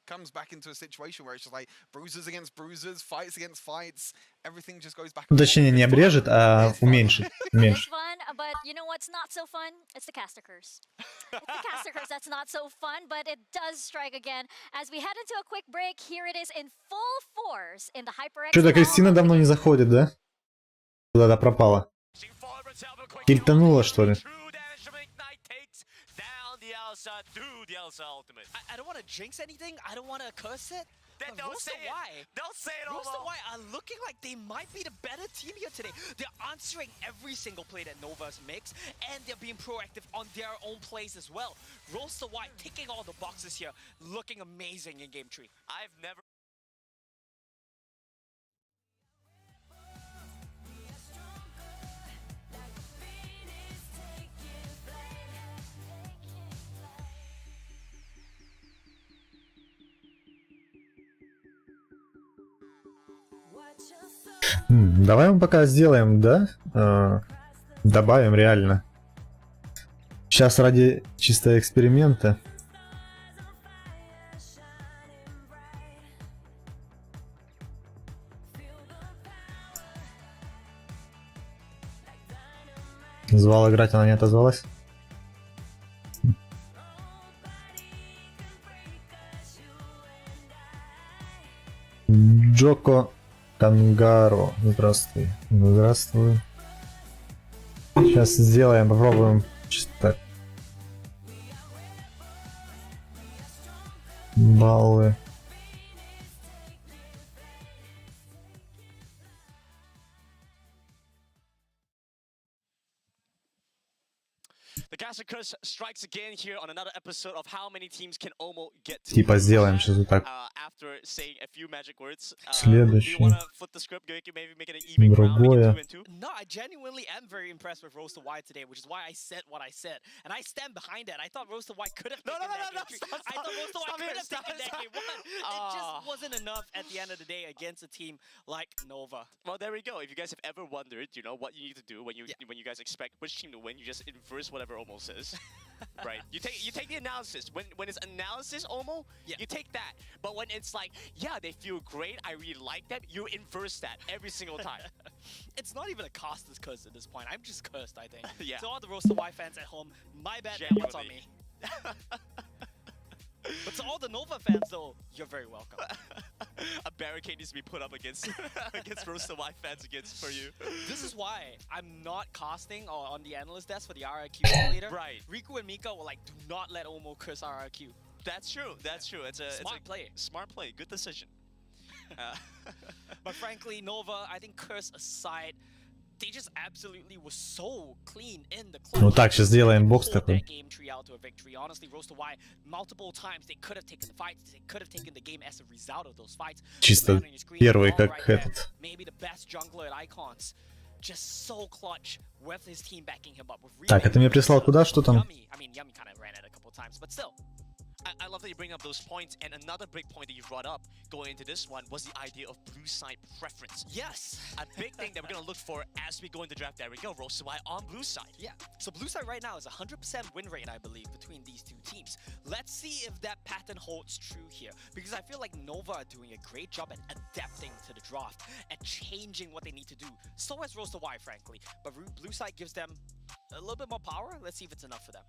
comes back into a situation where it's just like bruisers against bruisers, fights against fights. Everything just goes back.
Точнее, не обрежет, а уменьшит.
It's fun, but you know what's not so fun? It's the caster curse. It's the caster curse that's not so fun, but it does strike again. As we head into a quick break, here it is in full force in the HyperX.
Что-то Кристина давно не заходит, да? Куда-то пропала. Кильтанула, что ли?
I don't want to jinx anything. I don't want to curse it. Then don't say it. Why? Don't say it. Roster Why are looking like they might be the better team here today. They're answering every single play that Nova's makes, and they're being proactive on their own plays as well. Roster Why ticking all the boxes here, looking amazing in game 3. I've never.
Давай мы пока сделаем, да? Добавим реально. Сейчас ради чисто эксперимента. Звал играть, она не отозвалась. Джоко Кангаро. Здравствуй. Здравствуй. Сейчас сделаем, попробуем. Чисто так. Баллы.
The Caster Curse strikes again here on another episode of how many teams can almost get to
Типа сделаем сейчас вот так.
after saying a few magic words. Do you
Следующий.
want to flip the script, maybe make it an even round, make
Другое.
it 2 and 2?
No, I genuinely am very impressed with Roasted Y today, which is why I said what I said. And I stand behind it. I thought Roasted Y could have taken that game 3. I thought Roasted Y could have taken that game 1. It just wasn't enough at the end of the day against a team like Nova.
Well, there we go. If you guys have ever wondered, you know, what you need to do when you guys expect which team to win, you just inverse whatever Omo says. Right? You take the analysis. When it's analysis Omo, you take that. But when it's like, yeah, they feel great, I really like them, you inverse that every single time.
It's not even a caster's curse at this point. I'm just cursed, I think.
Yeah.
So all the Roasted Y fans at home, my bad, man, what's on me? But to all the Nova fans, though, you're very welcome.
A barricade needs to be put up against against Roasted Y fans for you.
This is why I'm not casting on the analyst desk for the RRQ simulator.
Right.
Riku and Mika were like, do not let Omo curse RRQ.
That's true. That's true. It's a
Smart play.
Smart play. Good decision.
But frankly, Nova, I think curse aside, they just absolutely were so clean in the clutch.
Ну так, сейчас сделаем бокс такой.
Game tree out to a victory. Honestly, Roasted Y, multiple times they could have taken the fights. They could have taken the game as a result of those fights.
Чисто первый как этот.
Maybe the best jungler at Icons. Just so clutch with his team backing him up.
Так, это мне прислал куда? Что там?
Yummy. I mean, Yummy kind of ran it a couple times, but still.
I love that you bring up those points, and another big point that you brought up going into this one was the idea of blue side preference.
Yes!
A big thing that we're going to look for as we go into draft. There we go, Roasted Y on blue side.
Yeah, so blue side right now is 100% win rate, I believe, between these two teams. Let's see if that pattern holds true here, because I feel like Nova are doing a great job at adapting to the draft and changing what they need to do. So has Roasted Y, frankly, but blue side gives them a little bit more power. Let's see if it's enough for them.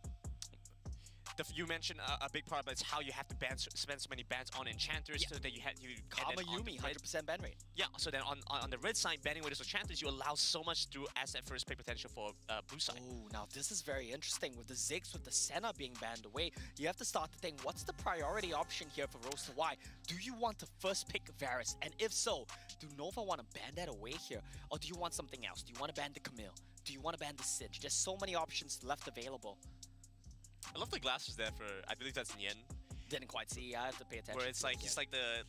You mentioned a big part, but it's how you have to spend so many bans on enchanters so that you
Kama Yumi, 100% ban rate.
Yeah, so then on the red side, banning with those enchanters, you allow so much through as that first pick potential for blue side.
Oh, now this is very interesting. With the Ziggs, with the Senna being banned away, you have to start to think, what's the priority option here for Roasted Y? Do you want to first pick Varus? And if so, do Nova want to ban that away here? Or do you want something else? Do you want to ban the Camille? Do you want to ban the Singe? There's so many options left available.
I love the glasses there for, I believe that's Nien.
Didn't quite see, I have to pay attention.
Where it's like, he's like the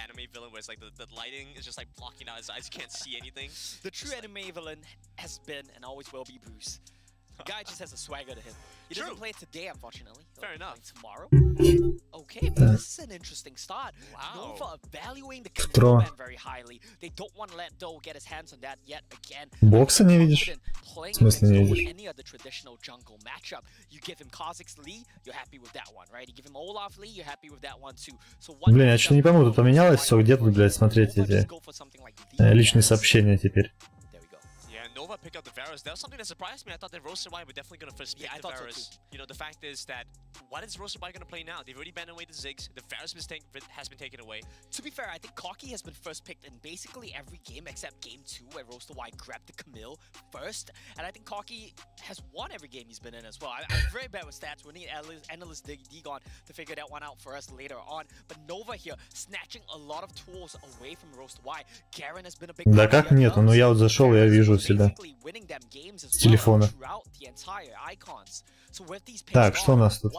anime villain where it's like the lighting is just like blocking out his eyes, you can't see anything.
The true anime villain has been and always will be Bruce. The guy just has a swagger to him. He doesn't play it today, unfortunately.
Fair enough.
Tomorrow. Okay, but this is an interesting start.
Wow.
Nova evaluating the Camille man very highly. They don't want to let Doe get his hands on that yet again.
Бокса не видишь? В смысле не видишь?
Any other traditional jungle matchup, you give him Kha'Zix Lee, you're happy with that one, right? You give him Olaf Lee, you're happy with that one too. So what?
Блин, я что-то не пойму, тут поменялось все, где тут, блядь, смотреть эти личные сообщения теперь.
Nova pick up the Varus. That was something that surprised me. I thought that Roasted Y were definitely going to first pick the Varus. So you know, the fact is that what is Roasted Y going to play now? They've already banned away the Ziggs. The Varus has been taken away.
To be fair, I think Cocky has been first picked in basically every game except game 2 where Roasted Y grabbed the Camille first. And I think Cocky has won every game he's been in as well. I'm very bad with stats. We need analyst Digon to figure that one out for us later on. But Nova here snatching a lot of tools away from Roasted Y. Garen has been a big
Да как нету? Ну я вот зашел, я вижу себя. С телефона. Так, что у нас тут?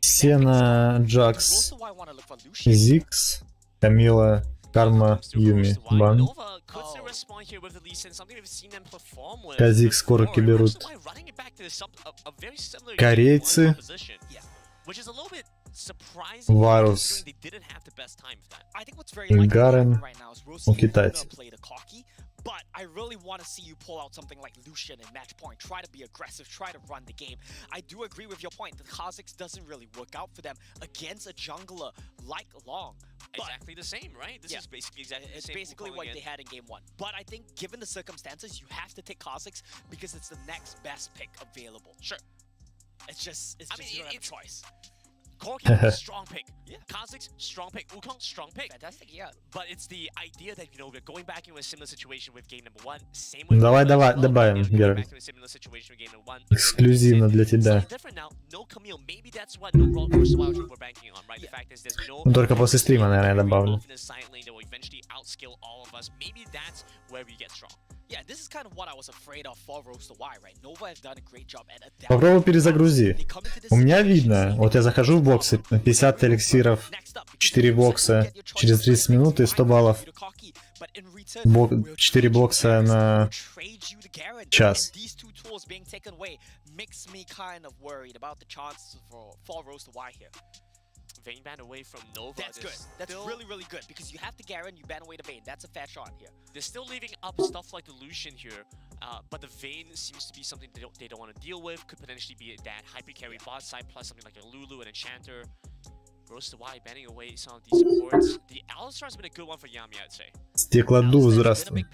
Сена, Джакс, Зикс, Камила, Карма, Юми, Бан. Казик скоро киберут. Корейцы. Варус, Гарен, у китайцев.
But I really want to see you pull out something like Lucian in match point. Try to be aggressive, try to run the game. I do agree with your point that Kha'Zix doesn't really work out for them against a jungler like Long.
Exactly the same, right? This is basically exactly the same.
It's basically what they had in game 1. But I think given the circumstances, you have to take Kha'Zix because it's the next best pick available.
Sure.
It's just you don't have a choice.
Corki, strong pick. Yeah. Kha'Zix, strong pick. Wukong, strong pick.
Fantastic, yeah.
But it's the idea that, you know, we're going back into a similar situation with game number 1. Same with
Давай, добавим, Геральт. Эксклюзивно для тебя. Ну, только после стрима, наверное, добавлю.
Yeah, this is kind of what I was afraid of for Roaster Y, right? Nova has done a great job at adapting.
Попробуй перезагрузи. У меня видно, вот я захожу в боксы, 50 эликсиров, 4 бокса через 30 минут и 100 баллов. 4 бокса на час.
Makes me kind of worried about the chances for Roaster Y here.
Vayne ban away from Nova.
That's good. That's really, really good because you have the Garen, you ban away the Vayne. That's a fair shot here.
They're still leaving up stuff like the Lucian here, but the Vayne seems to be something they don't want to deal with. Could potentially be that hyper carry bot side plus something like a Lulu and Enchanter. Roaster Y banning away some of these supports. The Alistar has been a good one for Yami, I'd say.
Стеклодув, здравствуй.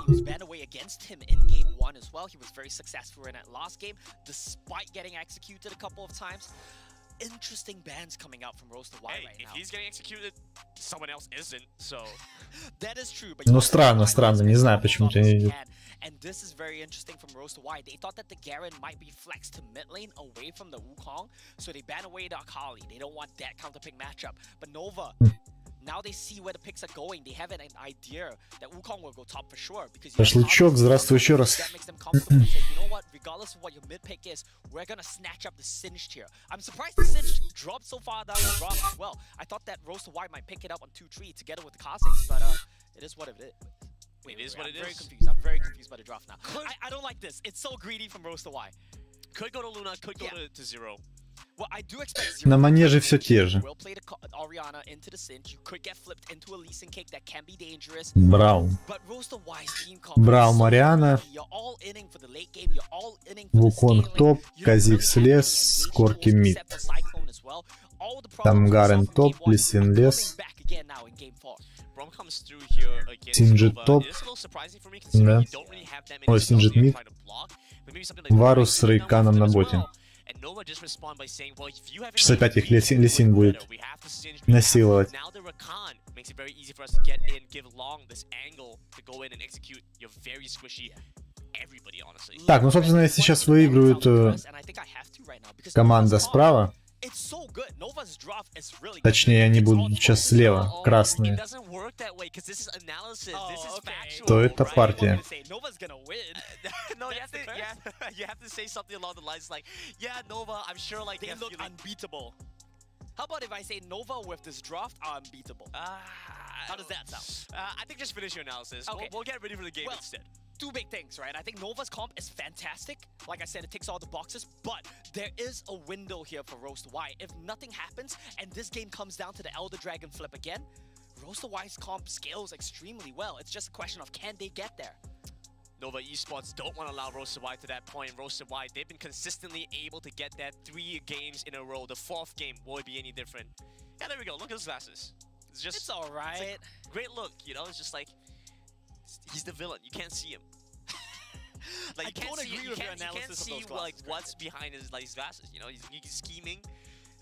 Was banned away against him in game 1 as well. He was very successful in that last game, despite getting executed a couple of times. Interesting bans coming out from Roaster Y right now.
If he's getting executed, someone else isn't, so...
That is true, but...
Ну странно, не знаю, почему ты не видел.
And this is very interesting from Roaster Y. They thought that the Garen might be flexed to mid lane away from the Wukong, so they ban away the Akali. They don't want that counter pick matchup. But Nova, now they see where the picks are going. They have an idea that Wukong will go top for sure. Because
Шашлычок, здравствуй еще раз.
that makes them comfortable to say, you know what, regardless of what your mid pick is, we're gonna snatch up the Singed here. I'm surprised the Singed dropped so far down the draft as well. I thought that Roaster Y might pick it up on 2-3 together with the Kha'Zix, but it is what it is.
It is what it
I'm
is.
very confused by the draft now. I don't like this. It's so greedy from Roaster Y.
Could go to Luna, could go to Zero.
Well, I do expect
На манеже все те же.
will play the Orianna into the Singe. You could get flipped into a Lee Sin cake that can be dangerous.
Браун.
But Roaster Y's team
Брал Мариана.
You're all inning for the late game. You're all inning for the
Вуконг
scaling.
топ,
You
Казикс
don't
лес,
have
Скорки
to
мид.
accept the Cyclone as well. All the
Там
problems we
Гарен
saw from
топ,
game one
Лисин
coming
лес.
back again now in game 4.
Brom comes through here against
Синджи
Nova.
топ.
It is a little surprising for me considering
Да.
you don't really have that many
Ой,
spells
Синджи
that you're
мид.
trying to block. But maybe something like
Варус с
Raikan
Рейканом на
as
боте.
well. And Nova just respond by saying, well, if you have
Сейчас опять их Лисин будет
we have to Singe,
насиловать.
now the Rakan makes it very easy for us to get in, give Long this angle to go in and execute your very squishy everybody, honestly.
Так, ну собственно, если сейчас выигрывают команда справа,
It's so good. Nova's draft is really good.
точнее они будут сейчас слева,
It
красные,
doesn't work that way because this is analysis, this is factual.
то это
right?
партия.
Nova's gonna win.
No, you have to say something along the lines like, yeah, Nova, I'm sure like
They look unbeatable. How about if I say Nova with this draft are unbeatable? How does that sound?
I think just finish your analysis.
Okay.
We'll get ready for the game instead.
Two big things, right? I think Nova's comp is fantastic. Like I said, it ticks all the boxes, but there is a window here for Roaster Y. If nothing happens and this game comes down to the Elder Dragon flip again, Roaster Y's comp scales extremely well. It's just a question of can they get there?
Nova Esports don't want to allow Roaster Y to that point. Roaster Y, they've been consistently able to get that 3 games in a row. The 4th game won't be any different. Yeah, there we go. Look at his glasses. It's
alright.
Great look, you know? It's just like, he's the villain. You can't see him. Like,
I don't agree with your analysis of those
like
glasses,
what's behind his glasses. You know, he's scheming.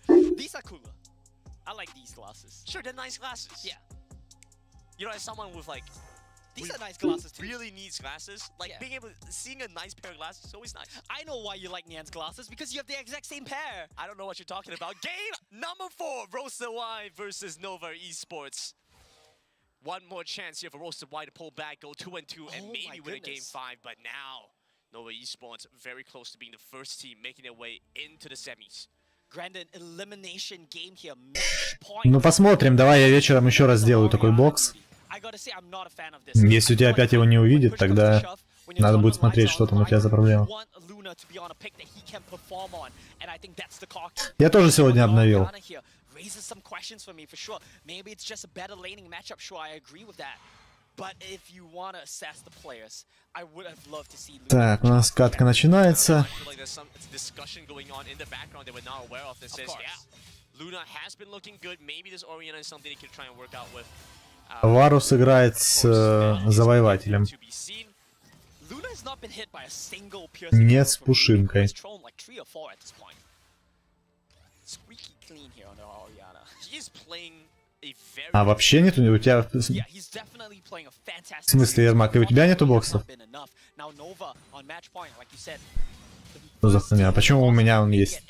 These are cooler. I like these glasses.
Sure, they're nice glasses.
Yeah.
You know, as someone with like
These are nice glasses too.
really needs glasses, like being able seeing a nice pair of glasses is always nice.
I know why you like Nyan's glasses, because you have the exact same pair.
I don't know what you're talking about. Game number 4, Roaster Y versus Nova Esports. One more chance here for Roaster Y to pull back, go 2-2, and maybe win a game 5. But now, Nova Esports very close to being the first team making their way into the semis.
Granted, elimination game here, match point.
Ну посмотрим, давай я вечером еще раз сделаю такой бокс.
I gotta say, I'm not a fan of this.
Если у тебя опять его не увидит, тогда надо будет смотреть, что там у тебя за проблема. Я тоже сегодня обновил.
Raises some questions for me for sure. Maybe it's just a better laning matchup. Sure, I agree with that. But if you want to assess the players, I would have loved to see.
Так, у нас катка начинается. Варус играет с завоевателем. Нет, с пушинкой. А вообще нету у тебя... В смысле, Ермак, и у тебя нету боксов? Что за хуйня? А почему у меня он есть?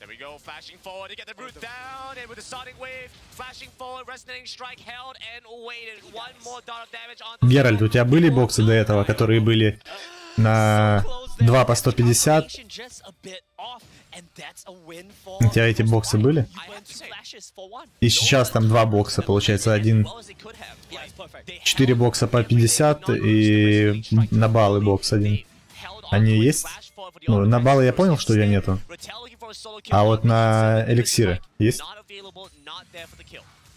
There we go, flashing forward to get the root down, and with the starting wave, flashing forward, resonating strike held and waited. One more dot of damage on.
Геральт, у тебя были боксы до этого, которые были на 2 по 150? У тебя эти боксы были? И сейчас там 2 бокса, получается, 4 бокса по 50 и на баллы бокс 1. Они есть? Ну, на баллы я понял, что у тебя нету. А вот на эликсиры есть?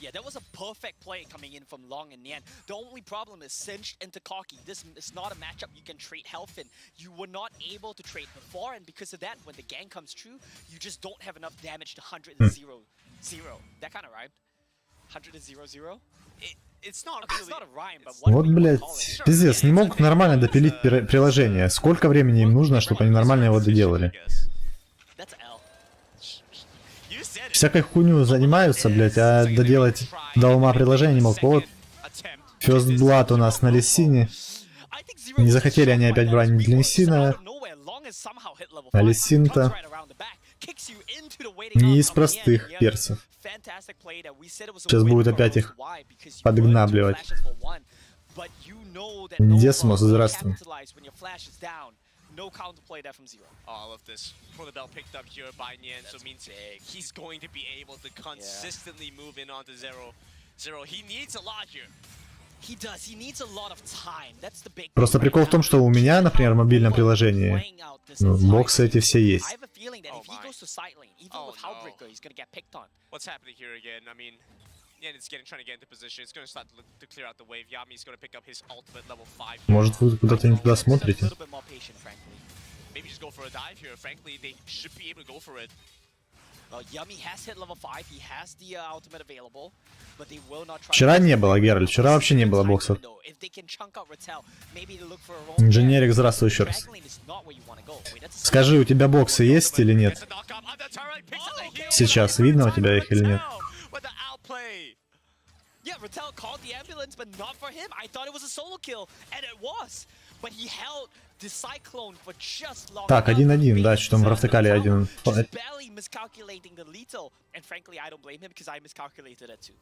Yeah, that was a perfect play coming in from Long in the end. The only problem is cinched into cocky. This is not a matchup you can trade health in. You were not able to trade before, and because of that, when the gang comes true, you just don't have enough damage to 100 and 0. That kind of rhymed. 100 and 0. It's not a rhyme, but what
Вот, блядь, пиздец, не могут нормально допилить приложение. Сколько времени им нужно, чтобы они нормально его доделали? Всякой хуйню занимаются, блядь, а доделать до ума приложение не мог. Вот, First Blood у нас на Лисине. Не захотели они опять брать для Лисина. А Лисин-то не из простых перцев. Сейчас будет опять их подгнабливать. Десмос, здравствуй.
No counterplay there from 0.
Oh, I love this. Pull the bell picked up here by Nian, so it means he's going to be able to consistently move in onto 0. He needs a lot here.
He does. He needs a lot of time. That's the big.
Просто прикол в том, что у меня, например, в мобильном приложении боксы эти все есть.
I have a feeling that if he goes to side lane, even with Hellbreaker, he's gonna get picked on.
What's happening here again? I mean, Nian is trying to get into position. It's going to start to clear out the wave. Yami's going to pick up his ultimate level 5.
Может, вы куда-то не туда смотрите?
Maybe just go for a dive here. Frankly, they should be able to go for it.
Yummy has hit level 5. He has the ultimate available, but they will not try.
Вчера не было, Геральт. Вчера вообще не было боксов. Инженерик, здравствуй еще раз. Скажи, у тебя боксы есть или нет? Сейчас видно у тебя их или нет?
Yeah, Rattel called the ambulance, but not for him. I thought it was a solo kill, and it was. But he held the cyclone for just long.
Так, 1-1, да, что там провтыкали один.
Barely miscalculating the lethal, and frankly, I don't blame him because I miscalculated it too.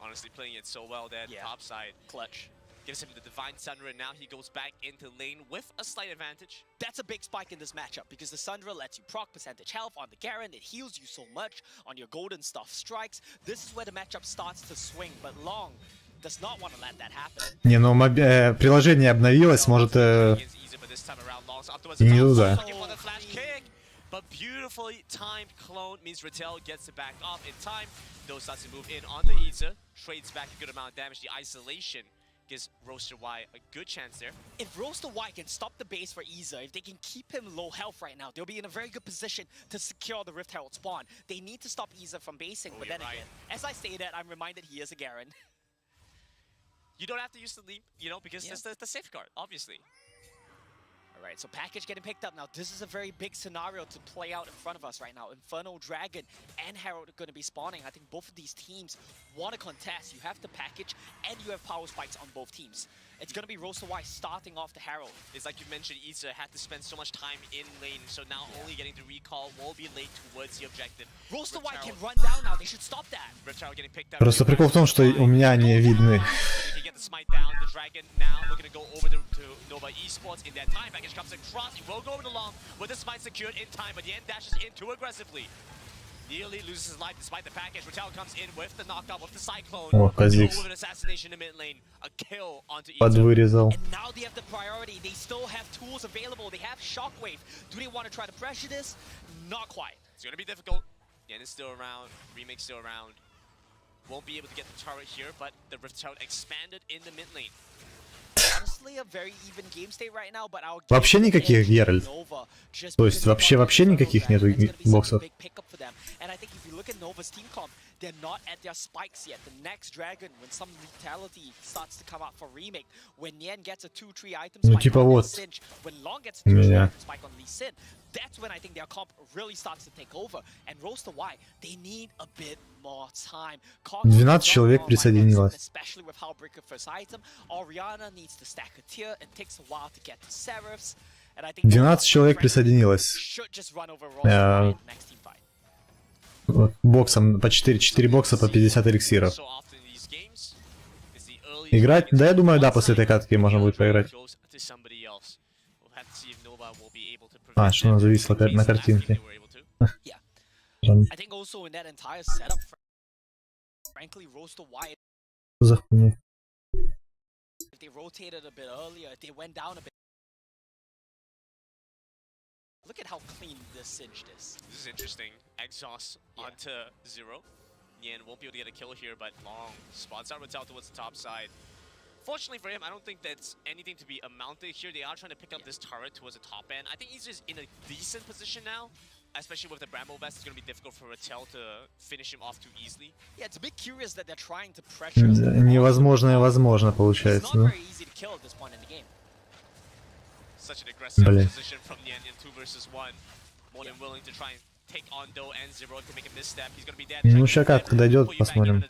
Honestly, playing it so well there, top side.
Clutch.
Gives him the Divine Sundra, and now he goes back into lane with a slight advantage.
That's a big spike in this matchup, because the Sundra lets you proc percentage health on the Garen, it heals you so much on your golden stuff strikes. This is where the matchup starts to swing, but Long does not want to let that happen.
Не, ну приложение обновилось, может и не туда.
But beautifully timed clone means Rattel gets it back off in time. Those starts to move in onto Iza, trades back a good amount of damage. The isolation gives Roaster Y a good chance there.
If Roaster Y can stop the base for Iza, if they can keep him low health right now, they'll be in a very good position to secure the Rift Herald spawn. They need to stop Iza from basing, but then again, as I stated, I'm reminded he is a Garen.
You don't have to use the leap, you know, because there's the safeguard, obviously.
Alright, so package getting picked up. Now this is a very big scenario to play out in front of us right now. Inferno Dragon and Herald are going to be spawning. I think both of these teams want to contest. You have the package and you have power spikes on both teams. It's going to be Rosa Y starting off the Herald.
It's like you mentioned, Iza had to spend so much time in lane, so now only getting the recall will be late towards the objective.
Rosa Y can run down now. They should stop that.
Просто прикол в том, что у меня они видны.
Nova Esports in that time. Package comes across. He will go over the long with the smite secured in time, but the end dashes in too aggressively. Nearly loses his life despite the package. Rattel comes in with the knockdown with the cyclone.
О, Казикс.
With an assassination in mid lane. A kill onto
Подвырезал.
And now they have the priority. They still have tools available. They have shockwave. Do they want to try to pressure this? Not quite.
It's going to be difficult. Yen is still around. Remake still around. Won't be able to get the turret here, but the Rift Herald expanded in the mid lane.
Honestly, a very even game state right now, but I'll
Вообще никаких, Геральт. То есть вообще никаких нету боксов.
And I think if you look at Nova's team comp, they're not at their spikes yet. The next dragon, when some lethality starts to come out for remake, when Nian gets a 2-3 item
Ну
spike
типа
on
вот.
Cinch, when Long gets a 2-3 item spike on Lee Sin, that's when I think their comp really starts to take over. And Roaster Y, they need a bit more time.
12 человек присоединилось.
Especially with Hellbreaker first item, Oriana needs to stack a tier. It takes a while to get to Seraphs. And I think
12 человек присоединилось.
should just run over Rosa in the next team fight.
Боксом по 4 бокса по 50 эликсиров.
So often in these games is the early
Играть? Да, я думаю, да, после этой катки можно будет поиграть.
goes to somebody else. We'll have to see if Nova will be able to
А,
prevent
что она
them
зависла
from
на
the last game
картинке.
they were able to.
I think also in that entire setup, frankly, Roaster Wyatt,
Что за хуйня?
if they rotated a bit earlier, if they went down a bit. Look at how clean this singed is.
This is interesting. Exhaust onto Zero. Nian won't be able to get a kill here, but long spots out Rattel towards the top side. Fortunately for him, I don't think that's anything to be amounted here. They are trying to pick up this turret towards the top end. I think he's just in a decent position now. Especially with the Bramble Vest, it's going to be difficult for Rattel to finish him off too easily.
Yeah, it's a bit curious that they're trying to pressure us.
Невозможное возможно
It's
получается,
not
да?
very easy to kill at this point in the game.
Such an aggressive
Блин.
position from Nian in 2 versus 1. More than willing to try and take on Do and Zero to make a misstep. He's going to be dead.
Ну, сейчас как дойдет, посмотрим.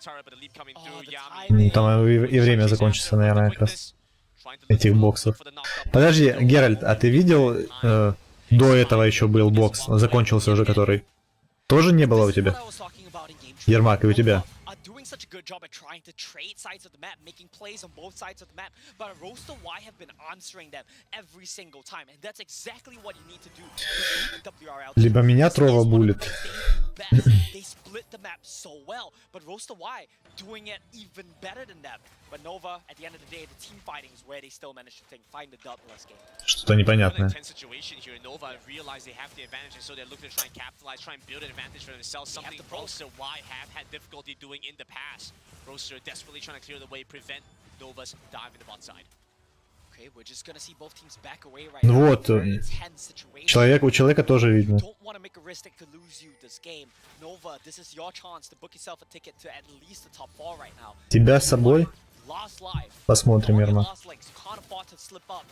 Ну, там и время закончится, наверное, как раз этих боксов. Подожди, Геральт, а ты видел, до этого еще был бокс, закончился уже который? Тоже не было у тебя? Ермак, и у тебя?
Doing such a good job at trying to trade sides of the map, making plays on both sides of the map, but Roaster Y have been answering them every single time, and that's exactly what you need to do to beat WRL.
Либо меня Трова булит.
They split the map so well, but Roaster Y doing it even better than them. But Nova, at the end of the day, the team fighting is where they still managed to find the dub last game.
Что-то непонятное.
Intense situation here. Nova realize they have the advantage, and so they're looking to try and capitalize, try and build an advantage for themselves. Something Roaster Y have had difficulty doing in the past. Roaster desperately trying to clear the way, prevent Nova's dive in the bot side.
Okay, we're just gonna see both teams back away right
Ну
now.
вот,
Very intense situation.
у человека тоже видно.
Don't want to make a risk that could lose you this game. Nova, this is your chance to book yourself a ticket to at least the top 4 right now.
Тебя с собой?
Last life.
Посмотрим,
On your
Ермак.
last legs, you can't afford to slip up.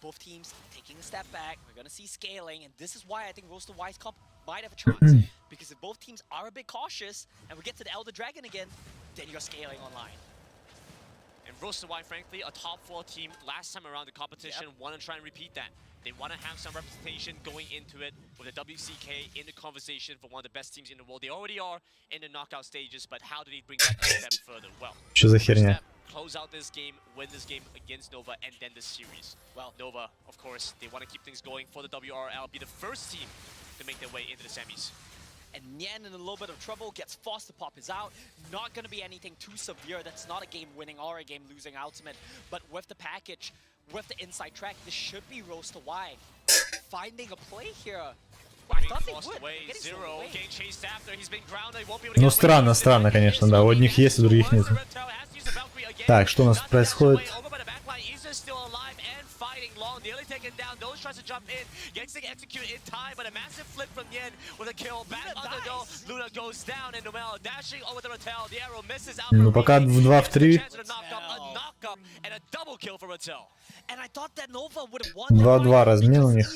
Both teams taking a step back. We're gonna see scaling, and this is why I think Roaster Wise Comp might have a chance. Because if both teams are a bit cautious, and we get to the Elder Dragon again, then you're scaling online.
And Roaster Y, frankly, a top 4 team last time around the competition, want to try and repeat that. They want to have some representation going into it with the WCK in the conversation for one of the best teams in the world. They already are in the knockout stages, but how do they bring that a step further? Well,
Что за херня?
close out this game, win this game against Nova, and then the series. Well, Nova, of course, they want to keep things going for the WRL, be the first team to make their way into the semis.
And Nian in a little bit of trouble, gets forced to pop his out. Not going to be anything too severe. That's not a game-winning or a game-losing ultimate. But with the package, with the inside track, this should be Roaster Y finding a play here. I thought they would.
Away,
Getting
Zero,
thrown away.
getting chased after, he's been grounded, won't be able to
Ну
get away.
странно, конечно, да. У одних есть, у других нет. Так, что у нас происходит?
Still alive and fighting long, nearly taken down. Those tries to jump in, gets to execute in time, but a massive flip from Yen with a kill. Back on the go, Luna goes down, and Noel dashing over the Rattel. The arrow misses out.
Ну пока в 2 в 3.
A knock-up and a double kill for Rattel.
And I thought that Nova would have won
2-2 размен у них.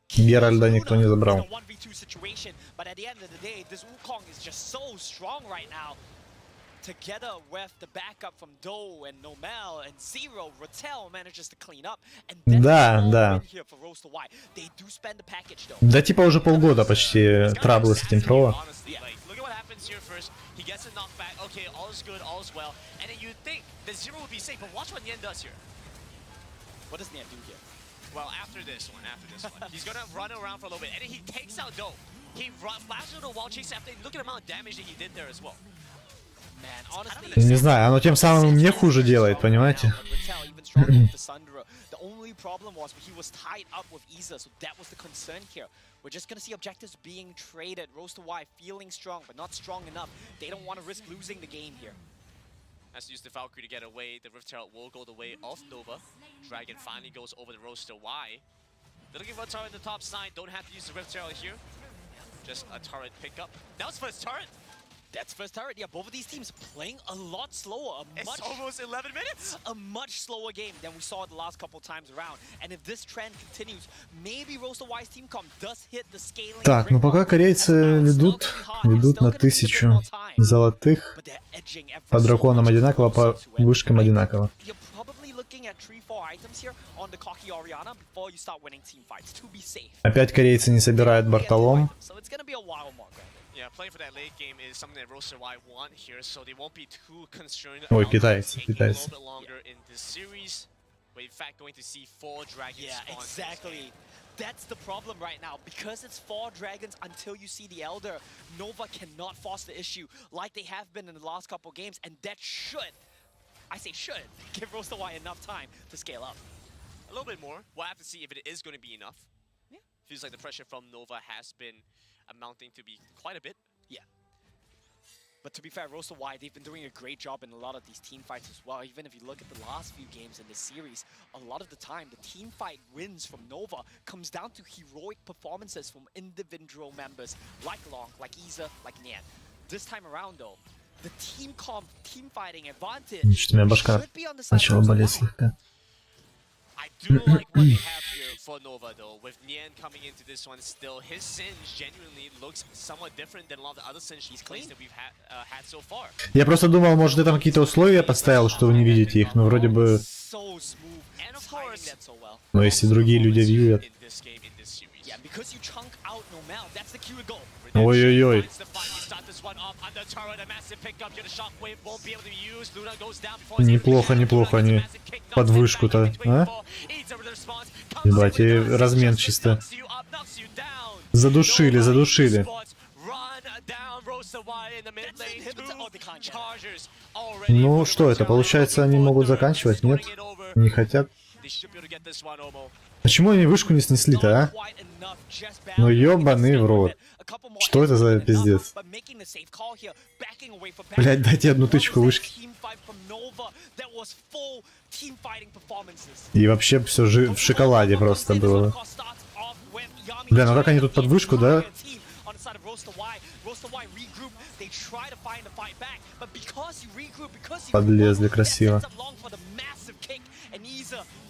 Геральда никто не забрал.
In a 1v2 situation, but at the end of the day, this Wukong is just so strong right now. Together with the backup from Do and Nomel and Zero, Rattel manages to clean up. And
Да.
here for Roaster Y. They do spend the package though.
Да типа уже полгода почти траблы с этим Трова.
Honestly, like, look at what happens here first. He gets a knockback. Okay, all is good, all is well. And then you think that Zero would be safe, but watch what Nian does here.
What does Nian do here?
Well, after this one, he's gonna run around for a little bit, and then he takes out Do. He flashes the wall chase after. Look at the amount of damage that he did there as well.
Man, honestly,
Не знаю, оно тем самым мне хуже делает, понимаете?
The only problem was he was tied up with Isa, so that was the concern here. We're just gonna see objectives being traded. Roaster Y feeling strong, but not strong enough. They don't want to risk losing the game here.
Has to use the Valkyrie to get away. The Rift Turret will go the way of Nova. Dragon finally goes over the Roaster Y. They're looking for a turret on the top side. Don't have to use the Rift Turret here. Just a turret pickup. That was first turret.
That's first turret. Yeah, both of these teams playing a lot slower.
It's almost 11 minutes.
A much slower game than we saw the last couple times around. And if this trend continues, maybe Roaster Y's team comp does hit the scaling.
Так, ну пока корейцы ведут на 1000 золотых. По драконам одинаково, по вышкам одинаково.
You're probably looking at 3-4
Опять корейцы не собирают бортолом. Ой, китайцы, китайцы.
That's the problem right now. Because it's 4 dragons until you see the Elder, Nova cannot force the issue like they have been in the last couple games, and that should, I say should, give Roster Y enough time to scale up.
A little bit more. We'll have to see if it is going to be enough.
Yeah.
Feels like the pressure from Nova has been amounting to be quite a bit.
Yeah. But to be fair, Roster Y, they've been doing a great job in a lot of these team fights as well. Even if you look at the last few games in this series, a lot of the time, the team fight wins from Nova comes down to heroic performances from individual members like Long, like Iza, like Nian. This time around, though, the team fighting advantage should be on the side of Roster Y.
I do like what they have here for Nova, though. With Nian coming into this one still, his Singe genuinely looks somewhat different than a lot of the other Singe plays that we've had so far.
Я просто думал, может, ты там какие-то условия поставил, что вы не видите их, но вроде бы... Но если другие люди вьют... Ой-ой-ой. Неплохо, неплохо они под вышку-то, а? Ебать, и размен чисто. Задушили, задушили. Ну что это, получается, они могут заканчивать, нет? Не хотят. Почему они вышку не снесли-то, а? Ну ёбаный в рот. Что это за пиздец? Блять, дайте одну тычку вышки. И вообще все в шоколаде просто было. Бля, ну как они тут под вышку, да? Подлезли красиво.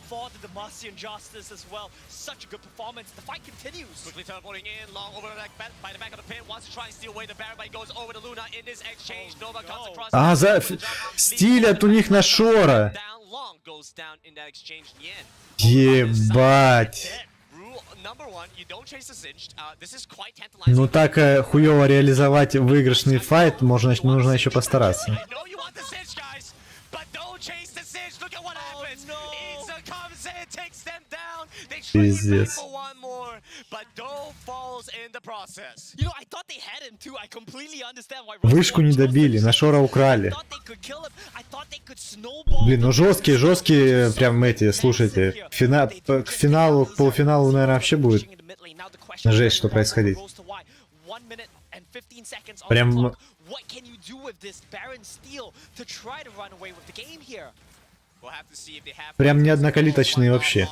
For the Demacian Justice as well. Such a good performance. The fight continues.
Quickly teleporting in, Long over by the back of the pit. Wants to try and steal away the Baron, but he goes over to Luna in this exchange. Nova comes across.
А, за... Стилят у них на Шора. Ебать. Ну так хуёво реализовать выигрышный файт, нужно еще постараться. Пиздец. Вышку не добили, на Шора украли. Блин, ну жесткие прям эти, слушайте. К финалу, к полуфиналу, наверное, вообще будет жесть, что происходить. Прям... Прям неоднокалиточные вообще.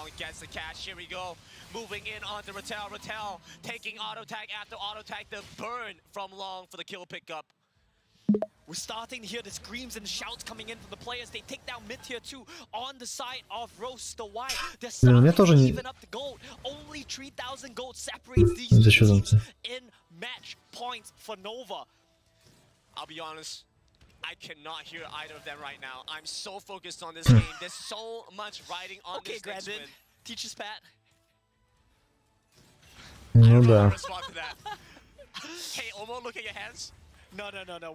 Moving in onto Rattel, taking auto tag after auto tag, the burn from Long for the kill pickup.
We're starting to hear the screams and shouts coming in from the players. They take down mid tier 2 on the side of Roster Y. They're starting to even up the gold. Only 3,000 gold separates these two teams in match points for Nova.
I'll be honest, I cannot hear either of them right now. I'm so focused on this game. There's so much riding on this next win.
Teacher's Pat.
Ну да.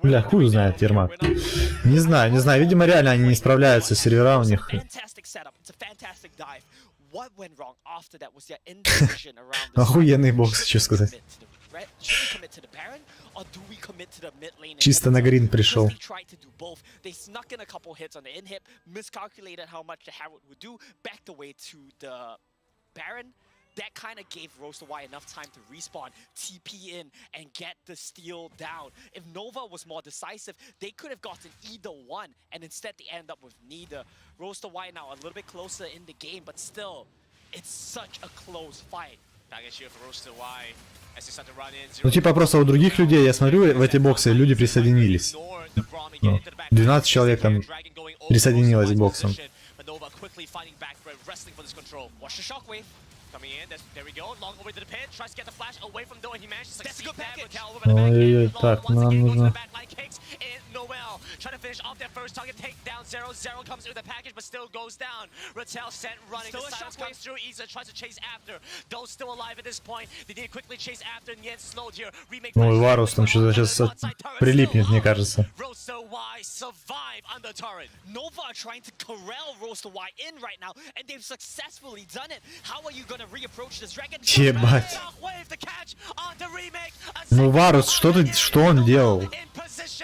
Бля, хуй знает, Ермак. Не знаю, видимо, реально они не справляются, сервера у них. Охуенный бокс, что сказать. Чисто на грин пришел.
That kind of gave Roster Y enough time to respawn, TP in, and get the steal down. If Nova was more decisive, they could have gotten either one, and instead they end up with neither. Roster Y now a little bit closer in the game, but still, it's such a close fight.
Ну типа просто у других людей, я смотрю в эти боксы, люди присоединились. 12 человек там присоединилось к боксам.
Coming in, there we go, Long over to the pit, tries to get the flash away from Doe, and he manages to succeed that, Ratel over
Ой-ой-ой, так, нам нужно...
finish off their first target, take down Zero. Zero comes in with the package, but still goes down. Rattel sent running. The silence comes through. Isa tries to chase after. Those still alive at this point. They need to quickly chase after, and yet slowed here. Remake.
Ну, Варус там что-то сейчас прилипнет, мне кажется.
Roaster Y survive under turret.
Nova are trying to corral Roaster Y in right now, and they've successfully done it. How are you gonna reapproach this dragon?
Ебать.
Wave the catch on the remake.
Ну, Варус, что он делал?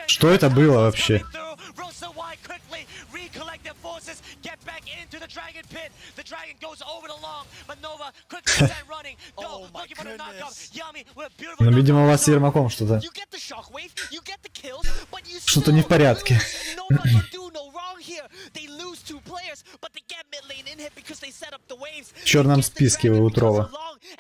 Что это было вообще?
Roaster Y quickly recollect their forces, get back into the dragon pit. The dragon goes over the long, but Nova quickly sent running. Go, looking for the knockout. Yummy with a beautiful.
Ну, видимо, у вас с Ермаком что-то.
You get the shockwave, you get the kills, but you
Что-то не в порядке.
Nova can do no wrong here. They lose 2 players, but they get mid lane in hit because they set up the waves.
В черном списке у Утрова.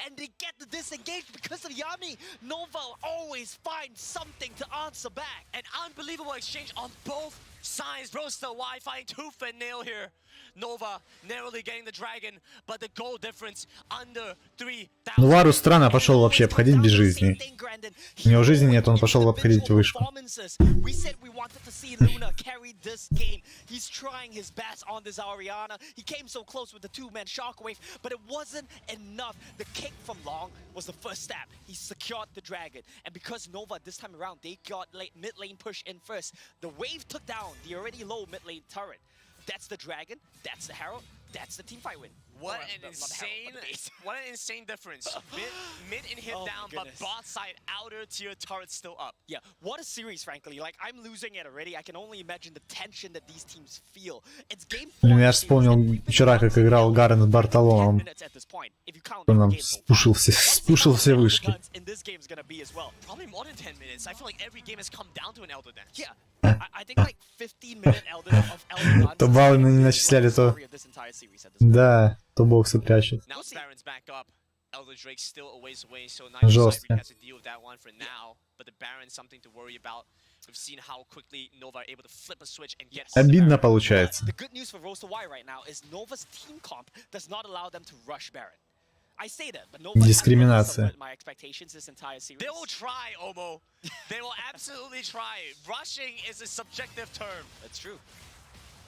And they get the disengage because of Yami. Nova always finds something to answer back.
An unbelievable exchange on both sides. Roaster Y fighting tooth and nail here. Nova narrowly getting the dragon, but the goal difference under 3,000.
Ну, Варус странно пошел вообще обходить без жизни. У него жизни нет, он пошел обходить вышку.
We said we wanted to see Luna carry this game. He's trying his best on this Ariana. He came so close with the 2-man shockwave, but it wasn't enough. The kick from Long was the first step. He secured the dragon, and because Nova this time around they got mid lane push in first, the wave took down the already low mid lane turret. That's the dragon. That's the Herald. That's the team fight win.
What an insane difference. Mid and hit down, but bot side outer tier turret still up.
Yeah, what a series, frankly. Like, I'm losing it already. I can only imagine the tension that these teams feel. It's game 4.
Блин, я вспомнил вчера, как играл Гарен с Бартоломом. Он нам спушил все вышки.
Probably more than 10 minutes. I feel like every game has come down to an Elder dance.
Yeah, I think like 15-minute Elder of Elder.
То баллы не начисляли, то... Да, то боксы прячет.
Now Baron's back up. Elder Drake's still a ways away, so
Жестко.
has to deal with that one for now. But the Baron's something to worry about. We've seen how quickly Nova are able to flip a switch and get.
Обидно получается.
The good news for Roaster Y right now is Nova's team comp does not allow them to rush Baron. I say that, but Nova
Дискриминация.
my expectations this entire series.
They will try, Omo. They will absolutely try. Rushing is a subjective term.
That's true.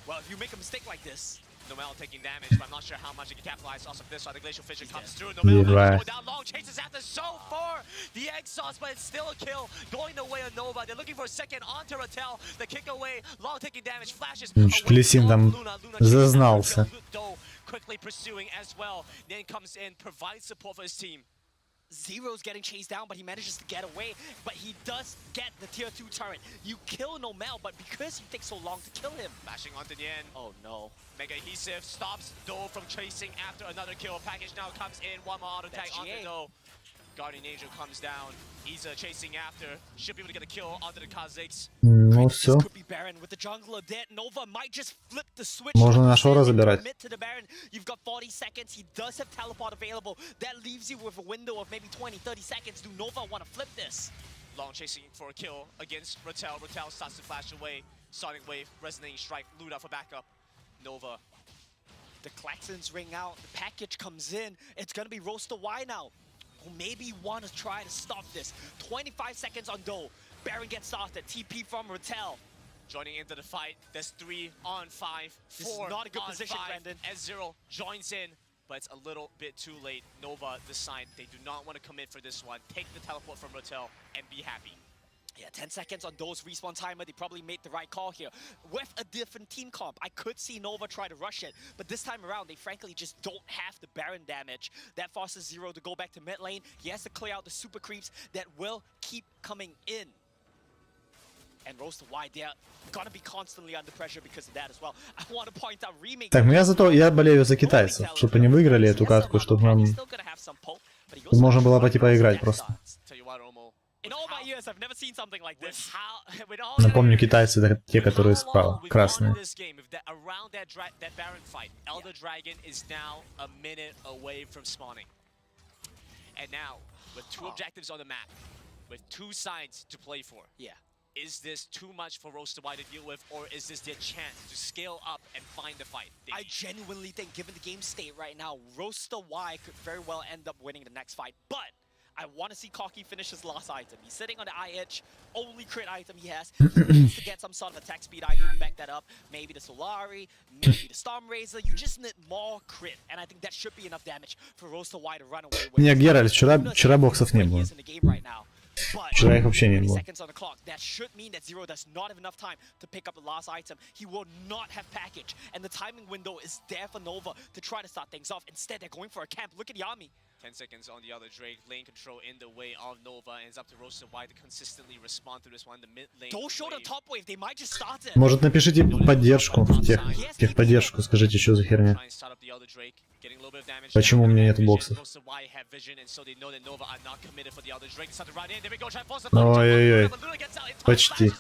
Well, if you make a mistake like this.
Nomel taking damage, but I'm not sure how much he can capitalize off of this. So the Glacial Fissure comes through. Nomel going down. Long chases after so far. The exhaust, but it's still a kill. Going the way of Nova. They're looking for a second onto Rattel. The kick away. Long taking damage. Flashes.
Лисин там зазнался.
Quickly pursuing as well. Then comes in, provides support for his team.
Zero's getting chased down, but he manages to get away. But he does get the tier 2 turret. You kill Nomel, but because he takes so long to kill him.
Bashing onto Nien.
Oh no.
Mega Adhesive stops Do from chasing after another kill. Package now comes in. One more auto attack onto Do. Guardian Angel comes down. Isa chasing after. Should be able to get a kill onto the Kazakhs.
Ну все.
Could be Baron with the jungler dead. Nova might just flip the switch.
Можно на Шора забирать.
To the Baron. You've got 40 seconds. He does have teleport available. That leaves you with a window of maybe 20-30 seconds. Do Nova want to flip this?
Long chasing for a kill against Rattel. Rattel starts to flash away. Sonic Wave, Resonating Strike, Luda for backup. Nova.
The Klaxons ring out. The package comes in. It's going to be Roaster Y now, who maybe want to try to stop this. 25 seconds on Do. Baron gets started. TP from Rattel.
Joining into the fight. There's 3 on 5. 4
this is not a good
on
position,
5.
Brandon.
S0 joins in, but it's a little bit too late. Nova decide they do not want to commit for this one. Take the teleport from Rattel and be happy.
Yeah, 10 seconds on Do's respawn timer. They probably made the right call here. With a different team comp, I could see Nova try to rush it. But this time around, they frankly just don't have the Baron damage. That forces Zero to go back to mid lane. He has to clear out the super creeps that will keep coming in. And Roaster Y, they're gonna be constantly under pressure because of that as well. I want to point out remake.
Так, ну я болею за китайцев, чтобы они выиграли эту катку, чтобы нам можно было пойти поиграть просто.
In all my years, I've never seen something like this.
Напомню, китайцы это те, которые справа, красные.
Around that Baron fight, Elder Dragon is now a minute away from spawning. And now, with 2 objectives on the map, with 2 sides to play for.
Yeah.
Is this too much for Roaster Y to deal with, or is this their chance to scale up and find the fight?
I genuinely think, given the game state right now, Roaster Y could very well end up winning the next fight. But
I want to see Cocky finish his last item. He's sitting on the eye edge, only crit item he has. He needs to get some sort of attack speed item to back that up. Maybe the Solari, maybe the Storm Razor. You just need more crit, and I think that should be enough damage for Roaster Y to run away with.
Не, Геральт, вчера боксов не было. Вчера их вообще не было.
Seconds on the clock. That should mean that Zero does not have enough time to pick up the last item. He will not have package, and the timing window is there for Nova to try to start things off. Instead, they're going for a camp. Look at Yami.
10 seconds on the other Drake. Lane control in the way of Nova, and it's up to Roaster Y to consistently respond to this one. The mid lane.
Don't show the top wave. They might just start it.
Может, напишите поддержку, техподдержку, скажите, что за херня. Почему у меня нет боксов? Ой-ой-ой. Почти.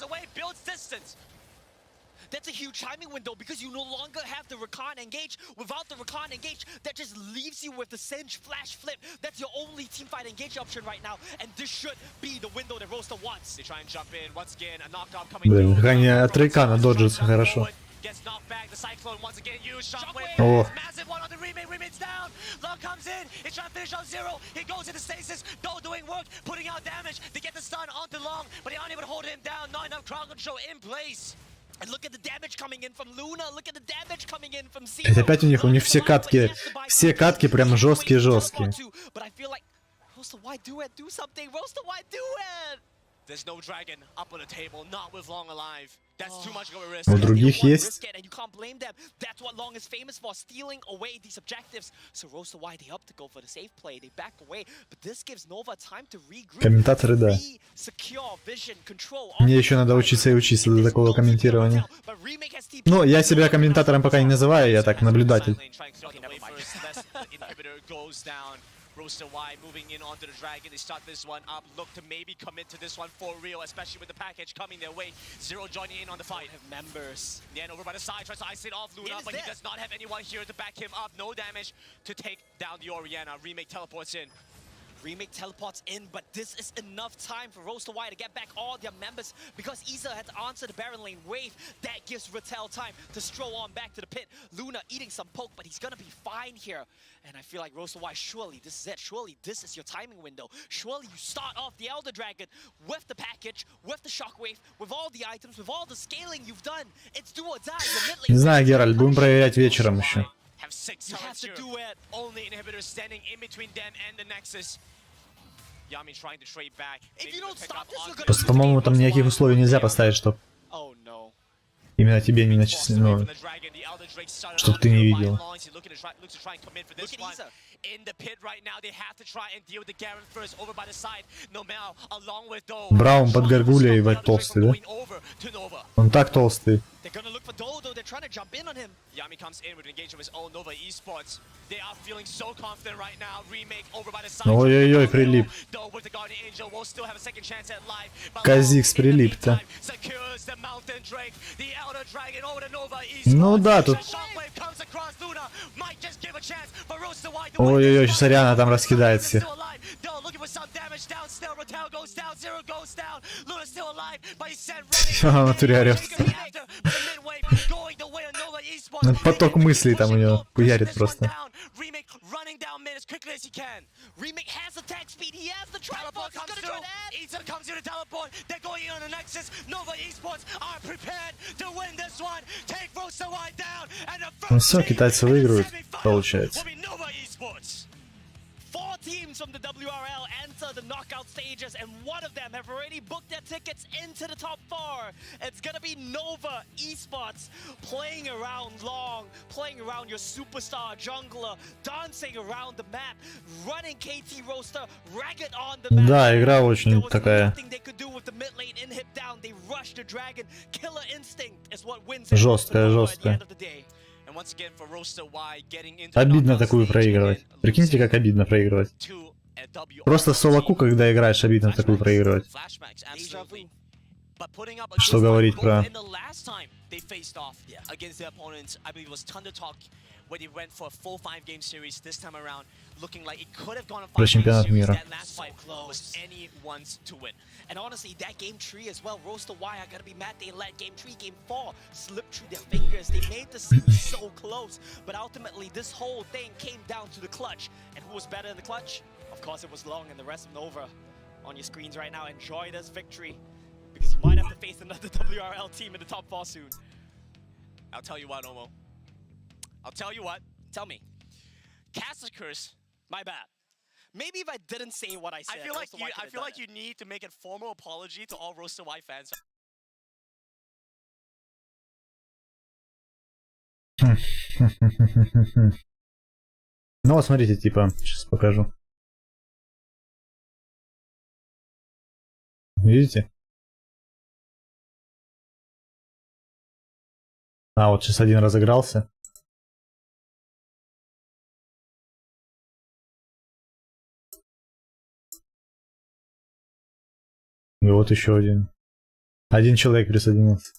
That's a huge timing window because you no longer have the Rakan engage. Without the Rakan engage, that just leaves you with the Singe flash flip. That's your only teamfight engage option right now, and this should be the window that Roaster wants.
They try and jump in once again. A knockout coming.
Блин, как они от Рейкана доджатся хорошо.
Gets knocked back. The cyclone once again used. Shockwave.
О.
Massive one on the remake. Remake's down. Love comes in. He's trying to finish off Zero. He goes into stasis. Though doing work, putting out damage. They get the stun onto Long, but they aren't able to hold him down. Not enough crowd control in place.
And look at the damage coming in from Luna. Look at the damage coming in from Zero.
Это опять у них все катки прям жесткие.
But I feel like Roaster Y do it, do something. Roaster Y do it.
There's no dragon up on the table, not with Long alive. That's too much of a risk.
У других есть.
And you can't blame them. That's what Long is famous for, stealing away these objectives. So Roaster Y, they opt to go for the safe play. They back away, but this gives Nova time to regroup.
Комментаторы, да. Мне еще надо учиться и учиться до такого комментирования. Ну, я себя комментатором пока не называю, я так наблюдатель.
Roaster Y moving in onto the dragon. They start this one up. Look to maybe commit to this one for real, especially with the package coming their way. Zero joining in on the fight.
Have members.
Yan over by the side tries to isolate off Luna, but he does not have anyone here to back him up. No damage to take down the Oriana. Remake teleports in.
Remake teleports in, but this is enough time for Roaster Y to get back all their members because Isa had to answer the Baron lane wave. That gives Rattel time to stroll on back to the pit. Luna eating some poke, but he's gonna be fine here. And I feel like Roaster Y, surely this is it. Surely this is your timing window. Surely you start off the Elder Dragon with the package, with the shockwave, with all the items, with all the scaling you've done. It's do or die.
Не знаю, Геральт, будем проверять вечером еще.
Have 6 turrets here. Only inhibitors standing in between them and the Nexus. Yami trying to trade back.
If you don't stop this, you're gonna
Просто, по-моему, там никаких условий нельзя поставить, чтоб
Oh no.
именно тебе не начислено, чтоб ты не видел. Браун под горгулей, ебать, толстый, да? Он так толстый.
They're gonna look for Dodo, though. They're trying to jump in on him.
Yami comes in with an engagement of his own Nova Esports. They are feeling so confident right now. Remake over by the side.
Ой-ой-ой, прилип.
With the Guardian Angel, will still have a second chance at life.
Казикс прилип-то.
Secures the Mountain Drake, the Elder Dragon over the Nova Esports.
Ну да, тут... Ой-ой-ой, сейчас Ариана там раскидает всех. Ха, в натуре орёт. Поток мыслей там у него хуярит просто.
Remake has attack speed, he has the teleport, he's gonna try that!
Ethan comes here to teleport, they're going in on the Nexus, Nova Esports are prepared to win this one, take Roaster Y down, and the
Ну все, китайцы выиграют, получается.
4 teams from the WRL enter the knockout stages, and one of them have already booked their tickets into the top 4. It's gonna be Nova Esports playing around Long, playing around your superstar jungler, dancing around the map, running KT Roaster ragged on the map.
Да, игра очень такая жесткая, жесткая. Обидно такую проигрывать. Прикиньте, как обидно проигрывать. Просто соло-ку, когда играешь, обидно такую проигрывать. Что говорить про... Про чемпионат мира.
And honestly, that game 3 as well, Roaster Y are gonna be mad they let game 3, game 4 slip through their fingers. They made the series so close, but ultimately this whole thing came down to the clutch. And who was better in the clutch?
Of course, it was long, and the rest of Nova on your screens right now. Enjoy this victory, because you might have to face another WRL team in the top 4 soon.
I'll tell you what, Omo. I'll tell you what.
Tell me.
Cast a curse.
My bad. Maybe if I didn't say what I said,
I feel like
Roster Y
you.
could
I
have
feel
done
like
it.
you need to make a formal apology to all Roster Y fans.
Ну вот смотрите, типа, сейчас покажу. Видите? А, вот сейчас один разыгрался. И вот еще один. Один человек присоединился.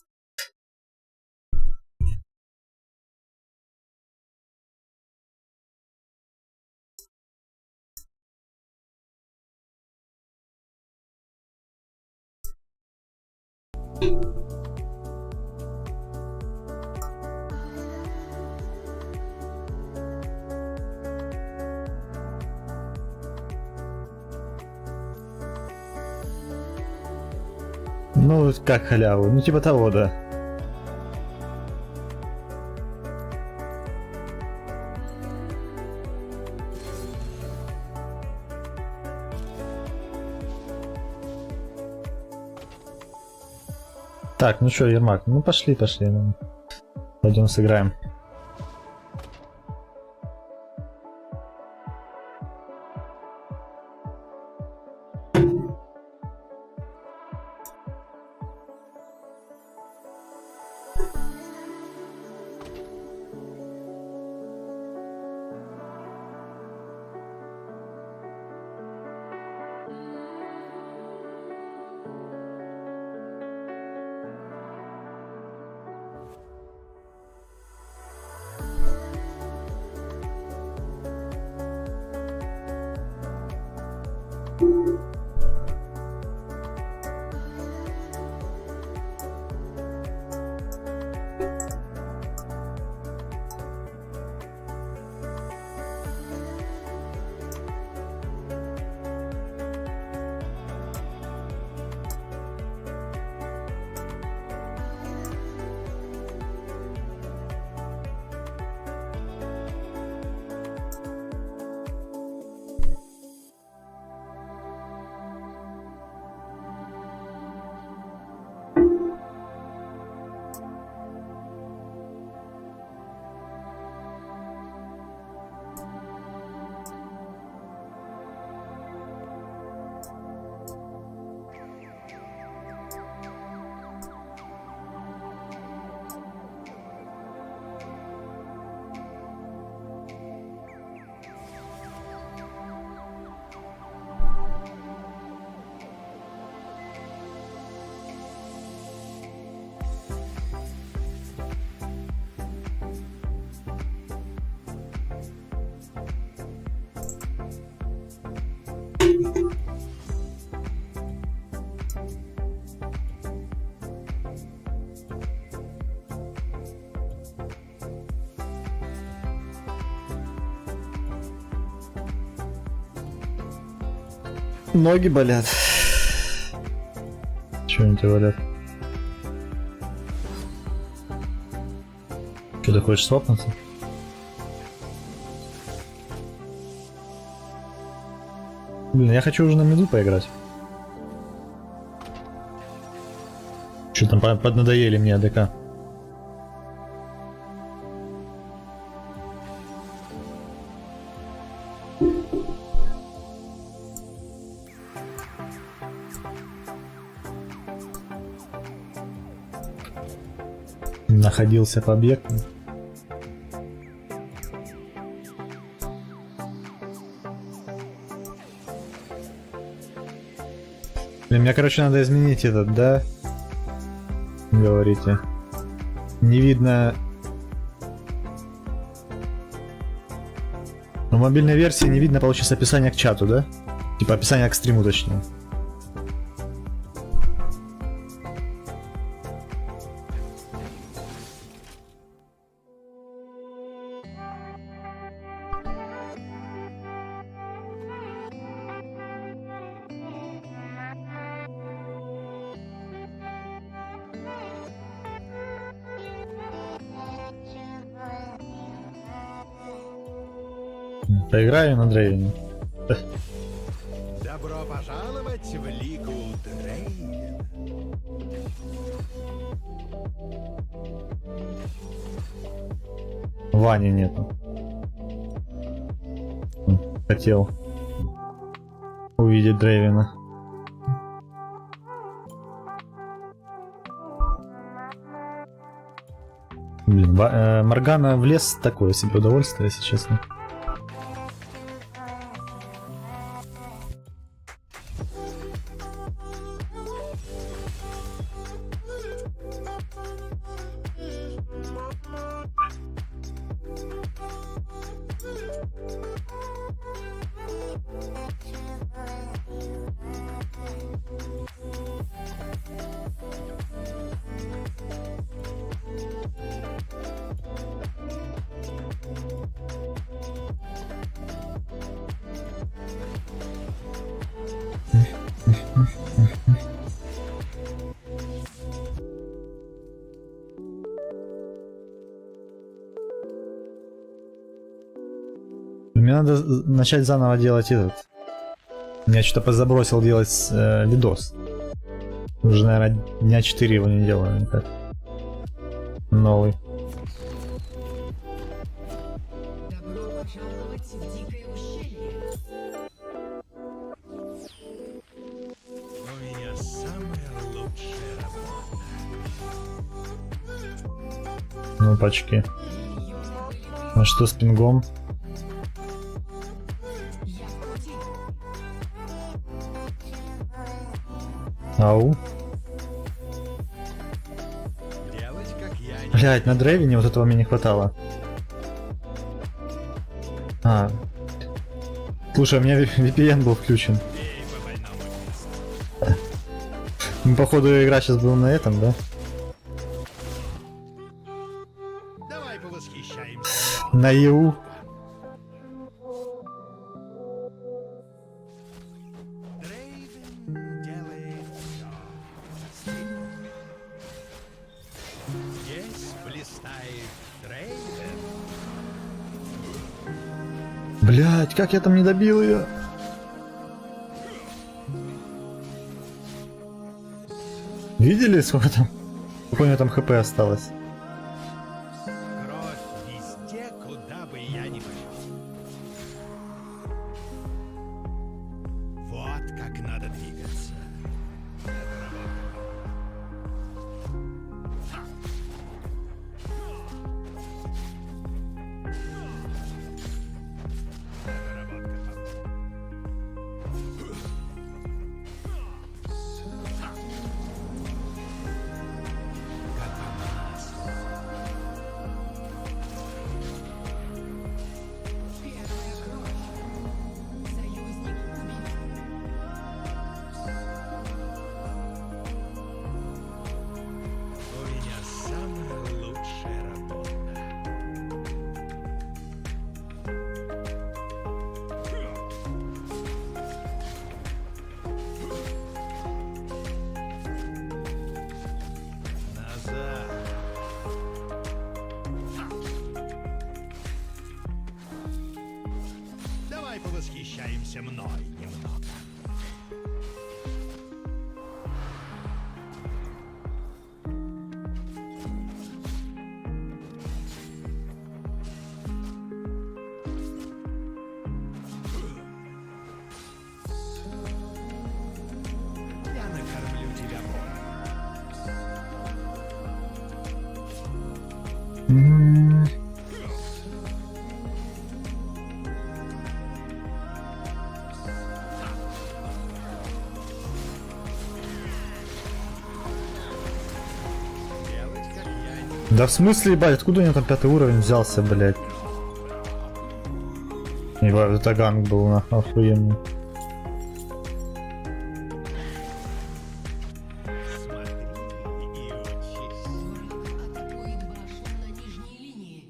Ну, как халяву? Ну, типа того, да. Так, ну что, Ермак, ну пошли. Ну. Пойдем сыграем. Ноги болят. Чего они тебя болят? Что, ты хочешь свапнуться? Блин, я хочу уже на миду поиграть. Что там поднадоели мне АДК? Находился по объекту. Блин, мне, короче, надо изменить этот, да? Говорите. Не видно... В мобильной версии не видно, получится, описание к чату, да? Типа описание к стриму, точнее. Поиграю на дрейвине.
Добро пожаловать в Лигу Дрейвен.
Вани нету. Хотел увидеть Дрейвена. Блин, Моргана в лес такое себе удовольствие, если честно. Мне надо начать заново делать этот. Я что-то позабросил делать видос. Уже, наверное, дня 4 его не делаю никак. Новый.
Добро пожаловать в дикое ущелье.
У меня самая лучшая работа.
Ну, пачки. А что с пингом? Ау.
Делать, как я не...
Блять, на дрейвине вот этого мне не хватало. А. Слушай, у меня VPN был включен.
Бей по больному месту.
Ну, походу, игра сейчас была на этом, да?
Давай повосхищаемся.
На ЕУ.
Дрейвен делает все. Здесь блистает Дрейвен.
Блять, как я там не добил ее? Видели, сколько там? Сколько у него там хп осталось?
Кровь везде, куда бы я ни пошел. Вот как надо двигаться.
Первая кровь. Союзник убит.
У меня самая лучшая работа. Назад. Давай повосхищаемся мной немного. Я накормлю тебя делать, как я не...
Да в смысле, ебать, откуда у него там 5 уровень взялся, блять? Ебать, это ганг был, нахуй, охуенный.
Смотри и учись.
Атакует ваши на нижней линии.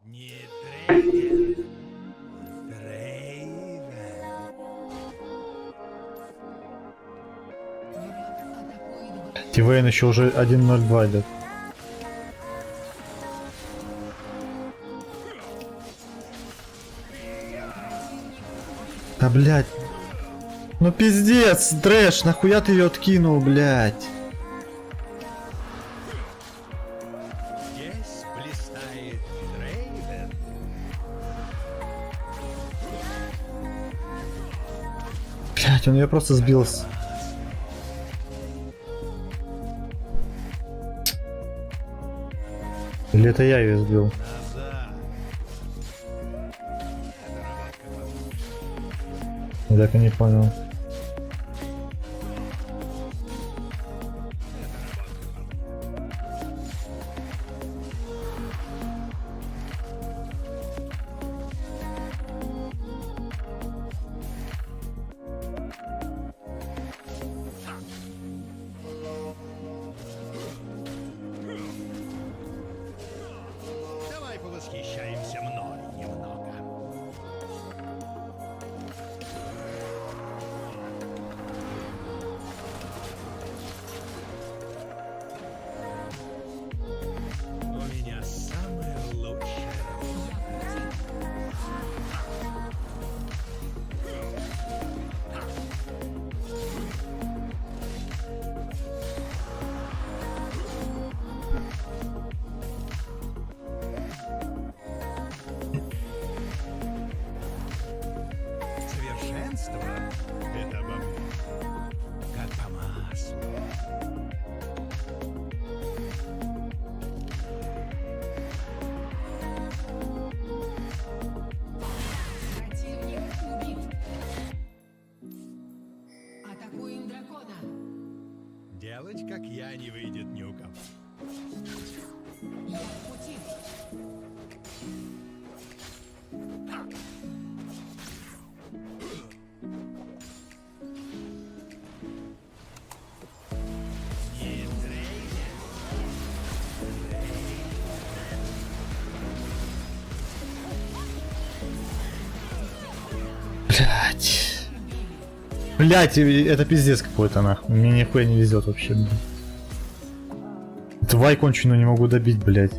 Не Дрейвен. Дрейвен.
Враг атакует ваши.
Тивейн еще уже 1.02 идет. Да, блядь. Ну пиздец, трэш, нахуя ты ее откинул, блядь?
Здесь блистает Дрейвен.
Блядь, он ее просто сбился. Или это я ее сбил?
Назад.
Я так и не понял.
Давай повосхищаемся мной немного. У меня самая лучшая работа. Совершенство — это обо мне, как по маслу.
Противник убит. Атакуем дракона.
Делать, как я, не выйдет ни у кого.
Я в пути.
Не Дрейвен.
Блядь. Блядь, это пиздец какой-то нахуй. Мне нихуя не везет вообще. Блин. Тварь конченую не могу добить, блядь.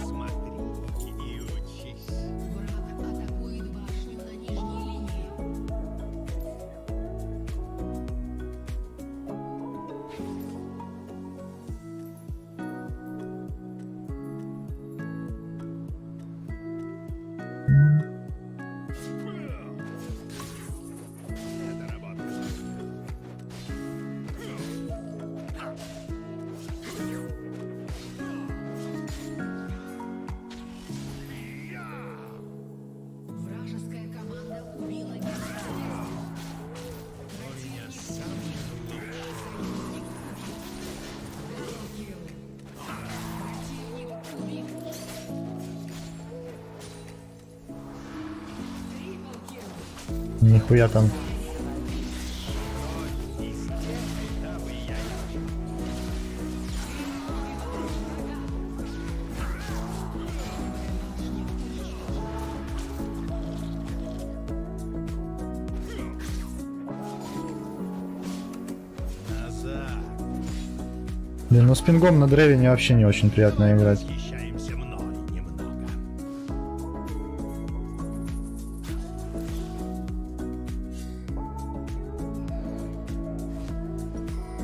Смотри и учись.
Враг атакует башню на нижней линии.
Это работает.
Вражеская команда убила героя.
У меня самый лучший.
Даблкил. Противник убит. Триплкил.
Нихуя там.
Из тех, дабы я назад.
Блин, ну с пингом на древе вообще не очень приятно играть.
Восхищаемся мной немного.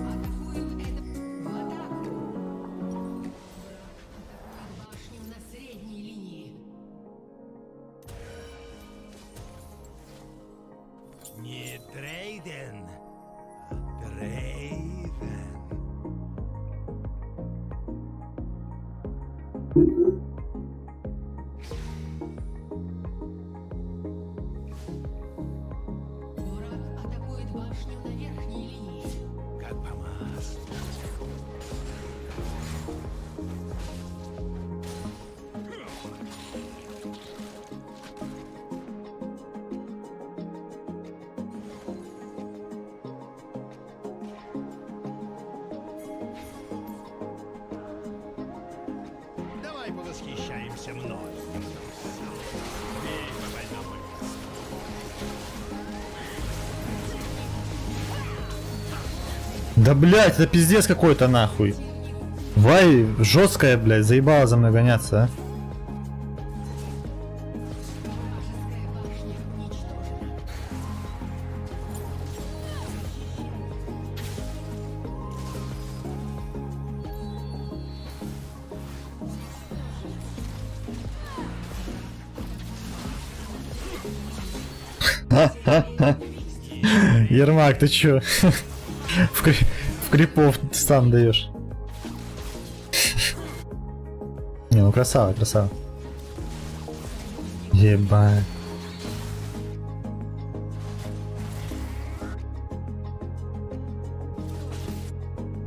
Атакуем это в атаку. Атакует башню на средней линии.
Не Дрейден, а Дрейвен.
Враг атакует башню на верхней линии.
Как по маслу. Давай повосхищаемся мной. Бей по больному месту.
Да блядь, это пиздец какой-то нахуй. Вай, жесткая, блядь, заебала за мной гоняться, а. Ермак, ты чё? В крипов стан даешь. Не, ну красава, красава. Ебать.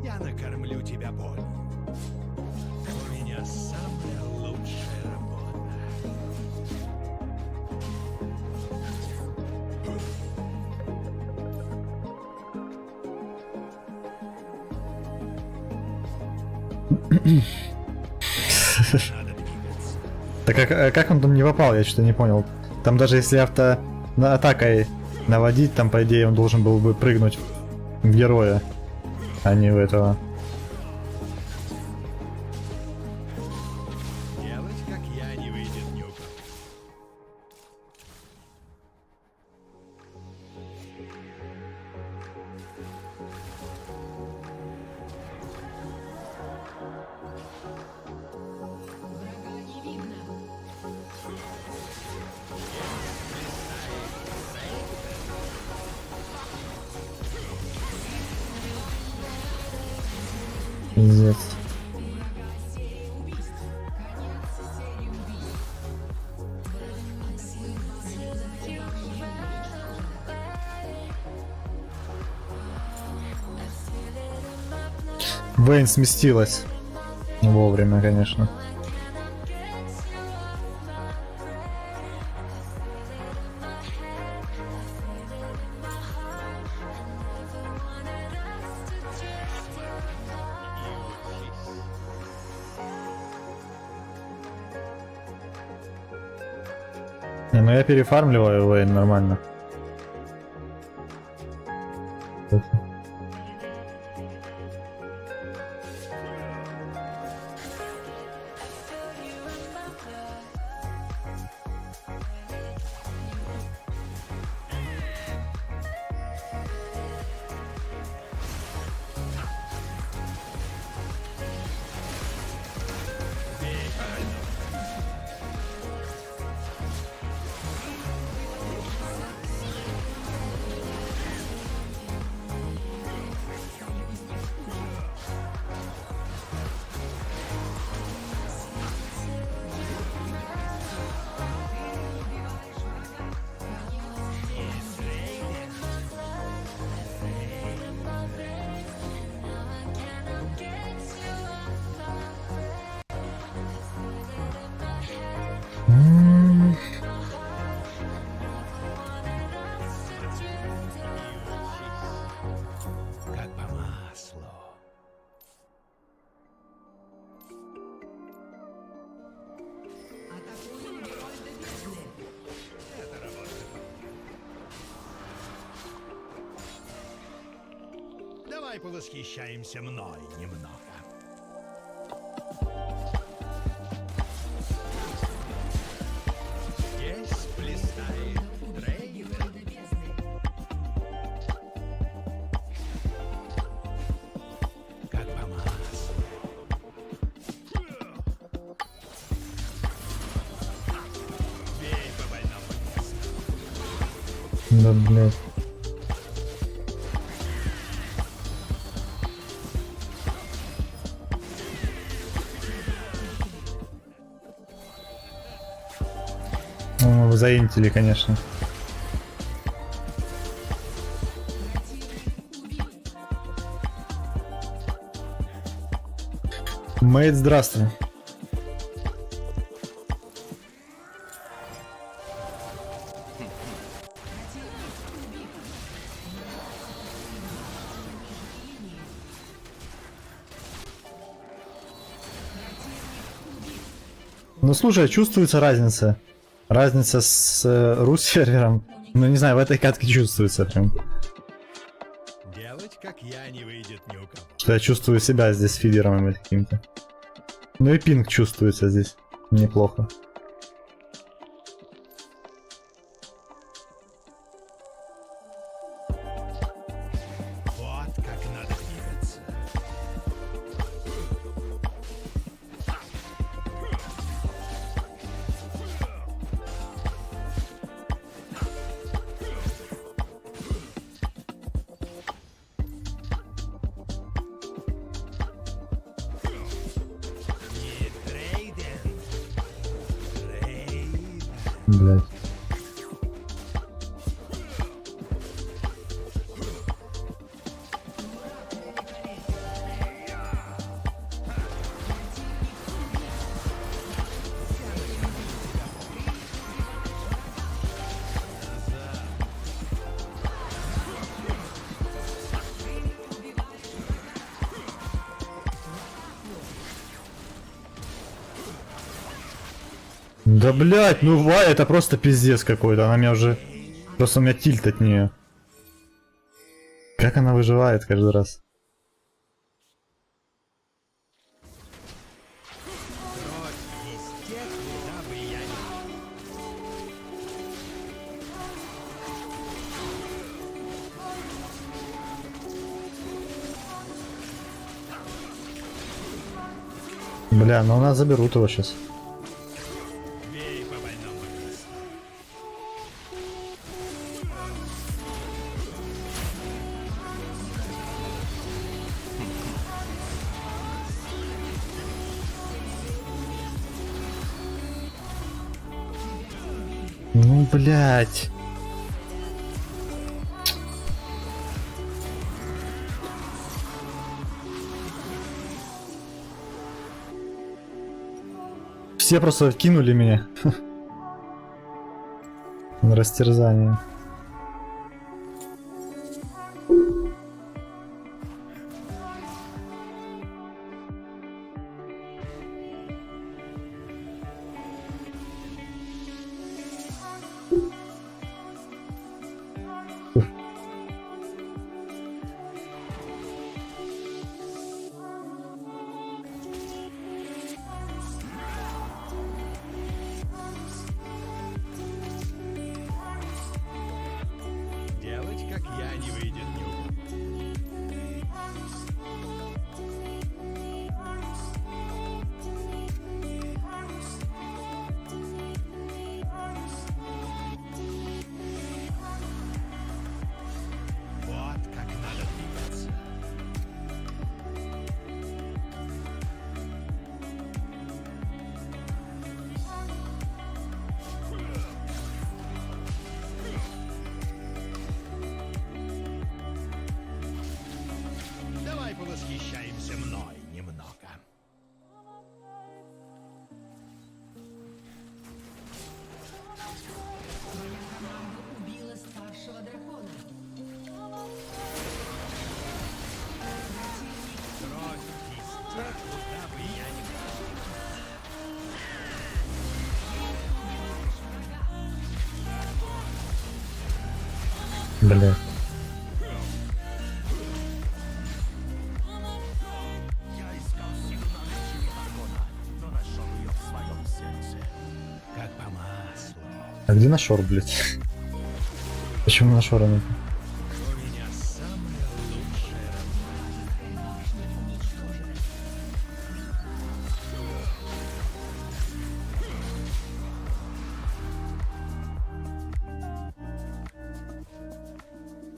Я накормлю тебя болью. У меня самая лучшая работа.
Так как он там не попал, я что-то не понял. Там даже если атакой наводить, там по идее он должен был бы прыгнуть в героя, а не в этого.
Делать, как я, не выйдет ни у кого.
Врага не видно.
Пиздец.
У врага серия убийств. Конец серии убийств.
Вейн сместилась. Вовремя, конечно. Не, ну я перефармливаю Вейн нормально.
Как по маслу.
Атакуем герой до бездны.
Это работает. Давай повосхищаемся мной немного. Здесь блистает Дрейгер.
Герой до бездны.
Как по маслу. Бей по больному месту.
Да, блядь. Ну, вы заинтили, конечно. Мэйд, здравствуй. Ну слушай, чувствуется разница. Разница с рус-сервером. Ну не знаю, в этой катке чувствуется прям.
Делать, как я, не выйдет ни у кого.
Что я чувствую себя здесь фидером или каким-то. Ну и пинг чувствуется здесь. Неплохо.
Вот как надо двигаться. Не трейден. Трейден.
Блять. Да блять, ну Вай, это просто пиздец какой-то. Она меня уже... Просто у меня тильт от нее. Как она выживает каждый раз? Бля, ну нас заберут его сейчас.
Бей по больному месту.
Ну блять. Все просто кинули меня на растерзание.
Делать, как я, не выйдет ни у кого. Вот как надо двигаться. Давай повосхищаемся мной немного.
Твоя команда убила старшего дракона.
Кровь из тех, куда бы я не
Бля.
Я искал силу на лечение дракона, но нашел ее в своем сердце. Как по маслу.
А где на шор, блять? Почему на шора нет?
У меня самое лучшее.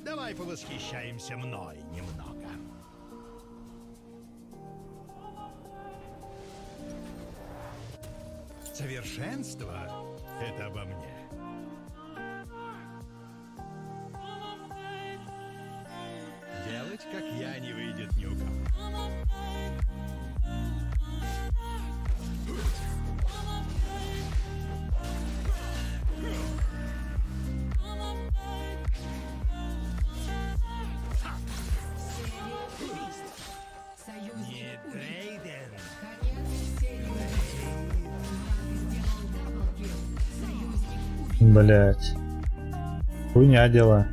Давай повосхищаемся мной немного. Совершенство — это обо мне. Делать, как я, не выйдет ни у кого.
Союзник
Не
убит.
трейден.
Конец серии. Сделал даблкил. Союзник убит.
Блять. Хуйня дело.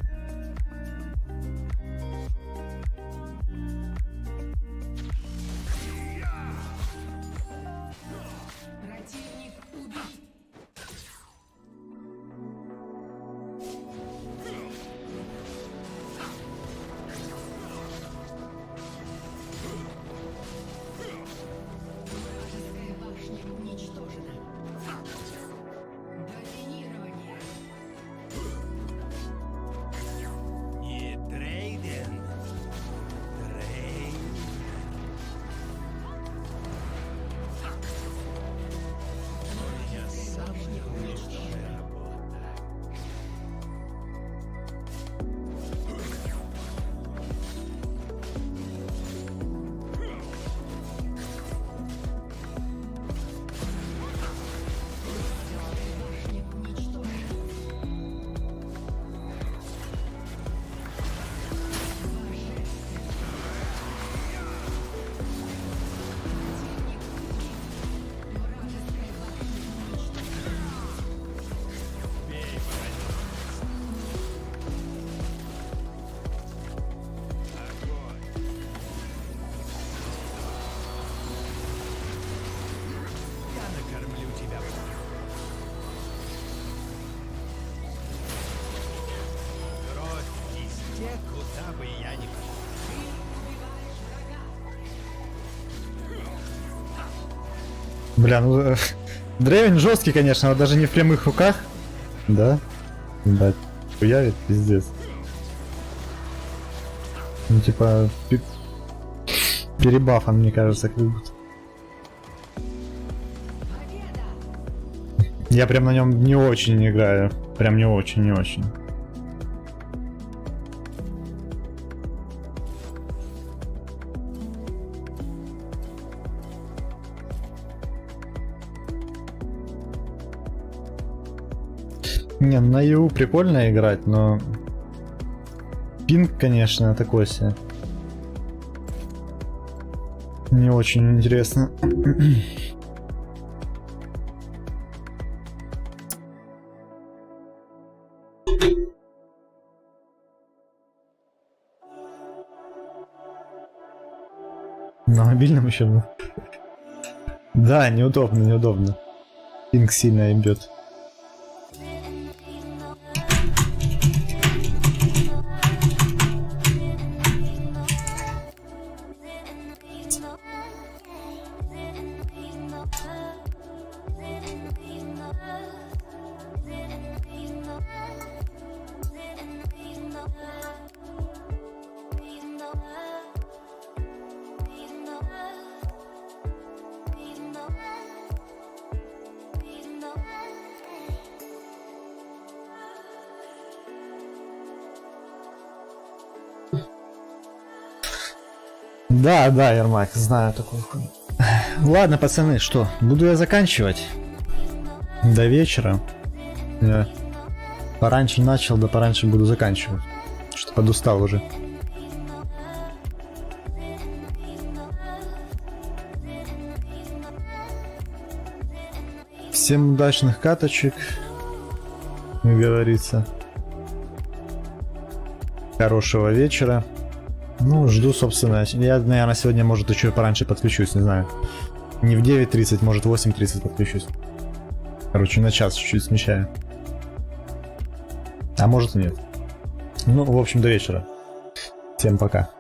куда бы я ни пошел.
Бля, ну Древен жесткий, конечно, но даже не в прямых руках. Да? Да, хуярит, пиздец. Ну типа перебафан, мне кажется, как будто. Я прям на нем не очень играю. Прям не очень, не очень. Не, на ю прикольно играть, но пинг, конечно, такой себе. Не очень интересно. На мобильном еще был. Да, неудобно, неудобно. Пинг сильно ебет. Да, да, Ермак, знаю такую хуйню. Ладно, пацаны, что, буду я заканчивать. До вечера. Я пораньше начал, да пораньше буду заканчивать. Что подустал уже. Всем удачных каточек, как говорится. Хорошего вечера. Ну, жду, собственно. Я, наверное, сегодня, может, еще пораньше подключусь, не знаю. Не в 9:30, может, в 8:30 подключусь. Короче, на час чуть-чуть смещаю. А может и нет. Ну, в общем, до вечера. Всем пока.